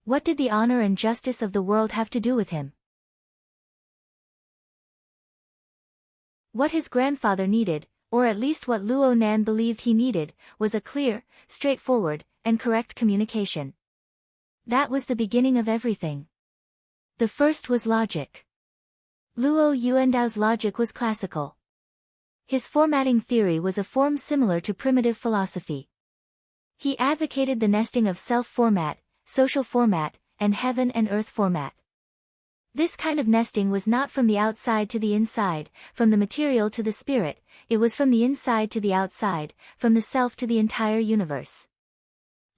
What did the honor and justice of the world have to do with him? What his grandfather needed, or at least what Luo Nan believed he needed, was a clear, straightforward, and correct communication. That was the beginning of everything. The first was logic. Luo Yuandao's logic was classical. His formatting theory was a form similar to primitive philosophy. He advocated the nesting of self-format, social format, and heaven and earth format. This kind of nesting was not from the outside to the inside, from the material to the spirit, it was from the inside to the outside, from the self to the entire universe.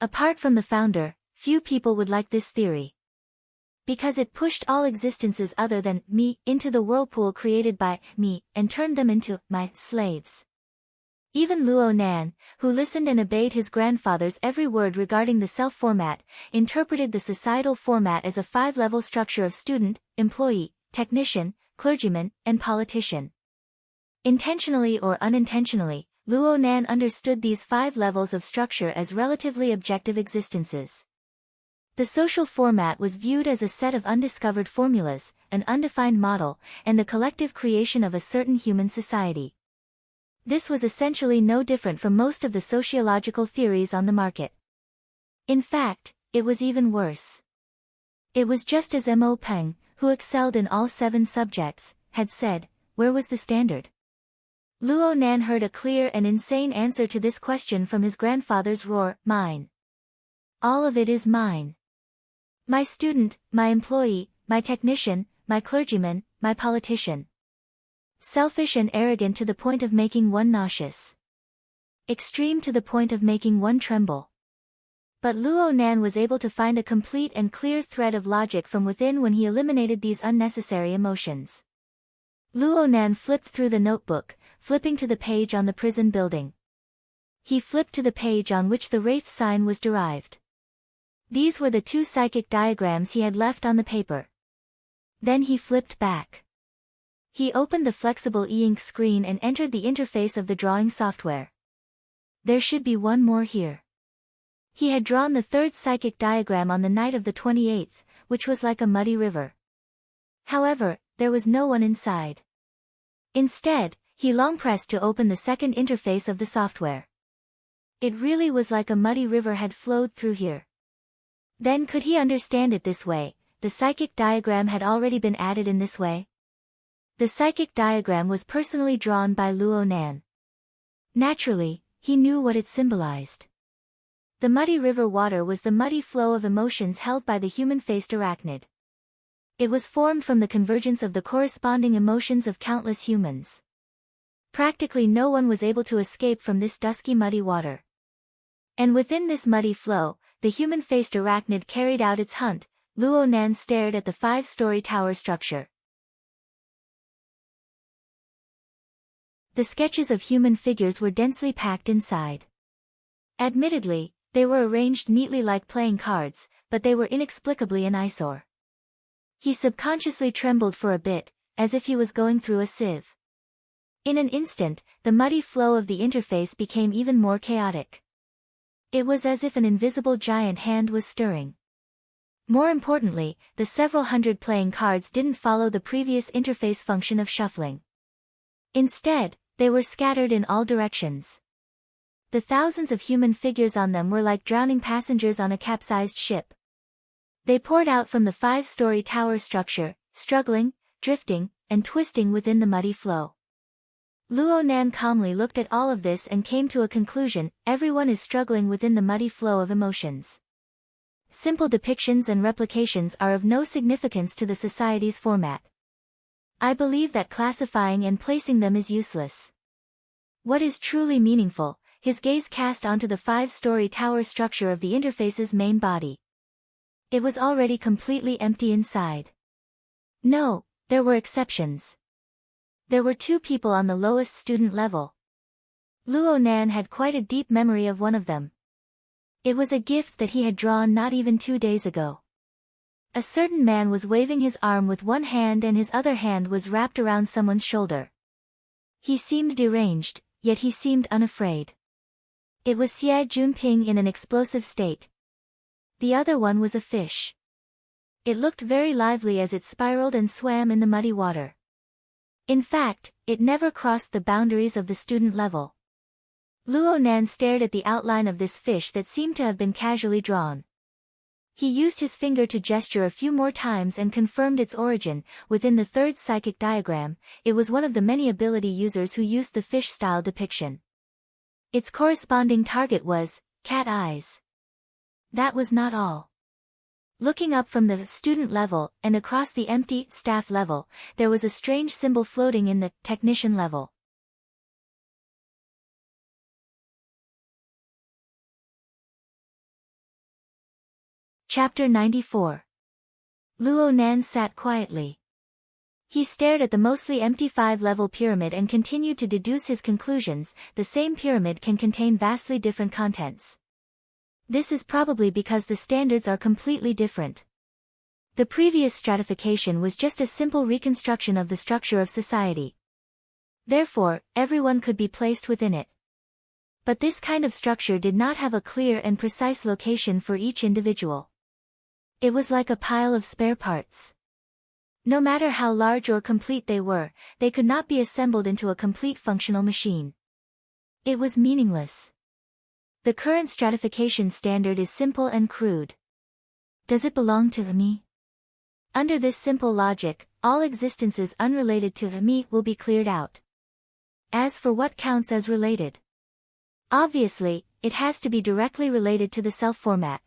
Apart from the founder, few people would like this theory. Because it pushed all existences other than me into the whirlpool created by me and turned them into my slaves. Even Luo Nan, who listened and obeyed his grandfather's every word regarding the self-format, interpreted the societal format as a 5-level structure of student, employee, technician, clergyman, and politician. Intentionally or unintentionally, Luo Nan understood these 5 levels of structure as relatively objective existences. The social format was viewed as a set of undiscovered formulas, an undefined model, and the collective creation of a certain human society. This was essentially no different from most of the sociological theories on the market. In fact, it was even worse. It was just as Mo Peng, who excelled in all 7 subjects, had said, where was the standard? Luo Nan heard a clear and insane answer to this question from his grandfather's roar, mine. All of it is mine. My student, my employee, my technician, my clergyman, my politician. Selfish and arrogant to the point of making one nauseous. Extreme to the point of making one tremble. But Luo Nan was able to find a complete and clear thread of logic from within when he eliminated these unnecessary emotions. Luo Nan flipped through the notebook, flipping to the page on the prison building. He flipped to the page on which the wraith sign was derived. These were the two psychic diagrams he had left on the paper. Then he flipped back. He opened the flexible e-ink screen and entered the interface of the drawing software. There should be one more here. He had drawn the third psychic diagram on the night of the 28th, which was like a muddy river. However, there was no one inside. Instead, he long pressed to open the second interface of the software. It really was like a muddy river had flowed through here. Then could he understand it this way? The psychic diagram had already been added in this way. The psychic diagram was personally drawn by Luo Nan. Naturally, he knew what it symbolized. The muddy river water was the muddy flow of emotions held by the human-faced arachnid. It was formed from the convergence of the corresponding emotions of countless humans. Practically no one was able to escape from this dusky muddy water. And within this muddy flow, the human-faced arachnid carried out its hunt. Luo Nan stared at the 5-story tower structure. The sketches of human figures were densely packed inside. Admittedly, they were arranged neatly like playing cards, but they were inexplicably an eyesore. He subconsciously trembled for a bit, as if he was going through a sieve. In an instant, the muddy flow of the interface became even more chaotic. It was as if an invisible giant hand was stirring. More importantly, the several hundred playing cards didn't follow the previous interface function of shuffling. Instead, they were scattered in all directions. The thousands of human figures on them were like drowning passengers on a capsized ship. They poured out from the 5-story tower structure, struggling, drifting, and twisting within the muddy flow. Luo Nan calmly looked at all of this and came to a conclusion: everyone is struggling within the muddy flow of emotions. Simple depictions and replications are of no significance to the society's format. I believe that classifying and placing them is useless. What is truly meaningful? His gaze cast onto the 5-story tower structure of the interface's main body. It was already completely empty inside. No, there were exceptions. There were 2 people on the lowest student level. Luo Nan had quite a deep memory of one of them. It was a gift that he had drawn not even 2 days ago. A certain man was waving his arm with one hand and his other hand was wrapped around someone's shoulder. He seemed deranged, yet he seemed unafraid. It was Xie Junping in an explosive state. The other one was a fish. It looked very lively as it spiraled and swam in the muddy water. In fact, it never crossed the boundaries of the student level. Luo Nan stared at the outline of this fish that seemed to have been casually drawn. He used his finger to gesture a few more times and confirmed its origin. Within the third psychic diagram, it was one of the many ability users who used the fish-style depiction. Its corresponding target was cat eyes. That was not all. Looking up from the student level and across the empty staff level, there was a strange symbol floating in the technician level. Chapter 94. Luo Nan sat quietly. He stared at the mostly empty 5-level pyramid and continued to deduce his conclusions. The same pyramid can contain vastly different contents. This is probably because the standards are completely different. The previous stratification was just a simple reconstruction of the structure of society. Therefore, everyone could be placed within it. But this kind of structure did not have a clear and precise location for each individual. It was like a pile of spare parts. No matter how large or complete they could not be assembled into a complete functional machine. It was meaningless. The current stratification standard is simple and crude. Does it belong to me? Under this simple logic, all existences unrelated to me will be cleared out. As for what counts as related, obviously, it has to be directly related to the self format.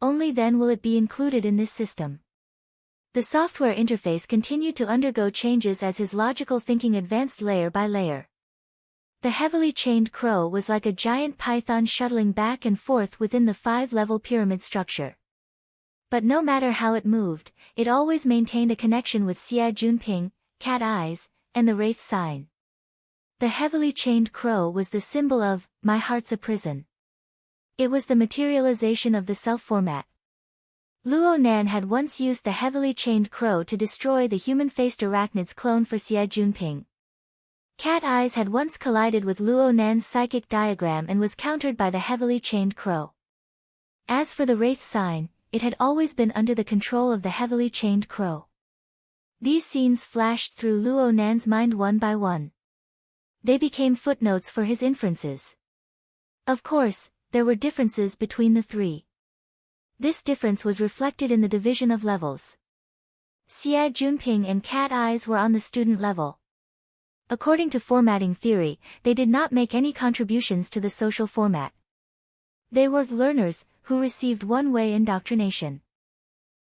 Only then will it be included in this system. The software interface continued to undergo changes as his logical thinking advanced layer by layer. The heavily chained crow was like a giant python shuttling back and forth within the 5-level pyramid structure. But no matter how it moved, it always maintained a connection with Xia Junping, cat eyes, and the wraith sign. The heavily chained crow was the symbol of, my heart's a prison. It was the materialization of the self-format. Luo Nan had once used the heavily chained crow to destroy the human-faced arachnid's clone for Xia Junping. Cat eyes had once collided with Luo Nan's psychic diagram and was countered by the heavily chained crow. As for the wraith sign, it had always been under the control of the heavily chained crow. These scenes flashed through Luo Nan's mind one by one. They became footnotes for his inferences. Of course, there were differences between the three. This difference was reflected in the division of levels. Xia Junping and Cat Eyes were on the student level. According to formatting theory, they did not make any contributions to the social format. They were learners, who received one-way indoctrination.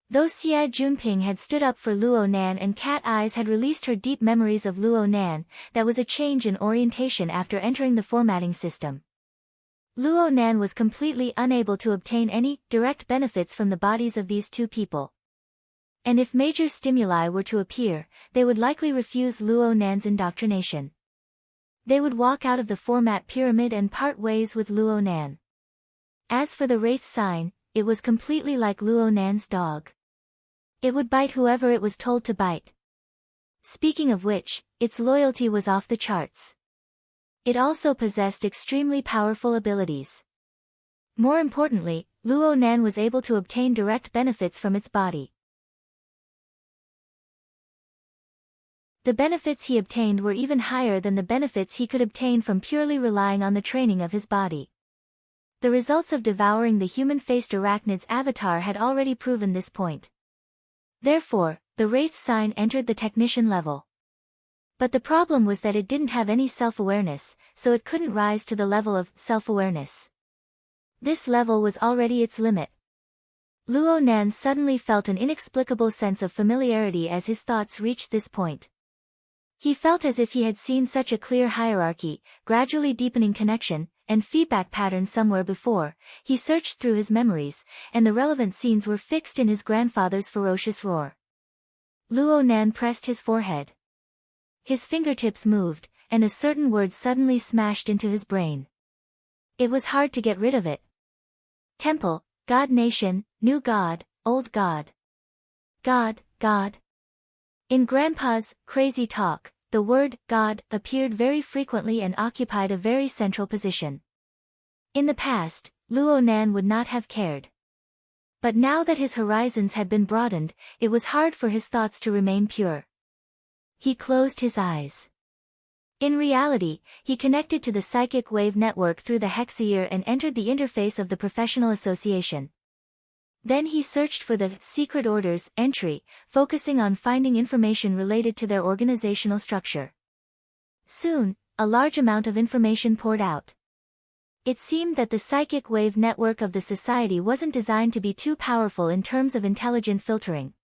Though Xia Junping had stood up for Luo Nan and Cat Eyes had released her deep memories of Luo Nan, that was a change in orientation after entering the formatting system. Luo Nan was completely unable to obtain any direct benefits from the bodies of these two people. And if major stimuli were to appear, they would likely refuse Luo Nan's indoctrination. They would walk out of the format pyramid and part ways with Luo Nan. As for the wraith sign, it was completely like Luo Nan's dog. It would bite whoever it was told to bite. Speaking of which, its loyalty was off the charts. It also possessed extremely powerful abilities. More importantly, Luo Nan was able to obtain direct benefits from its body. The benefits he obtained were even higher than the benefits he could obtain from purely relying on the training of his body. The results of devouring the human-faced arachnid's avatar had already proven this point. Therefore, the wraith sign entered the technician level. But the problem was that it didn't have any self-awareness, so it couldn't rise to the level of self-awareness. This level was already its limit. Luo Nan suddenly felt an inexplicable sense of familiarity as his thoughts reached this point. He felt as if he had seen such a clear hierarchy, gradually deepening connection, and feedback pattern somewhere before. He searched through his memories, and the relevant scenes were fixed in his grandfather's ferocious roar. Luo Nan pressed his forehead. His fingertips moved, and a certain word suddenly smashed into his brain. It was hard to get rid of it. Temple, God Nation, New God, Old God. God, God. In Grandpa's crazy talk, the word God appeared very frequently and occupied a very central position. In the past, Luo Nan would not have cared. But now that his horizons had been broadened, it was hard for his thoughts to remain pure. He closed his eyes. In reality, he connected to the psychic wave network through the hexaear and entered the interface of the professional association. Then he searched for the secret orders entry, focusing on finding information related to their organizational structure. Soon, a large amount of information poured out. It seemed that the psychic wave network of the society wasn't designed to be too powerful in terms of intelligent filtering.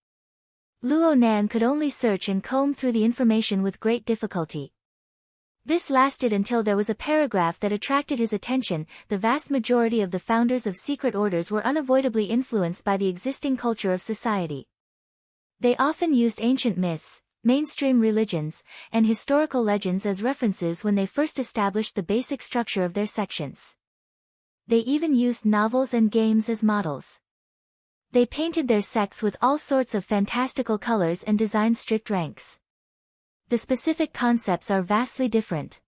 Luo Nan could only search and comb through the information with great difficulty. This lasted until there was a paragraph that attracted his attention. The vast majority of the founders of secret orders were unavoidably influenced by the existing culture of society. They often used ancient myths, mainstream religions, and historical legends as references when they first established the basic structure of their sections. They even used novels and games as models. They painted their sects with all sorts of fantastical colors and designed strict ranks. The specific concepts are vastly different.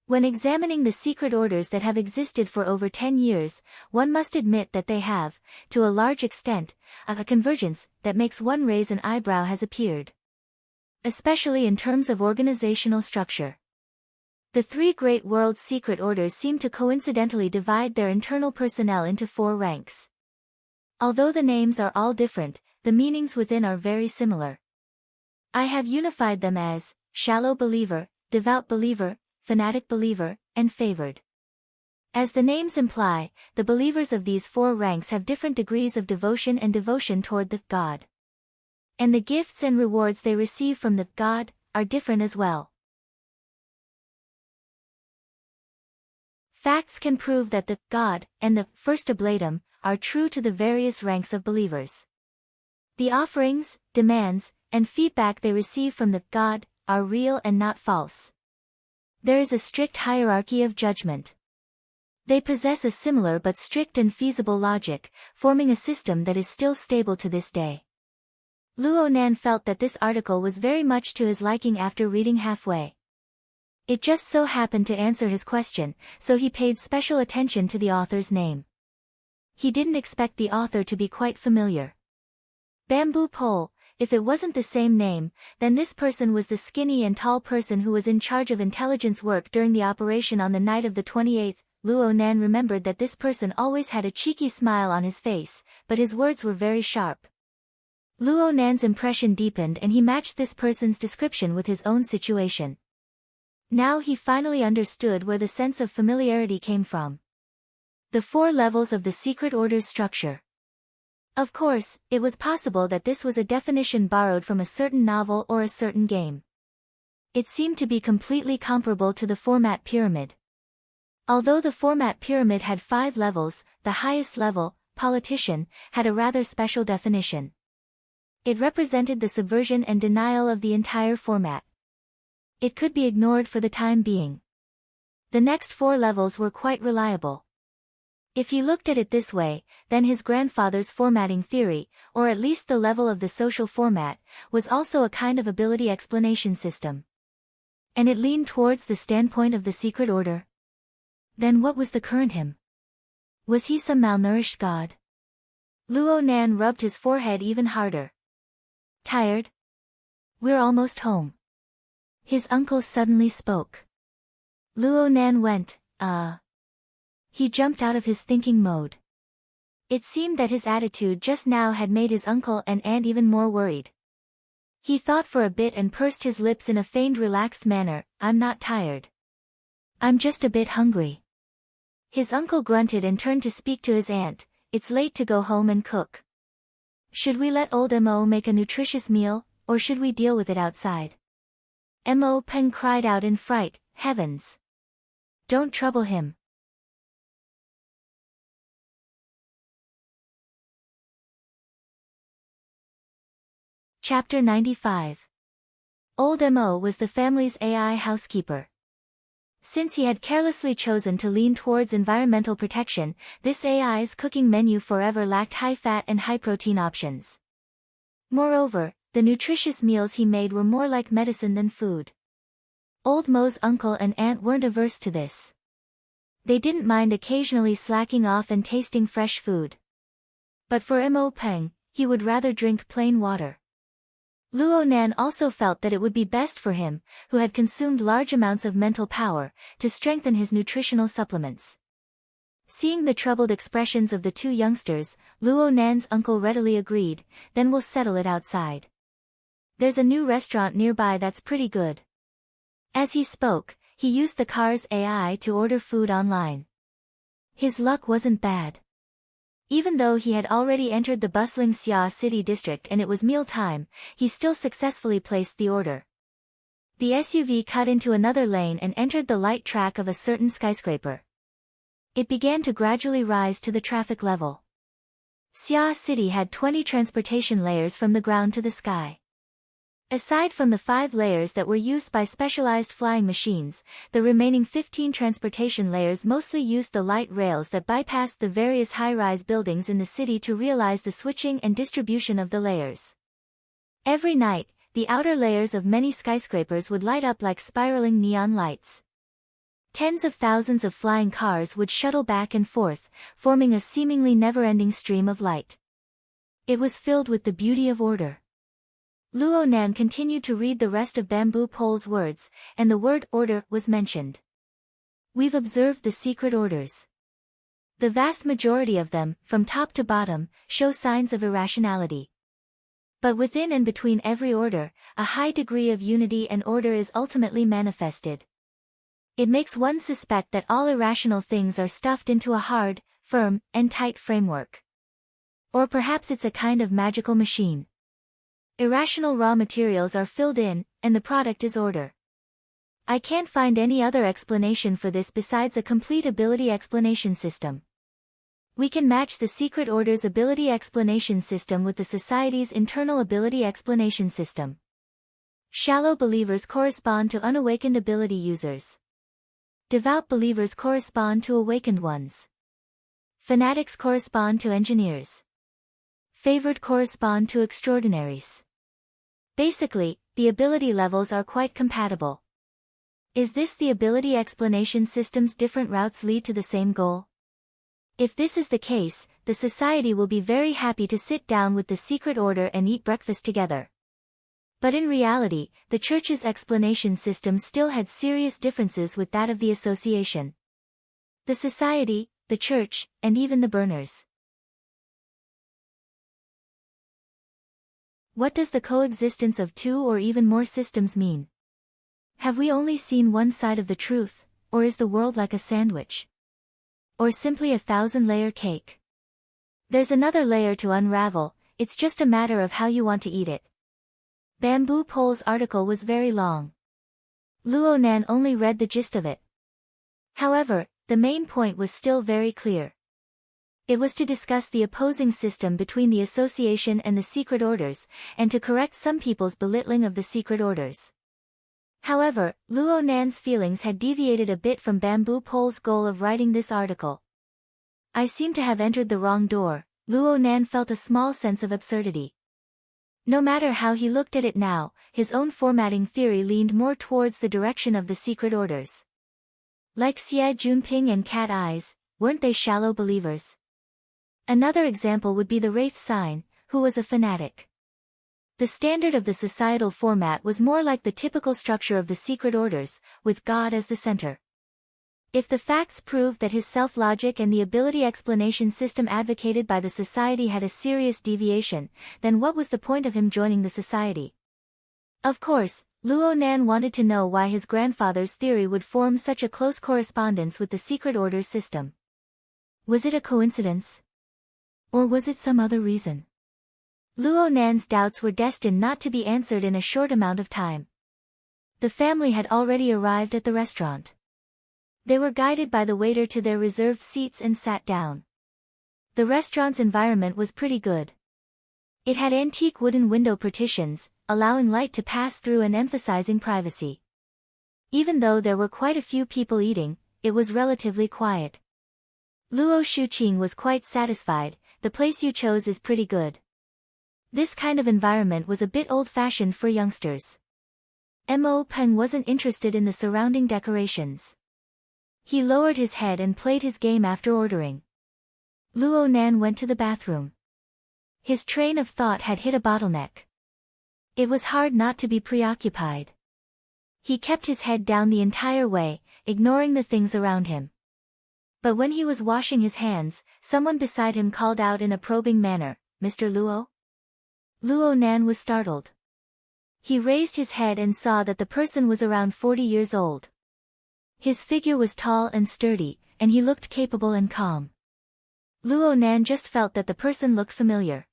When examining the secret orders that have existed for over 10 years, one must admit that they have, to a large extent, a convergence that makes one raise an eyebrow has appeared. Especially in terms of organizational structure. The three great world secret orders seem to coincidentally divide their internal personnel into 4 ranks. Although the names are all different, the meanings within are very similar. I have unified them as shallow believer, devout believer, fanatic believer, and favored. As the names imply, the believers of these 4 ranks have different degrees of devotion and devotion toward the God. And the gifts and rewards they receive from the God are different as well. Facts can prove that the God and the first oblatum are true to the various ranks of believers. The offerings, demands, and feedback they receive from the God are real and not false. There is a strict hierarchy of judgment. They possess a similar but strict and feasible logic, forming a system that is still stable to this day. Luo Nan felt that this article was very much to his liking after reading halfway. It just so happened to answer his question, so he paid special attention to the author's name. He didn't expect the author to be quite familiar. Bamboo Pole. If it wasn't the same name, then this person was the skinny and tall person who was in charge of intelligence work during the operation on the night of the 28th. Luo Nan remembered that this person always had a cheeky smile on his face, but his words were very sharp. Luo Nan's impression deepened and he matched this person's description with his own situation. Now he finally understood where the sense of familiarity came from. The 4 levels of the secret order's structure. Of course, it was possible that this was a definition borrowed from a certain novel or a certain game. It seemed to be completely comparable to the format pyramid. Although the format pyramid had 5 levels, the highest level, politician, had a rather special definition. It represented the subversion and denial of the entire format. It could be ignored for the time being. The next 4 levels were quite reliable. If he looked at it this way, then his grandfather's formatting theory, or at least the level of the social format, was also a kind of ability explanation system. And it leaned towards the standpoint of the secret order. Then what was the current him? Was he some malnourished god? Luo Nan rubbed his forehead even harder. Tired? We're almost home. His uncle suddenly spoke. Luo Nan went, He jumped out of his thinking mode. It seemed that his attitude just now had made his uncle and aunt even more worried. He thought for a bit and pursed his lips in a feigned relaxed manner. I'm not tired. I'm just a bit hungry. His uncle grunted and turned to speak to his aunt. It's late to go home and cook. Should we let old Mo make a nutritious meal, or should we deal with it outside? Mo Peng cried out in fright. Heavens! Don't trouble him. Chapter 95. Old Mo was the family's AI housekeeper. Since he had carelessly chosen to lean towards environmental protection, this AI's cooking menu forever lacked high-fat and high-protein options. Moreover, the nutritious meals he made were more like medicine than food. Old Mo's uncle and aunt weren't averse to this. They didn't mind occasionally slacking off and tasting fresh food. But for Mo Peng, he would rather drink plain water. Luo Nan also felt that it would be best for him, who had consumed large amounts of mental power, to strengthen his nutritional supplements. Seeing the troubled expressions of the 2 youngsters, Luo Nan's uncle readily agreed. Then we'll settle it outside. There's a new restaurant nearby that's pretty good. As he spoke, he used the car's AI to order food online. His luck wasn't bad. Even though he had already entered the bustling Xia City district and it was meal time, he still successfully placed the order. The SUV cut into another lane and entered the light track of a certain skyscraper. It began to gradually rise to the traffic level. Xia City had 20 transportation layers from the ground to the sky. Aside from the 5 layers that were used by specialized flying machines, the remaining 15 transportation layers mostly used the light rails that bypassed the various high-rise buildings in the city to realize the switching and distribution of the layers. Every night, the outer layers of many skyscrapers would light up like spiraling neon lights. Tens of thousands of flying cars would shuttle back and forth, forming a seemingly never-ending stream of light. It was filled with the beauty of order. Luo Nan continued to read the rest of Bamboo Pole's words, and the word order was mentioned. We've observed the secret orders. The vast majority of them, from top to bottom, show signs of irrationality. But within and between every order, a high degree of unity and order is ultimately manifested. It makes one suspect that all irrational things are stuffed into a hard, firm, and tight framework. Or perhaps it's a kind of magical machine. Irrational raw materials are filled in, and the product is order. I can't find any other explanation for this besides a complete ability explanation system. We can match the Secret Order's ability explanation system with the Society's internal ability explanation system. Shallow believers correspond to unawakened ability users. Devout believers correspond to awakened ones. Fanatics correspond to engineers. Favored correspond to extraordinaries. Basically, the ability levels are quite compatible. Is this the ability explanation system's different routes lead to the same goal? If this is the case, the Society will be very happy to sit down with the Secret Order and eat breakfast together. But in reality, the Church's explanation system still had serious differences with that of the Association. The Society, the Church, and even the Burners. What does the coexistence of two or even more systems mean? Have we only seen one side of the truth, or is the world like a sandwich? Or simply a 1,000-layer cake? There's another layer to unravel, it's just a matter of how you want to eat it. Bamboo Pole's article was very long. Luo Nan only read the gist of it. However, the main point was still very clear. It was to discuss the opposing system between the Association and the Secret Orders, and to correct some people's belittling of the Secret Orders. However, Luo Nan's feelings had deviated a bit from Bamboo Pole's goal of writing this article. I seem to have entered the wrong door. Luo Nan felt a small sense of absurdity. No matter how he looked at it now, his own formatting theory leaned more towards the direction of the Secret Orders. Like Xie Junping and Cat Eyes, weren't they shallow believers? Another example would be the Wraith Sign, who was a fanatic. The standard of the societal format was more like the typical structure of the Secret Orders, with God as the center. If the facts proved that his self-logic and the ability explanation system advocated by the Society had a serious deviation, then what was the point of him joining the Society? Of course, Luo Nan wanted to know why his grandfather's theory would form such a close correspondence with the Secret Order's system. Was it a coincidence? Or was it some other reason? Luo Nan's doubts were destined not to be answered in a short amount of time. The family had already arrived at the restaurant. They were guided by the waiter to their reserved seats and sat down. The restaurant's environment was pretty good. It had antique wooden window partitions, allowing light to pass through and emphasizing privacy. Even though there were quite a few people eating, it was relatively quiet. Luo Shuqing was quite satisfied. The place you chose is pretty good. This kind of environment was a bit old-fashioned for youngsters. Mo Peng wasn't interested in the surrounding decorations. He lowered his head and played his game after ordering. Luo Nan went to the bathroom. His train of thought had hit a bottleneck. It was hard not to be preoccupied. He kept his head down the entire way, ignoring the things around him. But when he was washing his hands, someone beside him called out in a probing manner, "Mr. Luo?" Luo Nan was startled. He raised his head and saw that the person was around 40 years old. His figure was tall and sturdy, and he looked capable and calm. Luo Nan just felt that the person looked familiar.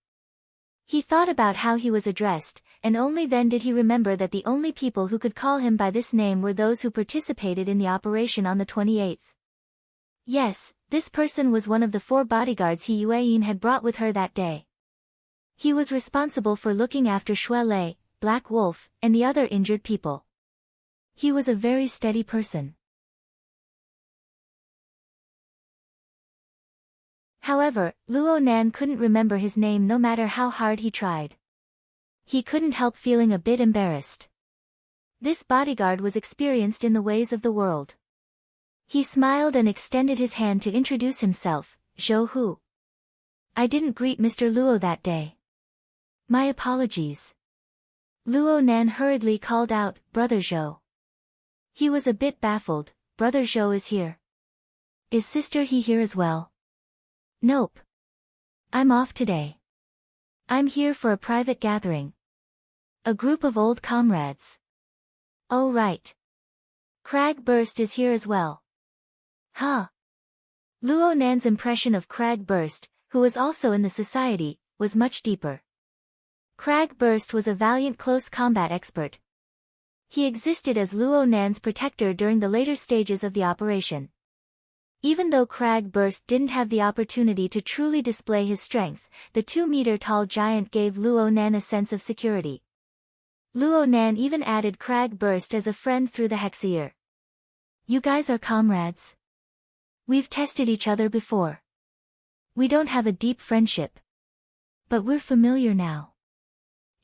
He thought about how he was addressed, and only then did he remember that the only people who could call him by this name were those who participated in the operation on the 28th. Yes, this person was one of the 4 bodyguards He Yueyin had brought with her that day. He was responsible for looking after Shui Lei, Black Wolf, and the other injured people. He was a very steady person. However, Luo Nan couldn't remember his name no matter how hard he tried. He couldn't help feeling a bit embarrassed. This bodyguard was experienced in the ways of the world. He smiled and extended his hand to introduce himself, "Zhou Hu. I didn't greet Mr. Luo that day. My apologies." Luo Nan hurriedly called out, "Brother Zhou." He was a bit baffled. "Brother Zhou is here. Is Sister He here as well?" "Nope. I'm off today. I'm here for a private gathering. A group of old comrades." "Oh right. Crag Burst is here as well." "Huh." Luo Nan's impression of Crag Burst, who was also in the Society, was much deeper. Crag Burst was a valiant close combat expert. He existed as Luo Nan's protector during the later stages of the operation. Even though Crag Burst didn't have the opportunity to truly display his strength, the 2-meter-tall giant gave Luo Nan a sense of security. Luo Nan even added Crag Burst as a friend through the Hexayear. You guys are comrades. We've tested each other before. We don't have a deep friendship. But we're familiar now.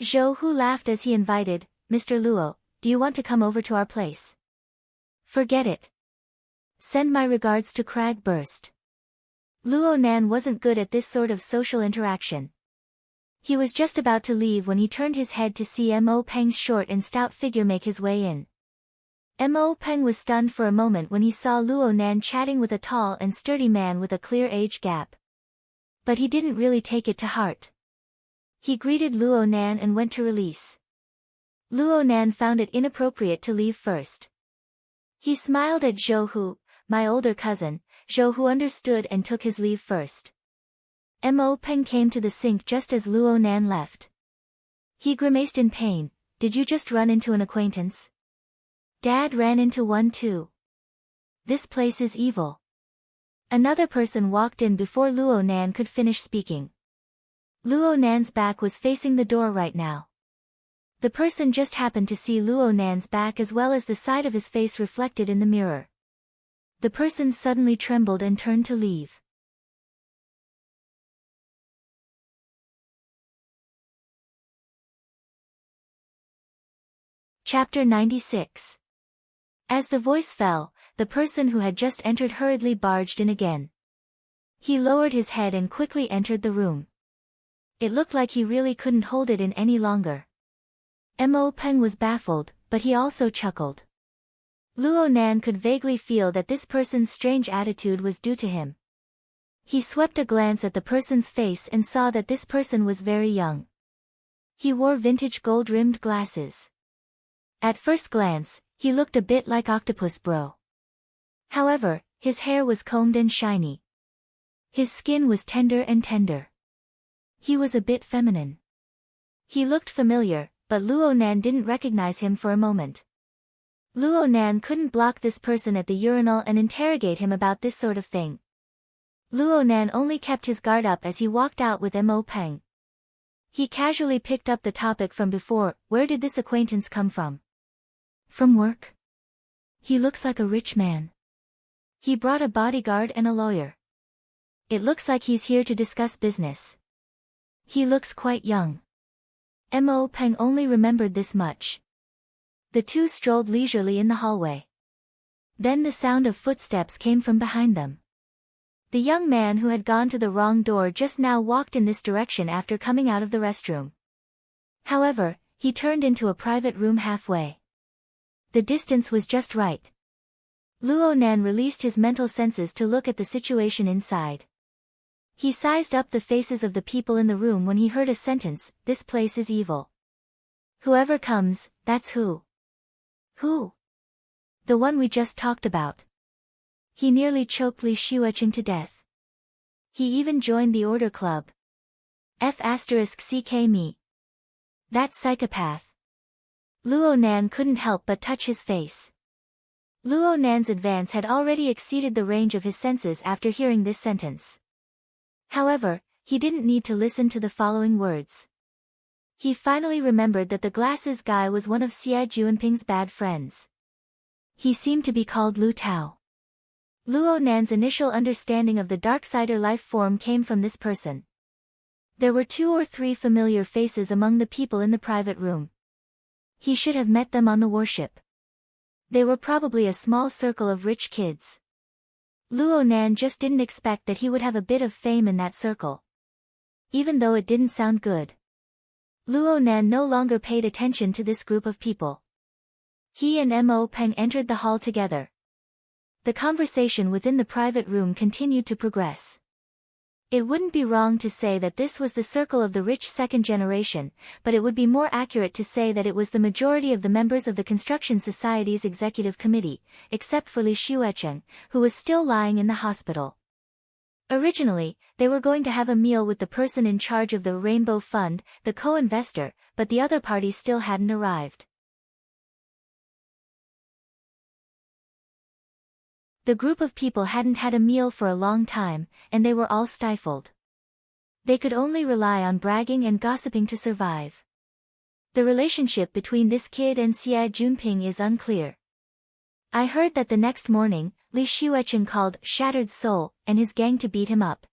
Zhou Hu laughed as he invited, Mr. Luo, do you want to come over to our place? Forget it. Send my regards to Crag Burst. Luo Nan wasn't good at this sort of social interaction. He was just about to leave when he turned his head to see Mo Peng's short and stout figure make his way in. Mo Peng was stunned for a moment when he saw Luo Nan chatting with a tall and sturdy man with a clear age gap. But he didn't really take it to heart. He greeted Luo Nan and went to release. Luo Nan found it inappropriate to leave first. He smiled at Zhou Hu, my older cousin. Zhou Hu understood and took his leave first. Mo Peng came to the sink just as Luo Nan left. He grimaced in pain. Did you just run into an acquaintance? Dad ran into one too. This place is evil. Another person walked in before Luo Nan could finish speaking. Luo Nan's back was facing the door right now. The person just happened to see Luo Nan's back as well as the side of his face reflected in the mirror. The person suddenly trembled and turned to leave. Chapter 96. As the voice fell, the person who had just entered hurriedly barged in again. He lowered his head and quickly entered the room. It looked like he really couldn't hold it in any longer. Mo Peng was baffled, but he also chuckled. Luo Nan could vaguely feel that this person's strange attitude was due to him. He swept a glance at the person's face and saw that this person was very young. He wore vintage gold-rimmed glasses. At first glance, he looked a bit like Octopus Bro. However, his hair was combed and shiny. His skin was tender. He was a bit feminine. He looked familiar, but Luo Nan didn't recognize him for a moment. Luo Nan couldn't block this person at the urinal and interrogate him about this sort of thing. Luo Nan only kept his guard up as he walked out with Mo Peng. He casually picked up the topic from before. Where did this acquaintance come from? From work. He looks like a rich man. He brought a bodyguard and a lawyer. It looks like he's here to discuss business. He looks quite young. Mo Peng only remembered this much. The two strolled leisurely in the hallway. Then the sound of footsteps came from behind them. The young man who had gone to the wrong door just now walked in this direction after coming out of the restroom. However, he turned into a private room halfway. The distance was just right. Luo Nan released his mental senses to look at the situation inside. He sized up the faces of the people in the room when he heard a sentence, "This place is evil. Whoever comes, that's who." Who? The one we just talked about. He nearly choked Li Xuecheng to death. He even joined the Order Club. F***ck me. That psychopath. Luo Nan couldn't help but touch his face. Luo Nan's advance had already exceeded the range of his senses after hearing this sentence. However, he didn't need to listen to the following words. He finally remembered that the glasses guy was one of Xie Juanping's bad friends. He seemed to be called Lu Tao. Luo Nan's initial understanding of the Darksider life form came from this person. There were 2 or 3 familiar faces among the people in the private room. He should have met them on the warship. They were probably a small circle of rich kids. Luo Nan just didn't expect that he would have a bit of fame in that circle. Even though it didn't sound good. Luo Nan no longer paid attention to this group of people. He and Mo Peng entered the hall together. The conversation within the private room continued to progress. It wouldn't be wrong to say that this was the circle of the rich second generation, but it would be more accurate to say that it was the majority of the members of the Construction Society's executive committee, except for Li Xuecheng, who was still lying in the hospital. Originally, they were going to have a meal with the person in charge of the Rainbow Fund, the co-investor, but the other party still hadn't arrived. The group of people hadn't had a meal for a long time, and they were all stifled. They could only rely on bragging and gossiping to survive. The relationship between this kid and Xie Junping is unclear. I heard that the next morning, Li Xuechen called Shattered Soul and his gang to beat him up.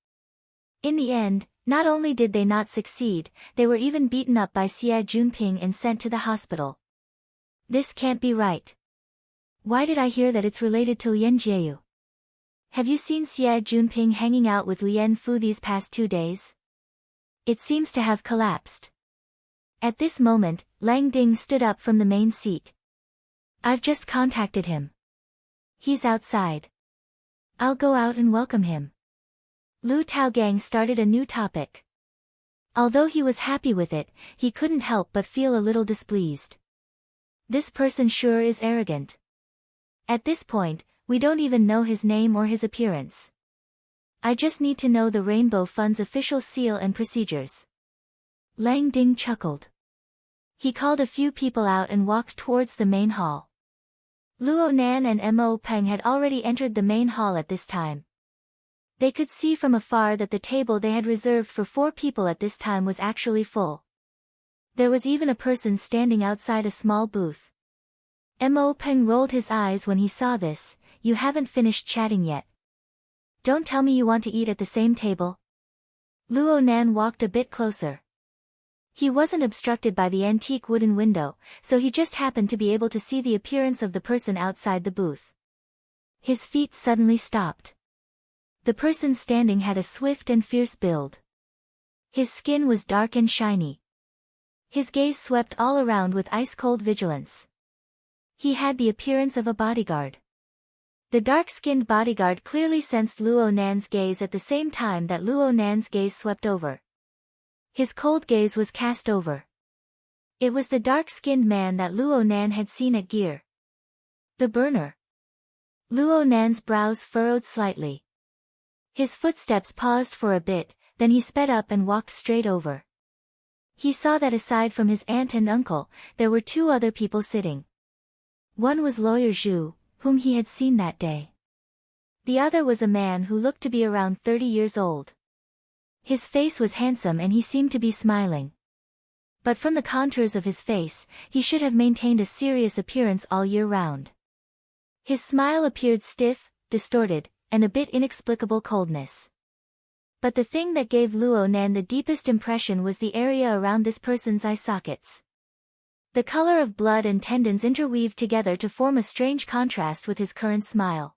In the end, not only did they not succeed, they were even beaten up by Xie Junping and sent to the hospital. This can't be right. Why did I hear that it's related to Lien Jiayu? Have you seen Xie Junping hanging out with Lien Fu these past 2 days? It seems to have collapsed. At this moment, Lang Ding stood up from the main seat. I've just contacted him. He's outside. I'll go out and welcome him. Lu Taogang started a new topic. Although he was happy with it, he couldn't help but feel a little displeased. This person sure is arrogant. At this point, we don't even know his name or his appearance. I just need to know the Rainbow Fund's official seal and procedures. Lang Ding chuckled. He called a few people out and walked towards the main hall. Luo Nan and Mo Peng had already entered the main hall at this time. They could see from afar that the table they had reserved for 4 people at this time was actually full. There was even a person standing outside a small booth. Mo Peng rolled his eyes when he saw this. You haven't finished chatting yet. Don't tell me you want to eat at the same table. Luo Nan walked a bit closer. He wasn't obstructed by the antique wooden window, so he just happened to be able to see the appearance of the person outside the booth. His feet suddenly stopped. The person standing had a swift and fierce build. His skin was dark and shiny. His gaze swept all around with ice-cold vigilance. He had the appearance of a bodyguard. The dark-skinned bodyguard clearly sensed Luo Nan's gaze at the same time that Luo Nan's gaze swept over. His cold gaze was cast over. It was the dark-skinned man that Luo Nan had seen at Gear. The burner. Luo Nan's brows furrowed slightly. His footsteps paused for a bit, then he sped up and walked straight over. He saw that aside from his aunt and uncle, there were 2 other people sitting. One was Lawyer Zhu, whom he had seen that day. The other was a man who looked to be around 30 years old. His face was handsome and he seemed to be smiling. But from the contours of his face, he should have maintained a serious appearance all year round. His smile appeared stiff, distorted, and a bit inexplicable coldness. But the thing that gave Luo Nan the deepest impression was the area around this person's eye sockets. The color of blood and tendons interweaved together to form a strange contrast with his current smile.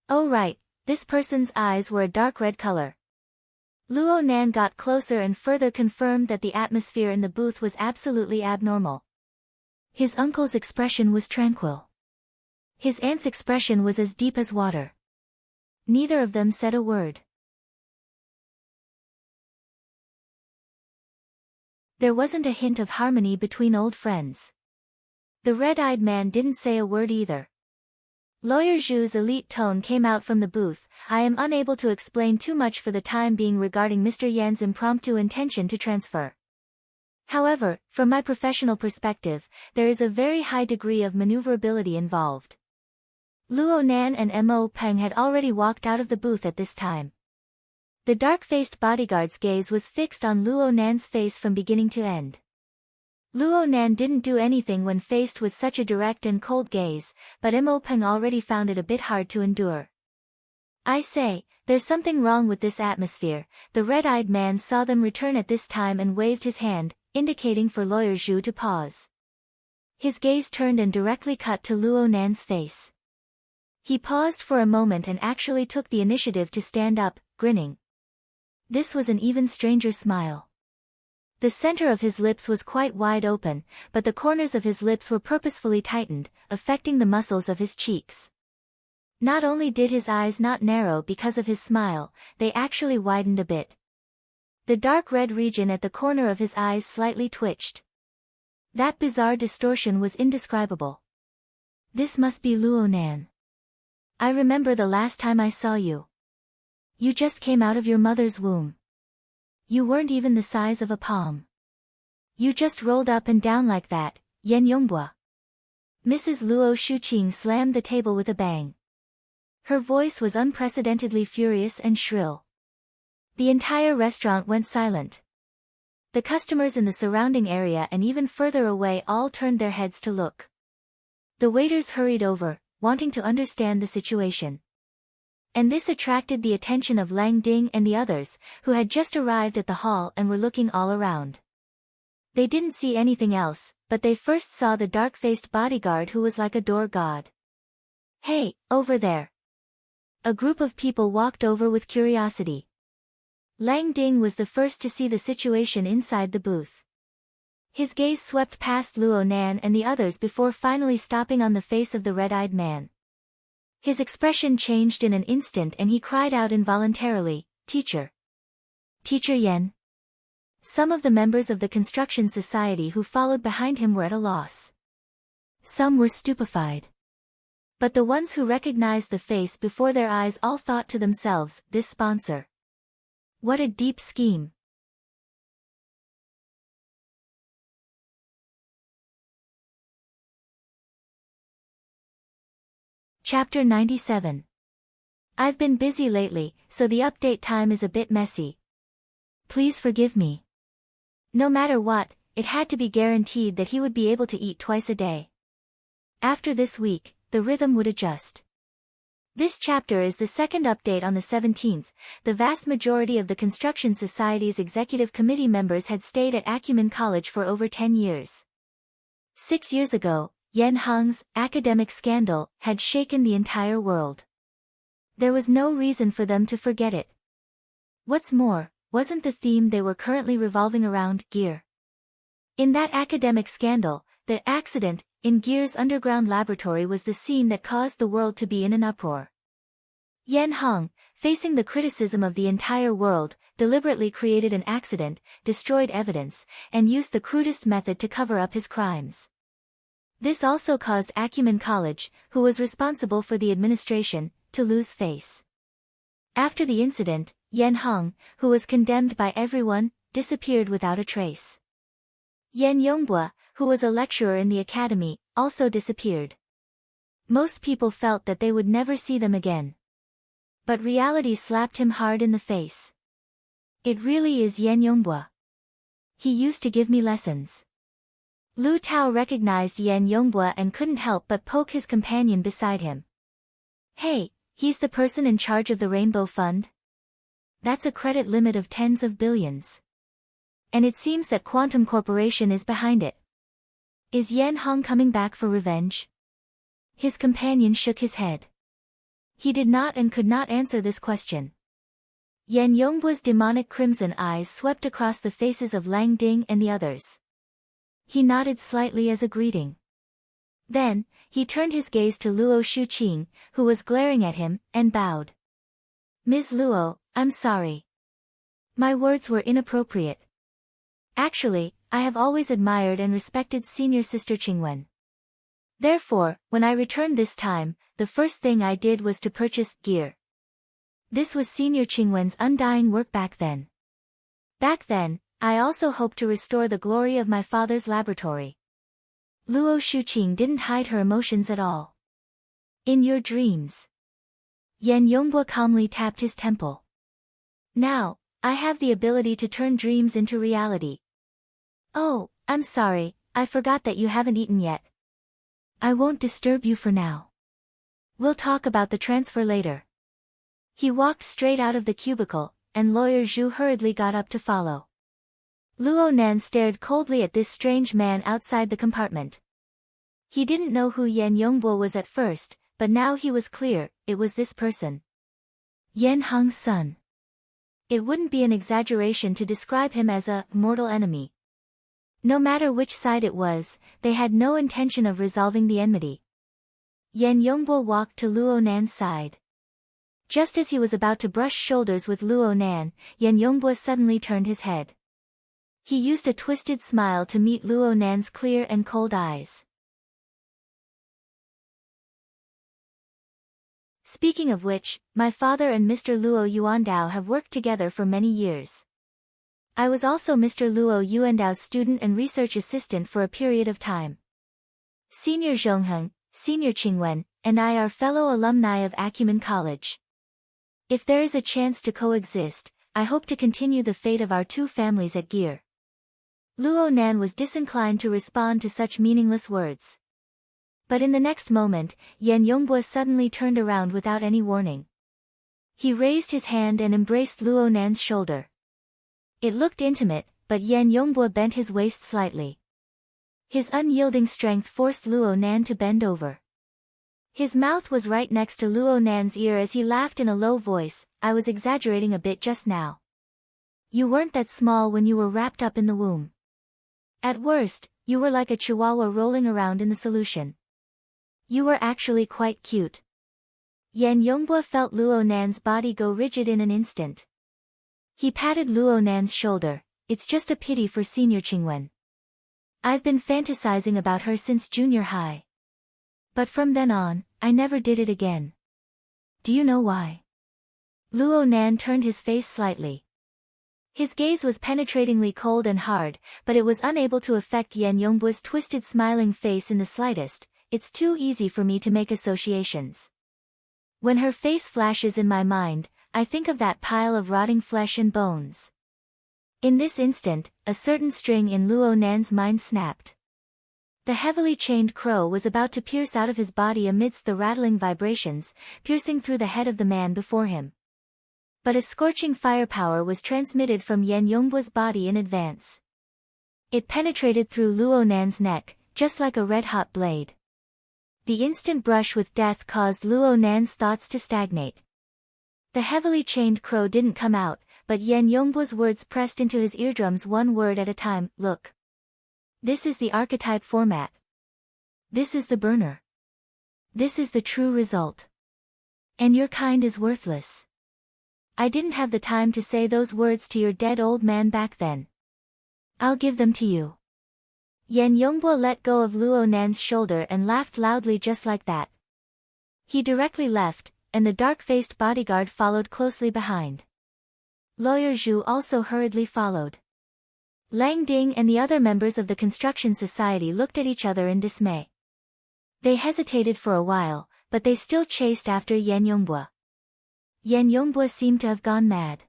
Oh right, this person's eyes were a dark red color. Luo Nan got closer and further confirmed that the atmosphere in the booth was absolutely abnormal. His uncle's expression was tranquil. His aunt's expression was as deep as water. Neither of them said a word. There wasn't a hint of harmony between old friends. The red-eyed man didn't say a word either. Lawyer Zhu's elite tone came out from the booth. I am unable to explain too much for the time being regarding Mr. Yan's impromptu intention to transfer. However, from my professional perspective, there is a very high degree of maneuverability involved. Luo Nan and Mo Peng had already walked out of the booth at this time. The dark-faced bodyguard's gaze was fixed on Luo Nan's face from beginning to end. Luo Nan didn't do anything when faced with such a direct and cold gaze, but Mo Peng already found it a bit hard to endure. I say, there's something wrong with this atmosphere. The red-eyed man saw them return at this time and waved his hand, indicating for Lawyer Zhu to pause. His gaze turned and directly cut to Luo Nan's face. He paused for a moment and actually took the initiative to stand up, grinning. This was an even stranger smile. The center of his lips was quite wide open, but the corners of his lips were purposefully tightened, affecting the muscles of his cheeks. Not only did his eyes not narrow because of his smile, they actually widened a bit. The dark red region at the corner of his eyes slightly twitched. That bizarre distortion was indescribable. This must be Luo Nan. I remember the last time I saw you. You just came out of your mother's womb. You weren't even the size of a palm. You just rolled up and down like that, Yan Yongbua. Mrs. Luo Shuqing slammed the table with a bang. Her voice was unprecedentedly furious and shrill. The entire restaurant went silent. The customers in the surrounding area and even further away all turned their heads to look. The waiters hurried over, wanting to understand the situation. And this attracted the attention of Lang Ding and the others, who had just arrived at the hall and were looking all around. They didn't see anything else, but they first saw the dark-faced bodyguard who was like a door god. "Hey, over there." A group of people walked over with curiosity. Lang Ding was the first to see the situation inside the booth. His gaze swept past Luo Nan and the others before finally stopping on the face of the red-eyed man. His expression changed in an instant and he cried out involuntarily, "Teacher! Teacher Yen!" Some of the members of the construction society who followed behind him were at a loss. Some were stupefied. But the ones who recognized the face before their eyes all thought to themselves, "This sponsor. What a deep scheme." Chapter 97. I've been busy lately, so the update time is a bit messy. Please forgive me. No matter what, it had to be guaranteed that he would be able to eat twice a day. After this week, the rhythm would adjust. This chapter is the second update on the 17th. The vast majority of the Construction Society's executive committee members had stayed at Acumen College for over 10 years. 6 years ago, Yen Hong's academic scandal had shaken the entire world. There was no reason for them to forget it. What's more, wasn't the theme they were currently revolving around gear? In that academic scandal, the accident in Gear's underground laboratory was the scene that caused the world to be in an uproar. Yen Hong, facing the criticism of the entire world, deliberately created an accident, destroyed evidence, and used the crudest method to cover up his crimes. This also caused Acumen College, who was responsible for the administration, to lose face. After the incident, Yen Hong, who was condemned by everyone, disappeared without a trace. Yen Yongbua, who was a lecturer in the academy, also disappeared. Most people felt that they would never see them again. But reality slapped him hard in the face. It really is Yen Yongbua. He used to give me lessons. Lu Tao recognized Yen Yongbua and couldn't help but poke his companion beside him. "Hey, he's the person in charge of the Rainbow Fund? That's a credit limit of tens of billions. And it seems that Quantum Corporation is behind it. Is Yen Hong coming back for revenge?" His companion shook his head. He did not and could not answer this question. Yen Yongbua's demonic crimson eyes swept across the faces of Lang Ding and the others. He nodded slightly as a greeting. Then, he turned his gaze to Luo Shuqing, who was glaring at him, and bowed. "Ms. Luo, I'm sorry. My words were inappropriate. Actually, I have always admired and respected Senior Sister Qingwen. Therefore, when I returned this time, the first thing I did was to purchase gear. This was Senior Qingwen's undying work back then. Back then, I also hoped to restore the glory of my father's laboratory." Luo Shuqing didn't hide her emotions at all. "In your dreams." Yen Yongbua calmly tapped his temple. "Now, I have the ability to turn dreams into reality." "Oh, I'm sorry, I forgot that you haven't eaten yet. I won't disturb you for now. We'll talk about the transfer later." He walked straight out of the cubicle, and Lawyer Zhu hurriedly got up to follow. Luo Nan stared coldly at this strange man outside the compartment. He didn't know who Yen Yongbua was at first, but now he was clear, it was this person. Yen Hong's son. It wouldn't be an exaggeration to describe him as a mortal enemy. No matter which side it was, they had no intention of resolving the enmity. Yen Yongbua walked to Luo Nan's side. Just as he was about to brush shoulders with Luo Nan, Yen Yongbua suddenly turned his head. He used a twisted smile to meet Luo Nan's clear and cold eyes. "Speaking of which, my father and Mr. Luo Yuandao have worked together for many years. I was also Mr. Luo Yuandao's student and research assistant for a period of time. Senior Zhongheng, Senior Qingwen, and I are fellow alumni of Acumen College. If there is a chance to coexist, I hope to continue the fate of our two families at Gear. Luo Nan was disinclined to respond to such meaningless words. But in the next moment, Yan Yongbua suddenly turned around without any warning. He raised his hand and embraced Luo Nan's shoulder. It looked intimate, but Yan Yongbua bent his waist slightly. His unyielding strength forced Luo Nan to bend over. His mouth was right next to Luo Nan's ear as he laughed in a low voice. I was exaggerating a bit just now. You weren't that small when you were wrapped up in the womb. At worst, you were like a chihuahua rolling around in the solution. You were actually quite cute. Yan Yongbua felt Luo Nan's body go rigid in an instant. He patted Luo Nan's shoulder. It's just a pity for Senior Qingwen. I've been fantasizing about her since junior high. But from then on, I never did it again. Do you know why? Luo Nan turned his face slightly. His gaze was penetratingly cold and hard, but it was unable to affect Yan Yongbua's twisted smiling face in the slightest. It's too easy for me to make associations. When her face flashes in my mind, I think of that pile of rotting flesh and bones. In this instant, a certain string in Luo Nan's mind snapped. The heavily chained crow was about to pierce out of his body amidst the rattling vibrations, piercing through the head of the man before him. But a scorching firepower was transmitted from Yan Yongbua's body in advance. It penetrated through Luo Nan's neck, just like a red-hot blade. The instant brush with death caused Luo Nan's thoughts to stagnate. The heavily chained crow didn't come out, but Yan Yongbua's words pressed into his eardrums one word at a time. Look. This is the archetype format. This is the burner. This is the true result. And your kind is worthless. I didn't have the time to say those words to your dead old man back then. I'll give them to you. Yan Yongbua let go of Luo Nan's shoulder and laughed loudly just like that. He directly left, and the dark-faced bodyguard followed closely behind. Lawyer Zhu also hurriedly followed. Lang Ding and the other members of the construction society looked at each other in dismay. They hesitated for a while, but they still chased after Yan Yongbua. Yan Yongbua seemed to have gone mad.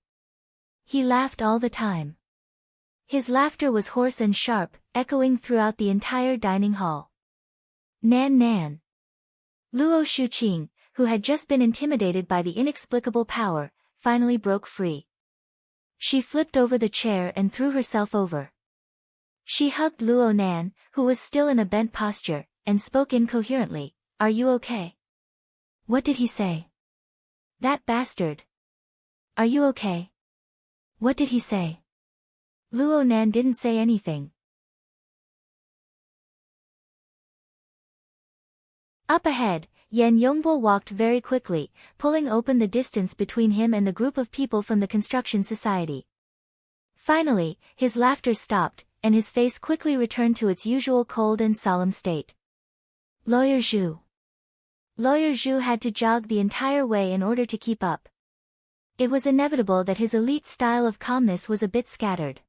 He laughed all the time. His laughter was hoarse and sharp, echoing throughout the entire dining hall. Nan Nan. Luo Shuqing, who had just been intimidated by the inexplicable power, finally broke free. She flipped over the chair and threw herself over. She hugged Luo Nan, who was still in a bent posture, and spoke incoherently. Are you okay? What did he say? That bastard. Are you okay? What did he say? Luo Nan didn't say anything. Up ahead, Yan Yongbua walked very quickly, pulling open the distance between him and the group of people from the construction society. Finally, his laughter stopped, and his face quickly returned to its usual cold and solemn state. Lawyer Zhu. Lawyer Zhu had to jog the entire way in order to keep up. It was inevitable that his elite style of calmness was a bit scattered.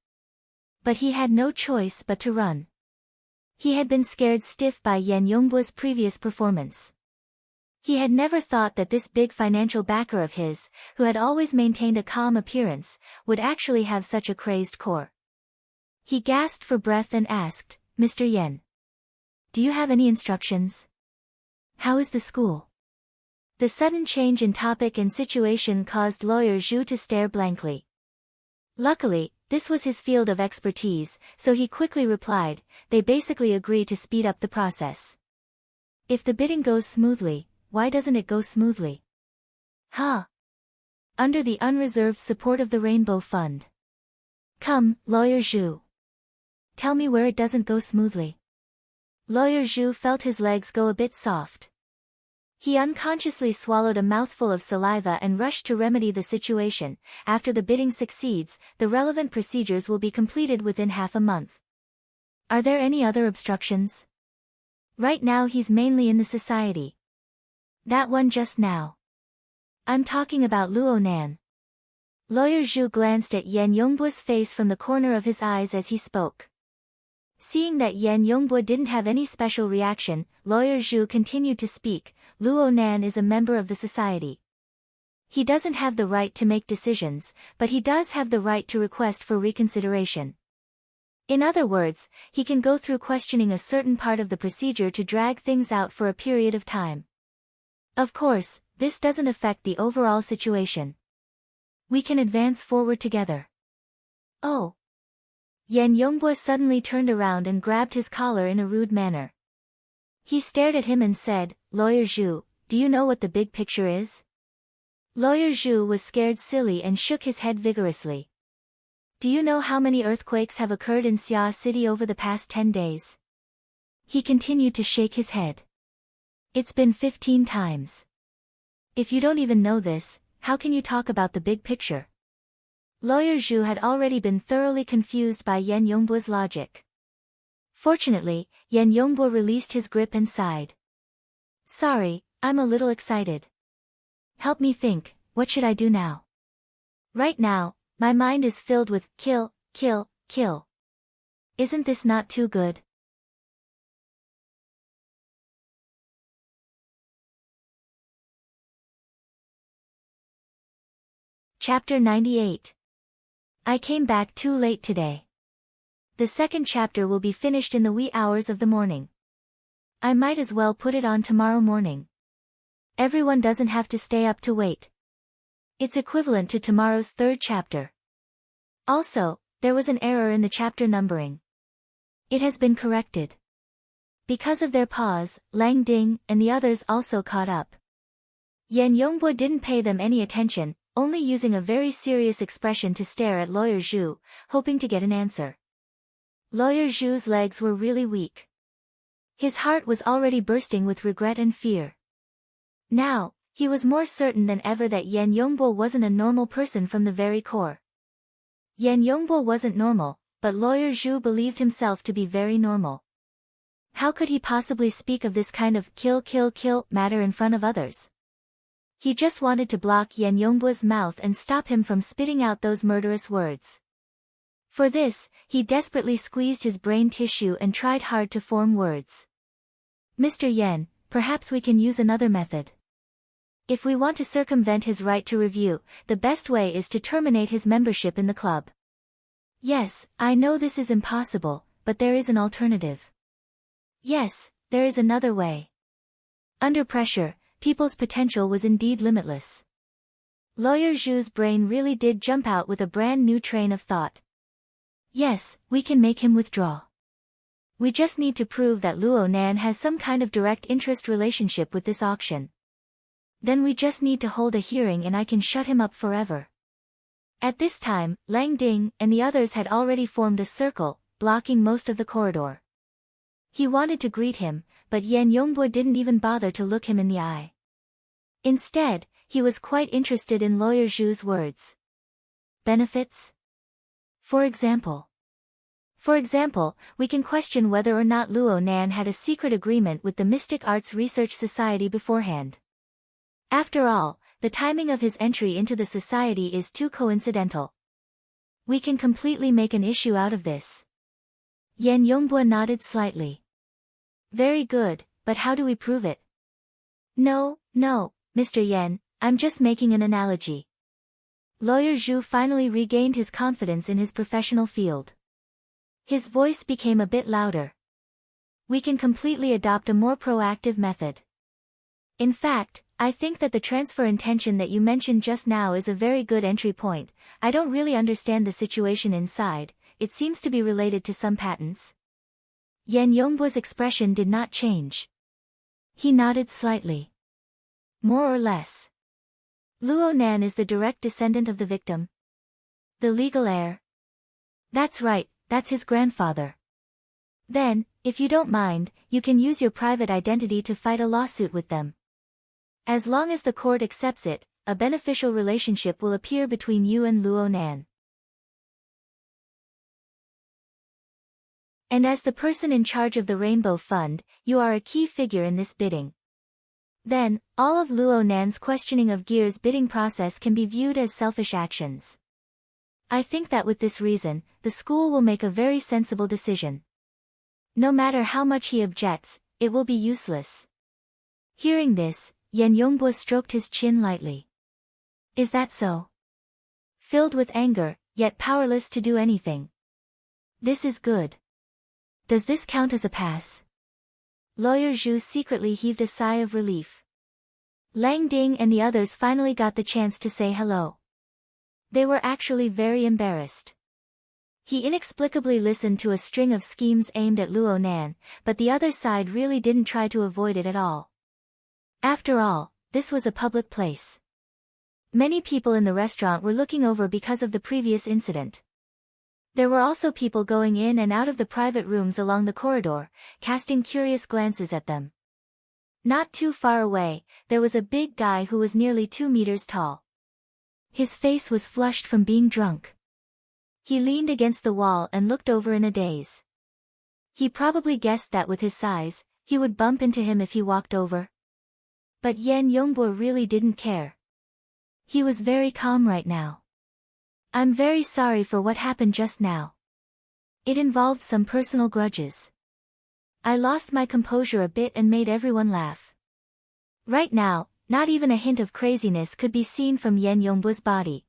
But he had no choice but to run. He had been scared stiff by Yan Yongbua's previous performance. He had never thought that this big financial backer of his, who had always maintained a calm appearance, would actually have such a crazed core. He gasped for breath and asked, Mr. Yan. Do you have any instructions? How is the school? The sudden change in topic and situation caused Lawyer Zhu to stare blankly. Luckily, this was his field of expertise, so he quickly replied, they basically agree to speed up the process. If the bidding goes smoothly, why doesn't it go smoothly? Huh? Under the unreserved support of the Rainbow Fund. Come, Lawyer Zhu. Tell me where it doesn't go smoothly. Lawyer Zhu felt his legs go a bit soft. He unconsciously swallowed a mouthful of saliva and rushed to remedy the situation. After the bidding succeeds, the relevant procedures will be completed within half a month. Are there any other obstructions? Right now he's mainly in the society. That one just now. I'm talking about Luo Nan. Lawyer Zhu glanced at Yan Yongbua's face from the corner of his eyes as he spoke. Seeing that Yan Yongbua didn't have any special reaction, Lawyer Zhu continued to speak. Luo Nan is a member of the society. He doesn't have the right to make decisions, but he does have the right to request for reconsideration. In other words, he can go through questioning a certain part of the procedure to drag things out for a period of time. Of course, this doesn't affect the overall situation. We can advance forward together. Oh. Yan Yongbua suddenly turned around and grabbed his collar in a rude manner. He stared at him and said, "Lawyer Zhu, do you know what the big picture is?" Lawyer Zhu was scared silly and shook his head vigorously. "Do you know how many earthquakes have occurred in Xia City over the past 10 days? He continued to shake his head. "It's been 15 times. If you don't even know this, how can you talk about the big picture?" Lawyer Zhu had already been thoroughly confused by Yan Yongbua's logic. Fortunately, Yan Yongbua released his grip and sighed. "Sorry, I'm a little excited. Help me think, what should I do now? Right now, my mind is filled with kill, kill, kill. Isn't this not too good?" Chapter 98. I came back too late today. The second chapter will be finished in the wee hours of the morning. I might as well put it on tomorrow morning. Everyone doesn't have to stay up to wait. It's equivalent to tomorrow's third chapter. Also, there was an error in the chapter numbering. It has been corrected. Because of their pause, Lang Ding and the others also caught up. Yan Yongbua didn't pay them any attention, only using a very serious expression to stare at Lawyer Zhu, hoping to get an answer. Lawyer Zhu's legs were really weak. His heart was already bursting with regret and fear. Now, he was more certain than ever that Yan Yongbua wasn't a normal person from the very core. Yan Yongbua wasn't normal, but Lawyer Zhu believed himself to be very normal. How could he possibly speak of this kind of kill kill kill matter in front of others? He just wanted to block Yan Yongbua's mouth and stop him from spitting out those murderous words. For this, he desperately squeezed his brain tissue and tried hard to form words. "Mr. Yan, perhaps we can use another method. If we want to circumvent his right to review, the best way is to terminate his membership in the club." "Yes, I know this is impossible, but there is an alternative." "Yes, there is another way." Under pressure, people's potential was indeed limitless. Lawyer Zhu's brain really did jump out with a brand new train of thought. "Yes, we can make him withdraw. We just need to prove that Luo Nan has some kind of direct interest relationship with this auction. Then we just need to hold a hearing and I can shut him up forever." At this time, Lang Ding and the others had already formed a circle, blocking most of the corridor. He wanted to greet him, but Yan Yongbua didn't even bother to look him in the eye. Instead, he was quite interested in Lawyer Zhu's words. Benefits? For example, we can question whether or not Luo Nan had a secret agreement with the Mystic Arts Research Society beforehand. After all, the timing of his entry into the society is too coincidental. We can completely make an issue out of this. Yan Yongbua nodded slightly. "Very good, but how do we prove it?" No, Mr. Yan, I'm just making an analogy." Lawyer Zhu finally regained his confidence in his professional field. His voice became a bit louder. "We can completely adopt a more proactive method. In fact, I think that the transfer intention that you mentioned just now is a very good entry point. I don't really understand the situation inside, it seems to be related to some patents." Yan Yongbua's expression did not change. He nodded slightly. "More or less. Luo Nan is the direct descendant of the victim. The legal heir." "That's right, that's his grandfather." "Then, if you don't mind, you can use your private identity to fight a lawsuit with them. As long as the court accepts it, a beneficial relationship will appear between you and Luo Nan. And as the person in charge of the Rainbow Fund, you are a key figure in this bidding. Then, all of Luo Nan's questioning of Gear's bidding process can be viewed as selfish actions. I think that with this reason, the school will make a very sensible decision. No matter how much he objects, it will be useless. Hearing this, Yan Yongbua stroked his chin lightly. Is that so? Filled with anger, yet powerless to do anything. This is good. Does this count as a pass? Lawyer Zhu secretly heaved a sigh of relief. Lang Ding and the others finally got the chance to say hello. They were actually very embarrassed. He inexplicably listened to a string of schemes aimed at Luo Nan, but the other side really didn't try to avoid it at all. After all, this was a public place. Many people in the restaurant were looking over because of the previous incident. There were also people going in and out of the private rooms along the corridor, casting curious glances at them. Not too far away, there was a big guy who was nearly 2 meters tall. His face was flushed from being drunk. He leaned against the wall and looked over in a daze. He probably guessed that with his size, he would bump into him if he walked over. But Yan Yongbua really didn't care. He was very calm right now. I'm very sorry for what happened just now. It involved some personal grudges. I lost my composure a bit and made everyone laugh. Right now, not even a hint of craziness could be seen from Yan Yongbua's body.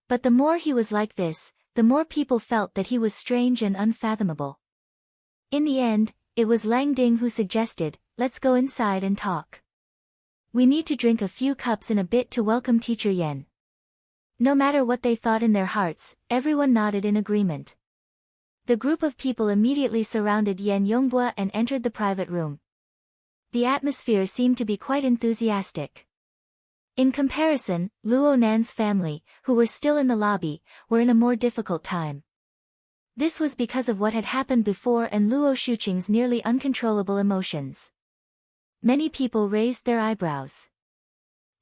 But the more he was like this, the more people felt that he was strange and unfathomable. In the end, it was Lang Ding who suggested, let's go inside and talk. We need to drink a few cups in a bit to welcome Teacher Yan. No matter what they thought in their hearts, everyone nodded in agreement. The group of people immediately surrounded Yan Yongbua and entered the private room. The atmosphere seemed to be quite enthusiastic. In comparison, Luo Nan's family, who were still in the lobby, were in a more difficult time. This was because of what had happened before and Luo Shuqing's nearly uncontrollable emotions. Many people raised their eyebrows.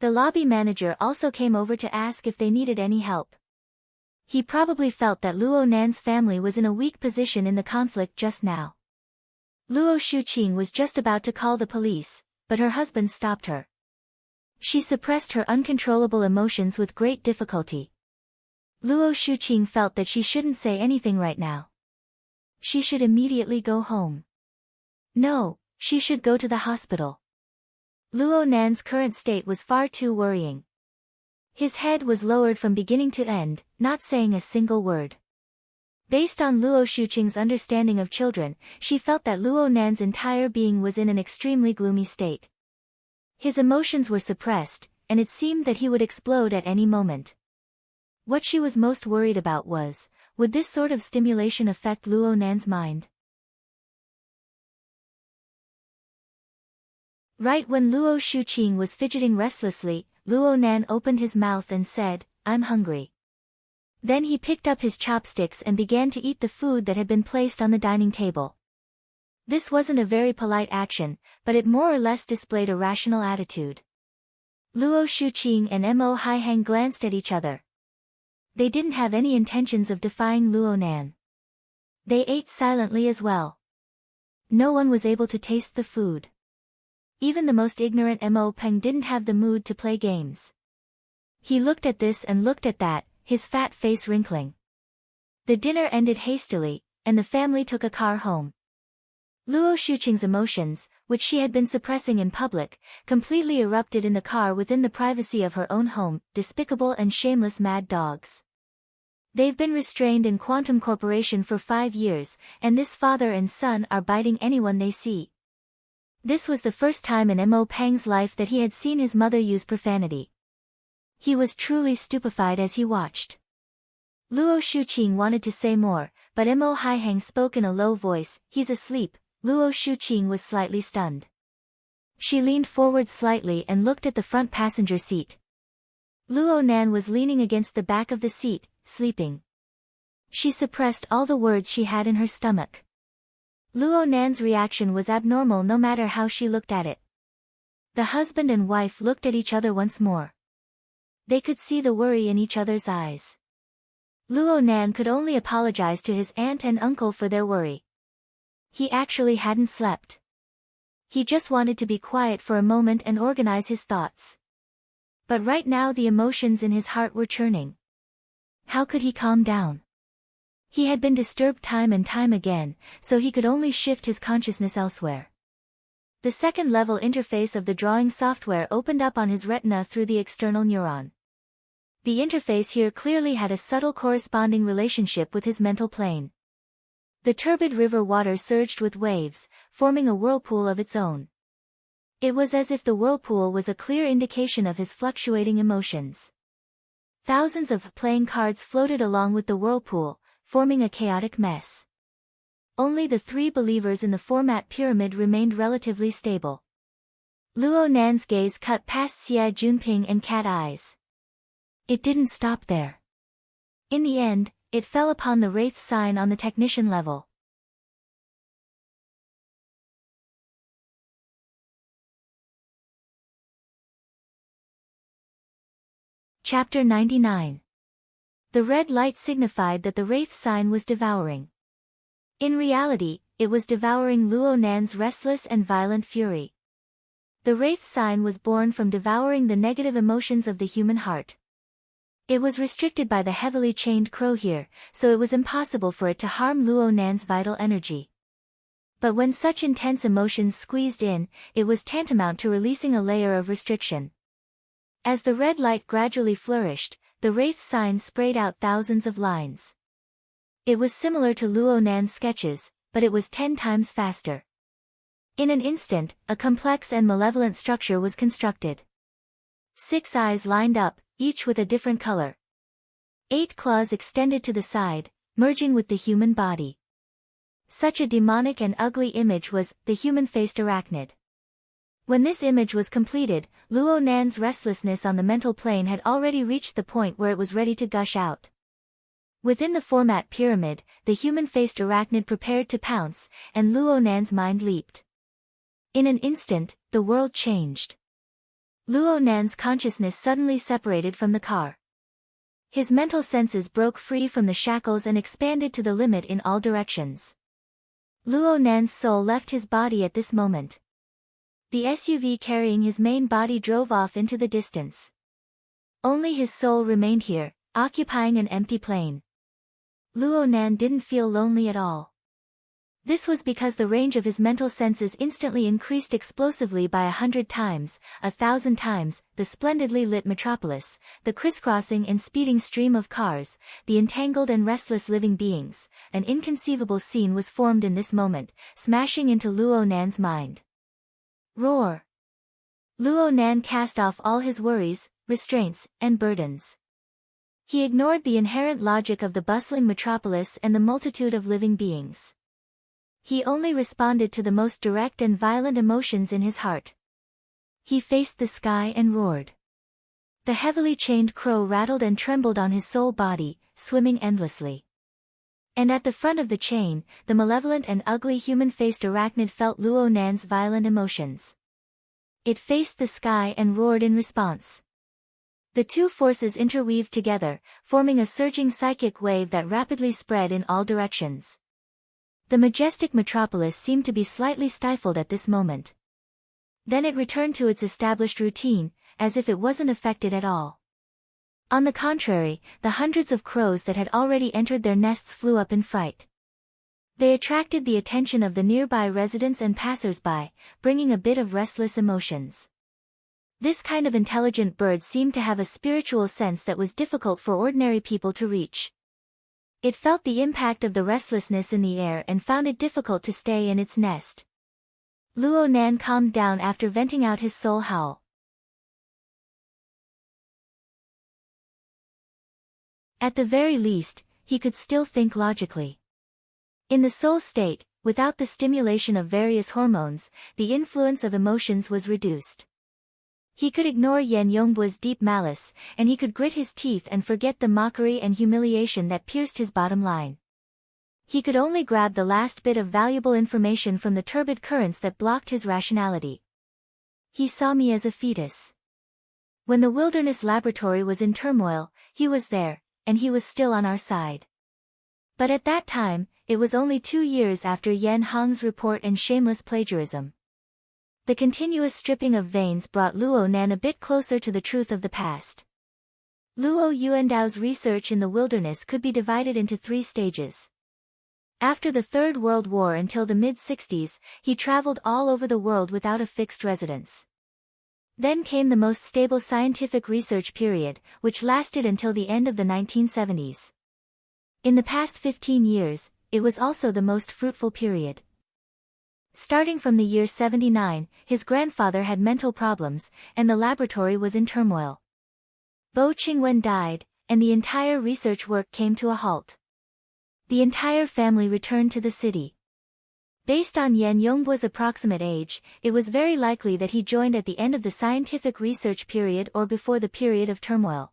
The lobby manager also came over to ask if they needed any help. He probably felt that Luo Nan's family was in a weak position in the conflict just now. Luo Shuqing was just about to call the police, but her husband stopped her. She suppressed her uncontrollable emotions with great difficulty. Luo Shuqing felt that she shouldn't say anything right now. She should immediately go home. No, she should go to the hospital. Luo Nan's current state was far too worrying. His head was lowered from beginning to end, not saying a single word. Based on Luo Shuqing's understanding of children, she felt that Luo Nan's entire being was in an extremely gloomy state. His emotions were suppressed, and it seemed that he would explode at any moment. What she was most worried about was, would this sort of stimulation affect Luo Nan's mind? Right when Luo Shuqing was fidgeting restlessly, Luo Nan opened his mouth and said, I'm hungry. Then he picked up his chopsticks and began to eat the food that had been placed on the dining table. This wasn't a very polite action, but it more or less displayed a rational attitude. Luo Shuqing and Mo Haihang glanced at each other. They didn't have any intentions of defying Luo Nan. They ate silently as well. No one was able to taste the food. Even the most ignorant Mo Peng didn't have the mood to play games. He looked at this and looked at that, his fat face wrinkling. The dinner ended hastily, and the family took a car home. Luo Shuqing's emotions, which she had been suppressing in public, completely erupted in the car within the privacy of her own home, despicable and shameless mad dogs. They've been restrained in Quantum Corporation for 5 years, and this father and son are biting anyone they see. This was the first time in Mo Peng's life that he had seen his mother use profanity. He was truly stupefied as he watched. Luo Shuqing wanted to say more, but Mo Haihang spoke in a low voice, he's asleep. Luo Shuqing was slightly stunned. She leaned forward slightly and looked at the front passenger seat. Luo Nan was leaning against the back of the seat, sleeping. She suppressed all the words she had in her stomach. Luo Nan's reaction was abnormal no matter how she looked at it. The husband and wife looked at each other once more. They could see the worry in each other's eyes. Luo Nan could only apologize to his aunt and uncle for their worry. He actually hadn't slept. He just wanted to be quiet for a moment and organize his thoughts. But right now the emotions in his heart were churning. How could he calm down? He had been disturbed time and time again, so he could only shift his consciousness elsewhere. The second-level interface of the drawing software opened up on his retina through the external neuron. The interface here clearly had a subtle corresponding relationship with his mental plane. The turbid river water surged with waves, forming a whirlpool of its own. It was as if the whirlpool was a clear indication of his fluctuating emotions. Thousands of playing cards floated along with the whirlpool, forming a chaotic mess. Only the three believers in the format pyramid remained relatively stable. Luo Nan's gaze cut past Xia Junping and Cat Eyes. It didn't stop there. In the end, it fell upon the Wraith sign on the technician level. Chapter 99. The red light signified that the Wraith sign was devouring. In reality, it was devouring Luo Nan's restless and violent fury. The Wraith sign was born from devouring the negative emotions of the human heart. It was restricted by the heavily chained crow here, so it was impossible for it to harm Luo Nan's vital energy. But when such intense emotions squeezed in, it was tantamount to releasing a layer of restriction. As the red light gradually flourished, the Wraith sign sprayed out thousands of lines. It was similar to Luo Nan's sketches, but it was 10 times faster. In an instant, a complex and malevolent structure was constructed. 6 eyes lined up, each with a different color. 8 claws extended to the side, merging with the human body. Such a demonic and ugly image was the human-faced arachnid. When this image was completed, Luo Nan's restlessness on the mental plane had already reached the point where it was ready to gush out. Within the format pyramid, the human-faced arachnid prepared to pounce, and Luo Nan's mind leaped. In an instant, the world changed. Luo Nan's consciousness suddenly separated from the car. His mental senses broke free from the shackles and expanded to the limit in all directions. Luo Nan's soul left his body at this moment. The SUV carrying his main body drove off into the distance. Only his soul remained here, occupying an empty plane. Luo Nan didn't feel lonely at all. This was because the range of his mental senses instantly increased explosively by 100 times, 1,000 times, the splendidly lit metropolis, the crisscrossing and speeding stream of cars, the entangled and restless living beings. An inconceivable scene was formed in this moment, smashing into Luo Nan's mind. Roar! Luo Nan cast off all his worries, restraints, and burdens. He ignored the inherent logic of the bustling metropolis and the multitude of living beings. He only responded to the most direct and violent emotions in his heart. He faced the sky and roared. The heavily chained crow rattled and trembled on his soul body, swimming endlessly. And at the front of the chain, the malevolent and ugly human-faced arachnid felt Luo Nan's violent emotions. It faced the sky and roared in response. The two forces interweaved together, forming a surging psychic wave that rapidly spread in all directions. The majestic metropolis seemed to be slightly stifled at this moment. Then it returned to its established routine, as if it wasn't affected at all. On the contrary, the hundreds of crows that had already entered their nests flew up in fright. They attracted the attention of the nearby residents and passers-by, bringing a bit of restless emotions. This kind of intelligent bird seemed to have a spiritual sense that was difficult for ordinary people to reach. It felt the impact of the restlessness in the air and found it difficult to stay in its nest. Luo Nan calmed down after venting out his soul howl. At the very least, he could still think logically. In the soul state, without the stimulation of various hormones, the influence of emotions was reduced. He could ignore Yan Yongbu's deep malice, and he could grit his teeth and forget the mockery and humiliation that pierced his bottom line. He could only grab the last bit of valuable information from the turbid currents that blocked his rationality. He saw me as a fetus. When the wilderness laboratory was in turmoil, he was there, and he was still on our side. But at that time, it was only 2 years after Yan Hong's report and shameless plagiarism. The continuous stripping of veins brought Luo Nan a bit closer to the truth of the past. Luo Yuandao's research in the wilderness could be divided into 3 stages. After the Third World War until the mid-60s, he traveled all over the world without a fixed residence. Then came the most stable scientific research period, which lasted until the end of the 1970s. In the past 15 years, it was also the most fruitful period. Starting from the year 79, his grandfather had mental problems, and the laboratory was in turmoil. Bo Qingwen died, and the entire research work came to a halt. The entire family returned to the city. Based on Yan Yongbo's approximate age, it was very likely that he joined at the end of the scientific research period or before the period of turmoil.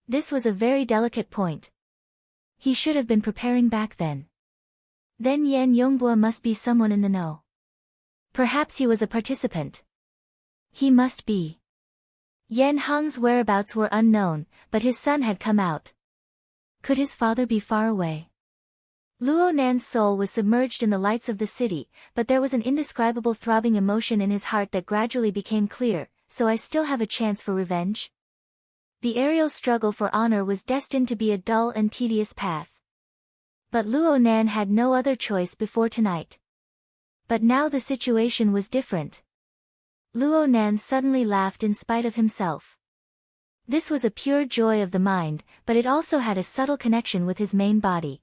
This was a very delicate point. He should have been preparing back then. Then Yan Yongbo must be someone in the know. Perhaps he was a participant. He must be. Yan Heng's whereabouts were unknown, but his son had come out. Could his father be far away? Luo Nan's soul was submerged in the lights of the city, but there was an indescribable throbbing emotion in his heart that gradually became clear. So I still have a chance for revenge? The aerial struggle for honor was destined to be a dull and tedious path. But Luo Nan had no other choice before tonight. But now the situation was different. Luo Nan suddenly laughed in spite of himself. This was a pure joy of the mind, but it also had a subtle connection with his main body.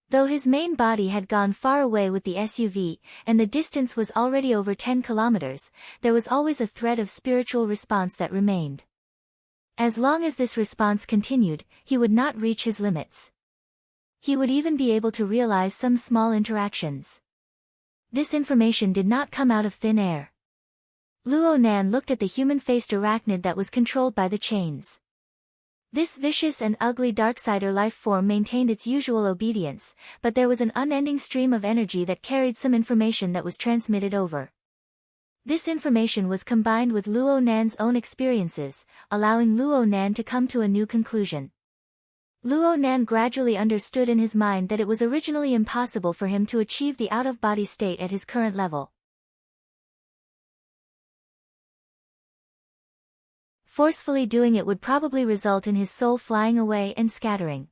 Though his main body had gone far away with the SUV, and the distance was already over 10 kilometers, there was always a thread of spiritual response that remained. As long as this response continued, he would not reach his limits. He would even be able to realize some small interactions. This information did not come out of thin air. Luo Nan looked at the human-faced arachnid that was controlled by the chains. This vicious and ugly Darksider life form maintained its usual obedience, but there was an unending stream of energy that carried some information that was transmitted over. This information was combined with Luo Nan's own experiences, allowing Luo Nan to come to a new conclusion. Luo Nan gradually understood in his mind that it was originally impossible for him to achieve the out-of-body state at his current level. Forcefully doing it would probably result in his soul flying away and scattering.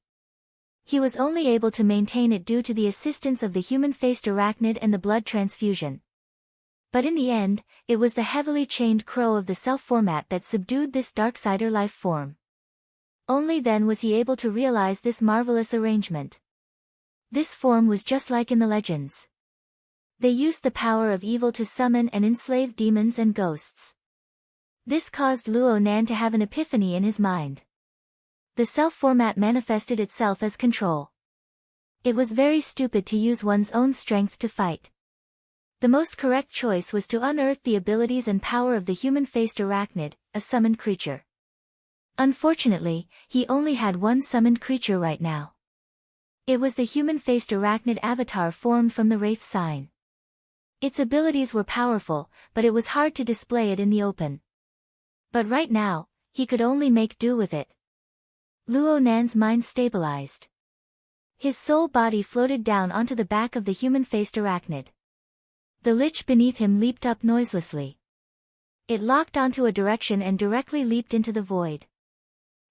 He was only able to maintain it due to the assistance of the human-faced arachnid and the blood transfusion. But in the end, it was the heavily chained crow of the self-format that subdued this Darksider life form. Only then was he able to realize this marvelous arrangement. This form was just like in the legends. They used the power of evil to summon and enslave demons and ghosts. This caused Luo Nan to have an epiphany in his mind. The self-format manifested itself as control. It was very stupid to use one's own strength to fight. The most correct choice was to unearth the abilities and power of the human-faced arachnid, a summoned creature. Unfortunately, he only had one summoned creature right now. It was the human-faced arachnid avatar formed from the Wraith sign. Its abilities were powerful, but it was hard to display it in the open. But right now, he could only make do with it. Luo Nan's mind stabilized. His soul body floated down onto the back of the human-faced arachnid. The lich beneath him leaped up noiselessly. It locked onto a direction and directly leaped into the void.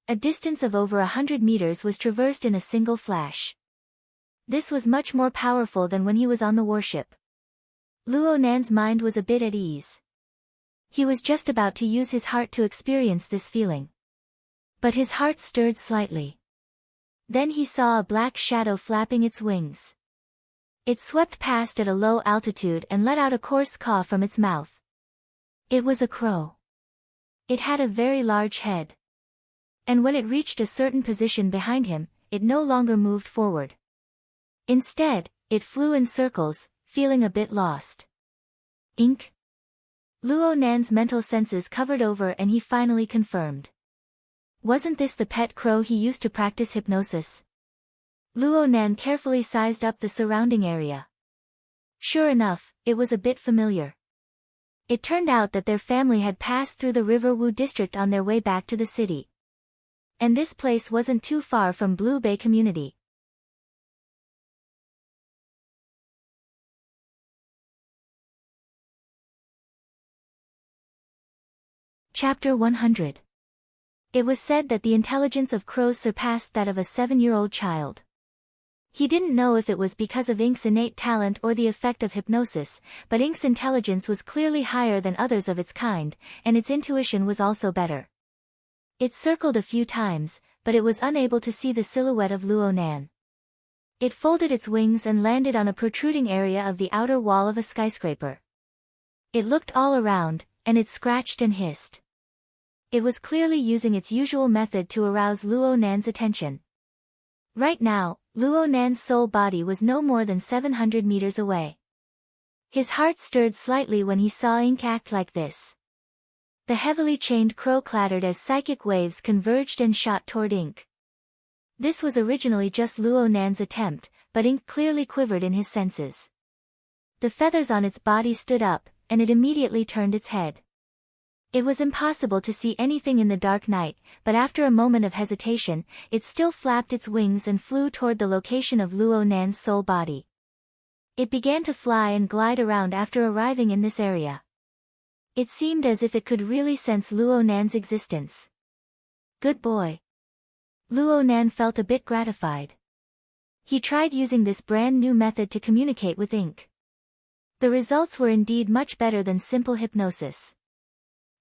A distance of over 100 meters was traversed in a single flash. This was much more powerful than when he was on the warship. Luo Nan's mind was a bit at ease. He was just about to use his heart to experience this feeling. But his heart stirred slightly. Then he saw a black shadow flapping its wings. It swept past at a low altitude and let out a coarse caw from its mouth. It was a crow. It had a very large head. And when it reached a certain position behind him, it no longer moved forward. Instead, it flew in circles, feeling a bit lost. Ink? Luo Nan's mental senses covered over and he finally confirmed. Wasn't this the pet crow he used to practice hypnosis? Luo Nan carefully sized up the surrounding area. Sure enough, it was a bit familiar. It turned out that their family had passed through the River Wu district on their way back to the city. And this place wasn't too far from Blue Bay Community. Chapter 100. It was said that the intelligence of crows surpassed that of a 7-year-old child. He didn't know if it was because of Ink's innate talent or the effect of hypnosis, but Ink's intelligence was clearly higher than others of its kind, and its intuition was also better. It circled a few times, but it was unable to see the silhouette of Luo Nan. It folded its wings and landed on a protruding area of the outer wall of a skyscraper. It looked all around, and it scratched and hissed. It was clearly using its usual method to arouse Luo Nan's attention. Right now, Luo Nan's soul body was no more than 700 meters away. His heart stirred slightly when he saw Ink act like this. The heavily chained crow clattered as psychic waves converged and shot toward Ink. This was originally just Luo Nan's attempt, but Ink clearly quivered in his senses. The feathers on its body stood up, and it immediately turned its head. It was impossible to see anything in the dark night, but after a moment of hesitation, it still flapped its wings and flew toward the location of Luo Nan's soul body. It began to fly and glide around after arriving in this area. It seemed as if it could really sense Luo Nan's existence. Good boy. Luo Nan felt a bit gratified. He tried using this brand new method to communicate with Ink. The results were indeed much better than simple hypnosis.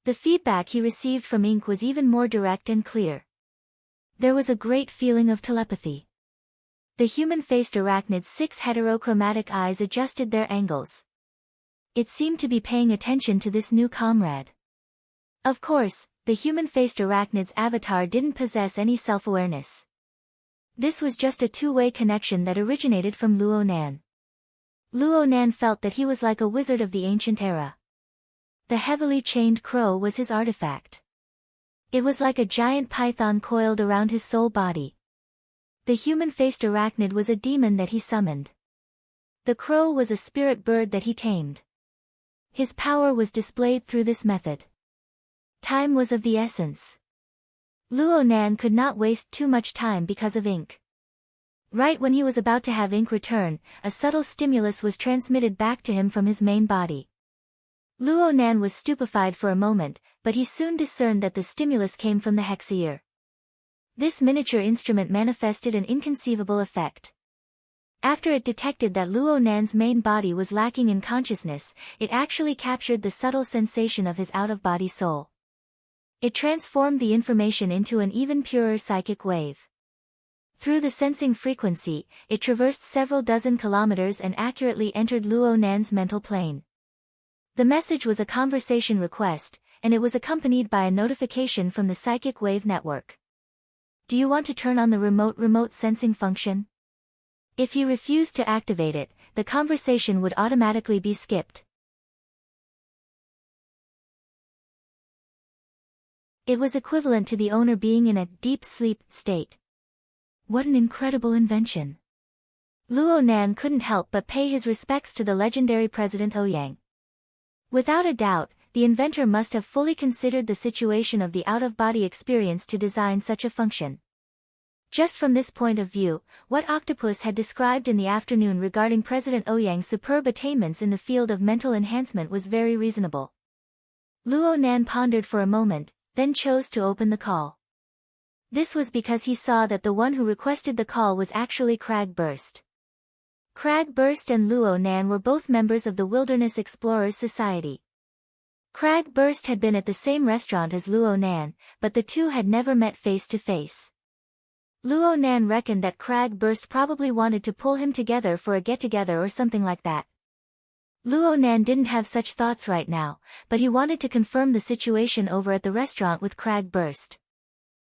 The feedback he received from Ink was even more direct and clear. There was a great feeling of telepathy. The human-faced arachnid's 6 heterochromatic eyes adjusted their angles. It seemed to be paying attention to this new comrade. Of course, the human-faced arachnid's avatar didn't possess any self-awareness. This was just a two-way connection that originated from Luo Nan. Luo Nan felt that he was like a wizard of the ancient era. The heavily chained crow was his artifact. It was like a giant python coiled around his soul body. The human-faced arachnid was a demon that he summoned. The crow was a spirit bird that he tamed. His power was displayed through this method. Time was of the essence. Luo Nan could not waste too much time because of Ink. Right when he was about to have Ink return, a subtle stimulus was transmitted back to him from his main body. Luo Nan was stupefied for a moment, but he soon discerned that the stimulus came from the hexaear. This miniature instrument manifested an inconceivable effect. After it detected that Luo Nan's main body was lacking in consciousness, it actually captured the subtle sensation of his out-of-body soul. It transformed the information into an even purer psychic wave. Through the sensing frequency, it traversed several dozen kilometers and accurately entered Luo Nan's mental plane. The message was a conversation request, and it was accompanied by a notification from the psychic wave network. Do you want to turn on the remote sensing function? If you refuse to activate it, the conversation would automatically be skipped. It was equivalent to the owner being in a deep sleep state. What an incredible invention! Luo Nan couldn't help but pay his respects to the legendary President Ouyang. Without a doubt, the inventor must have fully considered the situation of the out-of-body experience to design such a function. Just from this point of view, what Octopus had described in the afternoon regarding President Ouyang's superb attainments in the field of mental enhancement was very reasonable. Luo Nan pondered for a moment, then chose to open the call. This was because he saw that the one who requested the call was actually Crag Burst. Crag Burst and Luo Nan were both members of the Wilderness Explorers Society. Crag Burst had been at the same restaurant as Luo Nan, but the two had never met face to face. Luo Nan reckoned that Crag Burst probably wanted to pull him together for a get-together or something like that. Luo Nan didn't have such thoughts right now, but he wanted to confirm the situation over at the restaurant with Crag Burst.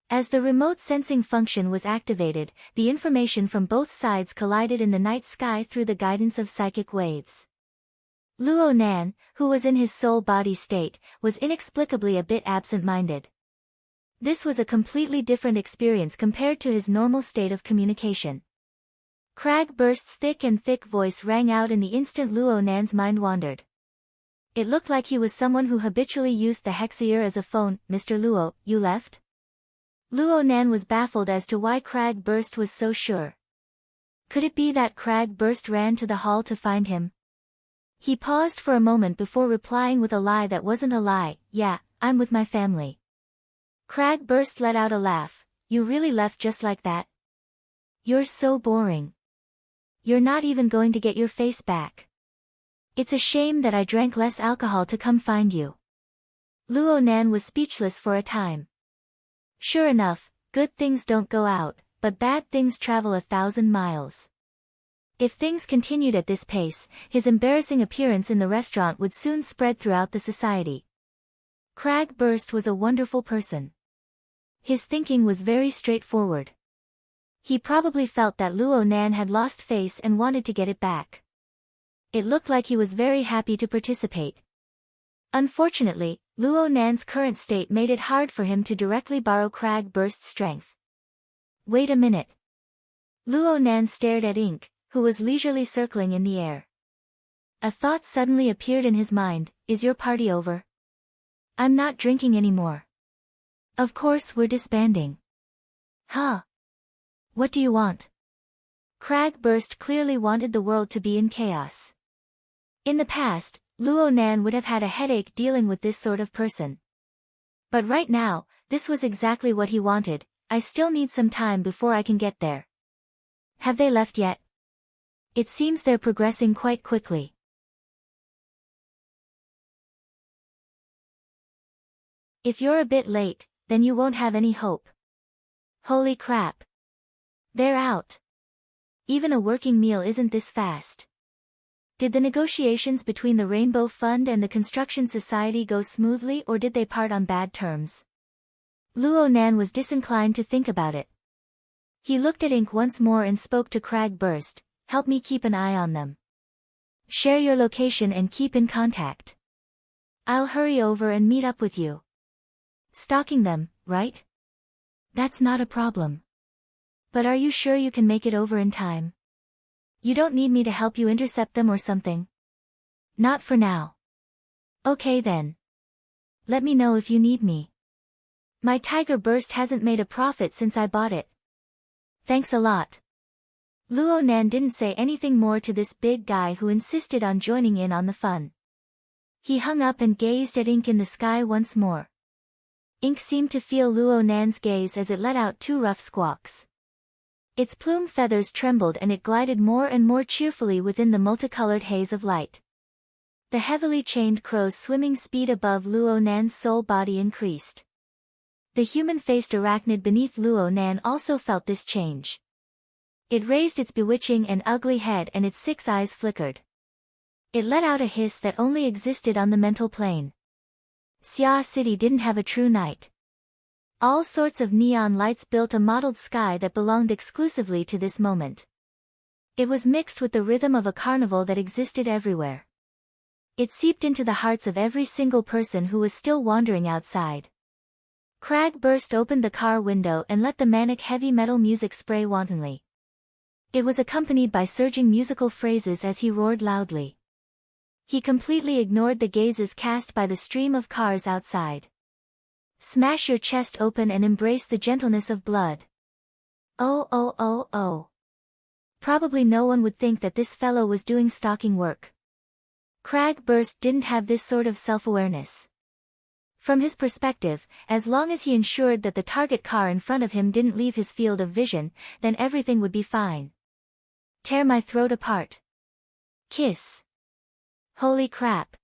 As the remote sensing function was activated, the information from both sides collided in the night sky through the guidance of psychic waves. Luo Nan, who was in his soul-body state, was inexplicably a bit absent-minded. This was a completely different experience compared to his normal state of communication. Crag Burst's thick voice rang out in the instant Luo Nan's mind wandered. It looked like he was someone who habitually used the hexaear as a phone. Mr. Luo, you left? Luo Nan was baffled as to why Crag Burst was so sure. Could it be that Crag Burst ran to the hall to find him? He paused for a moment before replying with a lie that wasn't a lie. Yeah, I'm with my family. Crag Burst let out a laugh. You really left just like that? You're so boring. You're not even going to get your face back. It's a shame that I drank less alcohol to come find you. Luo Nan was speechless for a time. Sure enough, good things don't go out, but bad things travel 1,000 miles. If things continued at this pace, his embarrassing appearance in the restaurant would soon spread throughout the society. Crag Burst was a wonderful person. His thinking was very straightforward. He probably felt that Luo Nan had lost face and wanted to get it back. It looked like he was very happy to participate. Unfortunately, Luo Nan's current state made it hard for him to directly borrow Crag Burst's strength. Wait a minute. Luo Nan stared at Ink, who was leisurely circling in the air. A thought suddenly appeared in his mind, is your party over? I'm not drinking anymore. Of course we're disbanding. Huh? What do you want? Crag Burst clearly wanted the world to be in chaos. In the past, Luo Nan would have had a headache dealing with this sort of person. But right now, this was exactly what he wanted. I still need some time before I can get there. Have they left yet? It seems they're progressing quite quickly. If you're a bit late, then you won't have any hope. Holy crap. They're out. Even a working meal isn't this fast. Did the negotiations between the Rainbow Fund and the Construction Society go smoothly, or did they part on bad terms? Luo Nan was disinclined to think about it. He looked at Ink once more and spoke to Crag Burst, help me keep an eye on them. Share your location and keep in contact. I'll hurry over and meet up with you. Stalking them, right? That's not a problem. But are you sure you can make it over in time? You don't need me to help you intercept them or something? Not for now. Okay then. Let me know if you need me. My Tiger Burst hasn't made a profit since I bought it. Thanks a lot. Luo Nan didn't say anything more to this big guy who insisted on joining in on the fun. He hung up and gazed at Ink in the sky once more. Ink seemed to feel Luo Nan's gaze as it let out 2 rough squawks. Its plume feathers trembled and it glided more and more cheerfully within the multicolored haze of light. The heavily chained crow's swimming speed above Luo Nan's soul body increased. The human-faced arachnid beneath Luo Nan also felt this change. It raised its bewitching and ugly head and its 6 eyes flickered. It let out a hiss that only existed on the mental plane. Xia City didn't have a true night. All sorts of neon lights built a mottled sky that belonged exclusively to this moment. It was mixed with the rhythm of a carnival that existed everywhere. It seeped into the hearts of every single person who was still wandering outside. Crag Burst opened the car window and let the manic heavy metal music spray wantonly. It was accompanied by surging musical phrases as he roared loudly. He completely ignored the gazes cast by the stream of cars outside. Smash your chest open and embrace the gentleness of blood. Oh oh oh oh. Probably no one would think that this fellow was doing stalking work. Crag Burst didn't have this sort of self-awareness. From his perspective, as long as he ensured that the target car in front of him didn't leave his field of vision, then everything would be fine. Tear my throat apart. Kiss. Holy crap.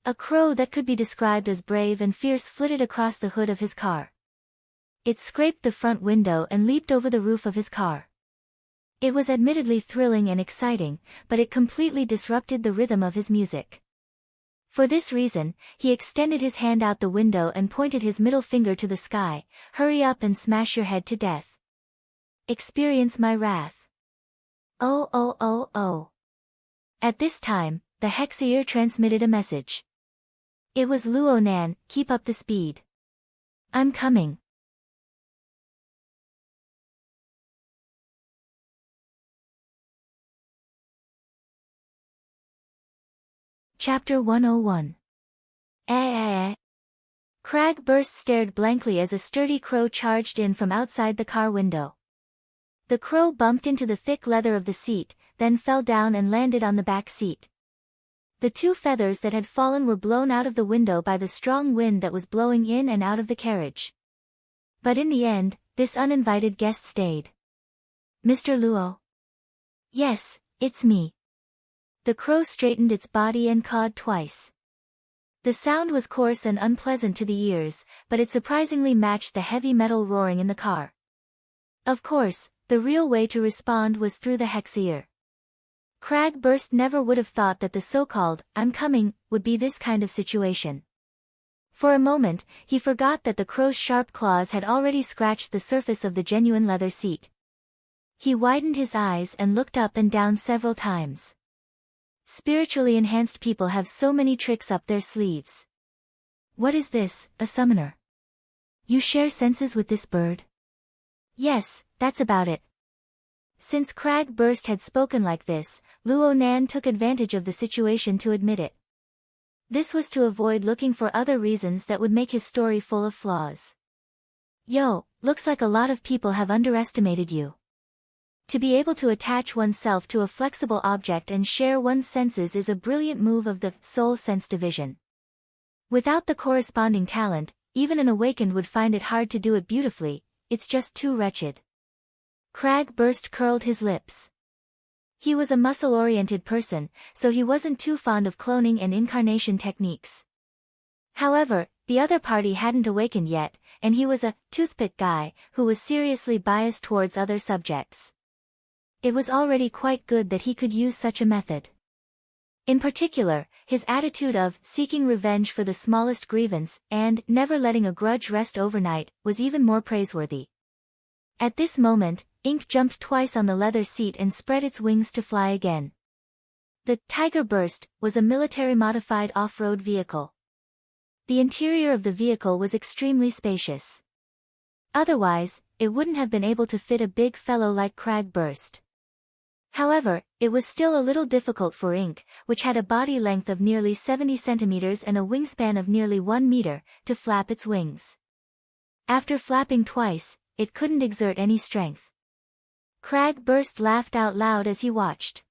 A crow that could be described as brave and fierce flitted across the hood of his car. It scraped the front window and leaped over the roof of his car. It was admittedly thrilling and exciting, but it completely disrupted the rhythm of his music. For this reason, he extended his hand out the window and pointed his middle finger to the sky. Hurry up and smash your head to death. Experience my wrath. Oh oh oh oh. At this time, the Hexier transmitted a message. It was Luo Nan, keep up the speed. I'm coming. Chapter 101. Crag Burst stared blankly as a sturdy crow charged in from outside the car window. The crow bumped into the thick leather of the seat, then fell down and landed on the back seat. The 2 feathers that had fallen were blown out of the window by the strong wind that was blowing in and out of the carriage. But in the end, this uninvited guest stayed. Mr. Luo. Yes, it's me. The crow straightened its body and cawed twice. The sound was coarse and unpleasant to the ears, but it surprisingly matched the heavy metal roaring in the car. Of course, the real way to respond was through the hex ear. Cragburst never would have thought that the so-called, "I'm coming," would be this kind of situation. For a moment, he forgot that the crow's sharp claws had already scratched the surface of the genuine leather seat. He widened his eyes and looked up and down several times. Spiritually enhanced people have so many tricks up their sleeves. What is this, a summoner? You share senses with this bird? Yes, that's about it. Since Cragburst had spoken like this, Luo Nan took advantage of the situation to admit it. This was to avoid looking for other reasons that would make his story full of flaws. Yo, looks like a lot of people have underestimated you. To be able to attach oneself to a flexible object and share one's senses is a brilliant move of the soul sense division. Without the corresponding talent, even an awakened would find it hard to do it beautifully, it's just too wretched. Cragburst curled his lips. He was a muscle-oriented person, so he wasn't too fond of cloning and incarnation techniques. However, the other party hadn't awakened yet, and he was a toothpick guy who was seriously biased towards other subjects. It was already quite good that he could use such a method. In particular, his attitude of seeking revenge for the smallest grievance and never letting a grudge rest overnight was even more praiseworthy. At this moment, Ink jumped twice on the leather seat and spread its wings to fly again. The Tiger Burst was a military-modified off-road vehicle. The interior of the vehicle was extremely spacious. Otherwise, it wouldn't have been able to fit a big fellow like Cragburst. However, it was still a little difficult for Ink, which had a body length of nearly 70 centimeters and a wingspan of nearly 1 meter, to flap its wings. After flapping twice, it couldn't exert any strength. Cragburst laughed out loud as he watched.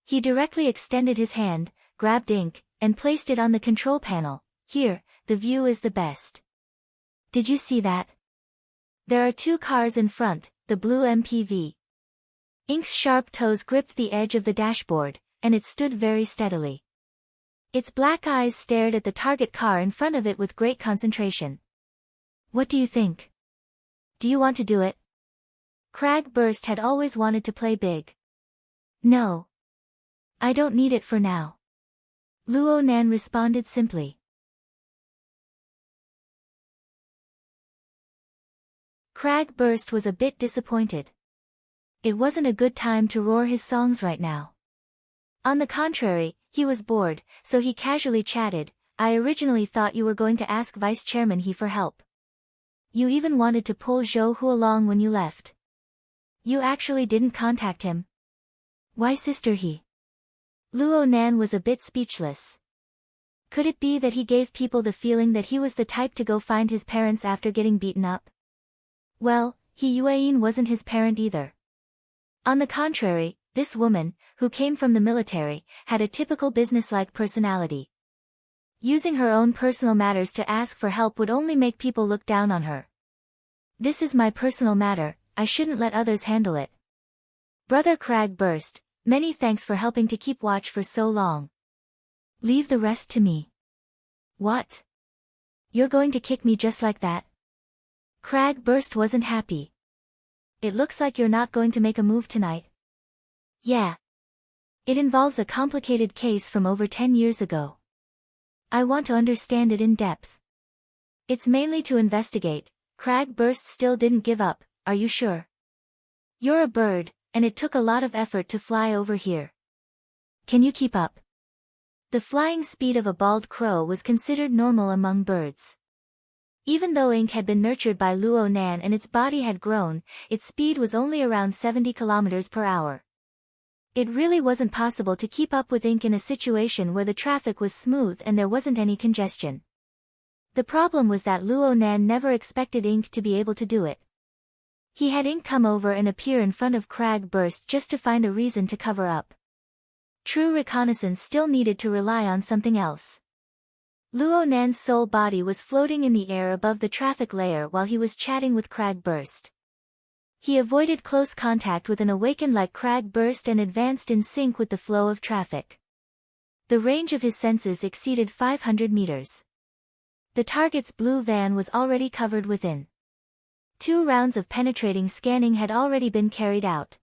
He directly extended his hand, grabbed Ink, and placed it on the control panel. Here, the view is the best. Did you see that? There are 2 cars in front, the blue MPV. Ink's sharp toes gripped the edge of the dashboard, and it stood very steadily. Its black eyes stared at the target car in front of it with great concentration. What do you think? Do you want to do it? Cragburst had always wanted to play big. No. I don't need it for now. Luo Nan responded simply. Cragburst was a bit disappointed. It wasn't a good time to roar his songs right now. On the contrary, he was bored, so he casually chatted, I originally thought you were going to ask Vice Chairman He for help. You even wanted to pull Zhou Hu along when you left. You actually didn't contact him. Why Sister He? Luo Nan was a bit speechless. Could it be that he gave people the feeling that he was the type to go find his parents after getting beaten up? Well, He Yueyin wasn't his parent either. On the contrary, this woman, who came from the military, had a typical businesslike personality. Using her own personal matters to ask for help would only make people look down on her. This is my personal matter, I shouldn't let others handle it. Brother Cragburst, many thanks for helping to keep watch for so long. Leave the rest to me. What? You're going to kick me just like that? Cragburst wasn't happy. It looks like you're not going to make a move tonight. Yeah. It involves a complicated case from over 10 years ago. I want to understand it in depth. It's mainly to investigate. Cragburst still didn't give up, are you sure? You're a bird, and it took a lot of effort to fly over here. Can you keep up? The flying speed of a bald crow was considered normal among birds. Even though Ink had been nurtured by Luo Nan and its body had grown, its speed was only around 70 kilometers per hour. It really wasn't possible to keep up with Ink in a situation where the traffic was smooth and there wasn't any congestion. The problem was that Luo Nan never expected Ink to be able to do it. He had Ink come over and appear in front of Cragburst just to find a reason to cover up. True reconnaissance still needed to rely on something else. Luo Nan's soul body was floating in the air above the traffic layer while he was chatting with Cragburst. He avoided close contact with an awakened-like crag burst and advanced in sync with the flow of traffic. The range of his senses exceeded 500 meters. The target's blue van was already covered within. 2 rounds of penetrating scanning had already been carried out.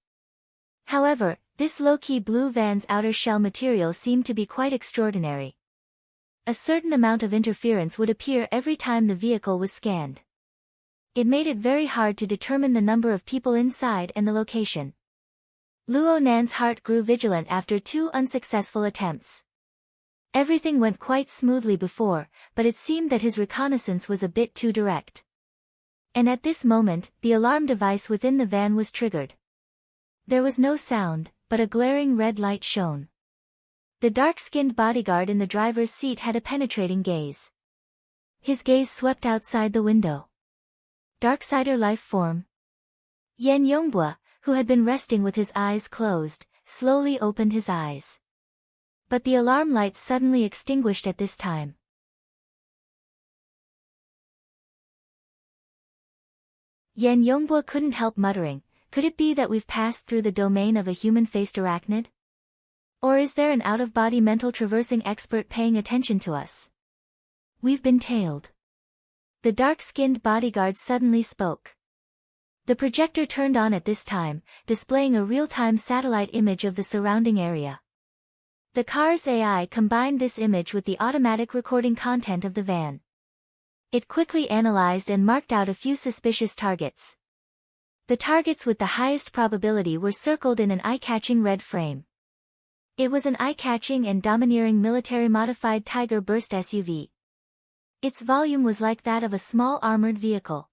However, this low-key blue van's outer shell material seemed to be quite extraordinary. A certain amount of interference would appear every time the vehicle was scanned. It made it very hard to determine the number of people inside and the location. Luo Nan's heart grew vigilant after 2 unsuccessful attempts. Everything went quite smoothly before, but it seemed that his reconnaissance was a bit too direct. And at this moment, the alarm device within the van was triggered. There was no sound, but a glaring red light shone. The dark-skinned bodyguard in the driver's seat had a penetrating gaze. His gaze swept outside the window. Darksider life form. Yan Yongbua, who had been resting with his eyes closed, slowly opened his eyes. But the alarm lights suddenly extinguished at this time. Yan Yongbua couldn't help muttering, could it be that we've passed through the domain of a human-faced arachnid? Or is there an out-of-body mental traversing expert paying attention to us? We've been tailed. The dark-skinned bodyguard suddenly spoke. The projector turned on at this time, displaying a real-time satellite image of the surrounding area. The car's AI combined this image with the automatic recording content of the van. It quickly analyzed and marked out a few suspicious targets. The targets with the highest probability were circled in an eye-catching red frame. It was an eye-catching and domineering military-modified Tiger Burst SUV. Its volume was like that of a small armored vehicle.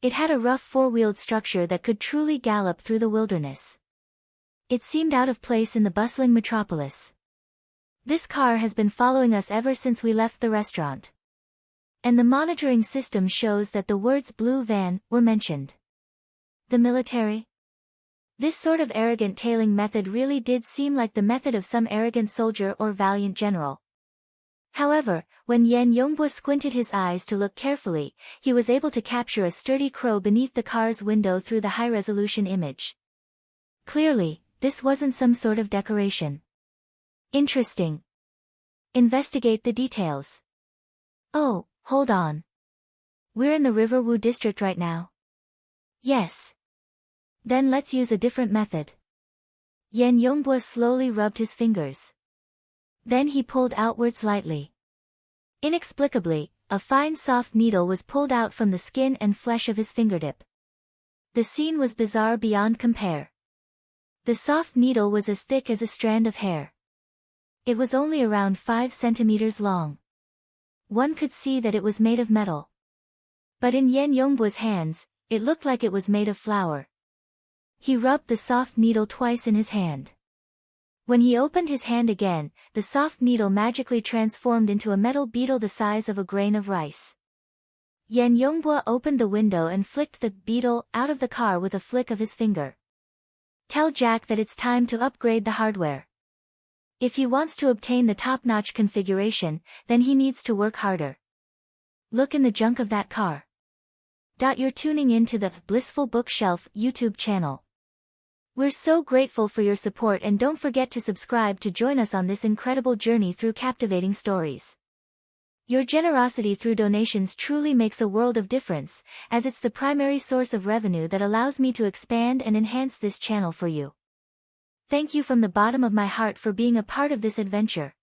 It had a rough 4-wheeled structure that could truly gallop through the wilderness. It seemed out of place in the bustling metropolis. This car has been following us ever since we left the restaurant. And the monitoring system shows that the words blue van were mentioned. The military? This sort of arrogant tailing method really did seem like the method of some arrogant soldier or valiant general. However, when Yan Yongbua squinted his eyes to look carefully, he was able to capture a sturdy crow beneath the car's window through the high-resolution image. Clearly, this wasn't some sort of decoration. Interesting. Investigate the details. Oh, hold on. We're in the Riverwu district right now. Yes. Then let's use a different method. Yan Yongbua slowly rubbed his fingers. Then he pulled outward slightly. Inexplicably, a fine soft needle was pulled out from the skin and flesh of his fingertip. The scene was bizarre beyond compare. The soft needle was as thick as a strand of hair. It was only around 5 centimeters long. One could see that it was made of metal. But in Yan Yongbua's hands, it looked like it was made of flour. He rubbed the soft needle twice in his hand. When he opened his hand again, the soft needle magically transformed into a metal beetle the size of a grain of rice. Yan Yongbua opened the window and flicked the beetle out of the car with a flick of his finger. Tell Jack that it's time to upgrade the hardware. If he wants to obtain the top-notch configuration, then he needs to work harder. Look in the junk of that car. You're tuning in to the Blissful Bookshelf YouTube channel. We're so grateful for your support, and don't forget to subscribe to join us on this incredible journey through captivating stories. Your generosity through donations truly makes a world of difference, as it's the primary source of revenue that allows me to expand and enhance this channel for you. Thank you from the bottom of my heart for being a part of this adventure.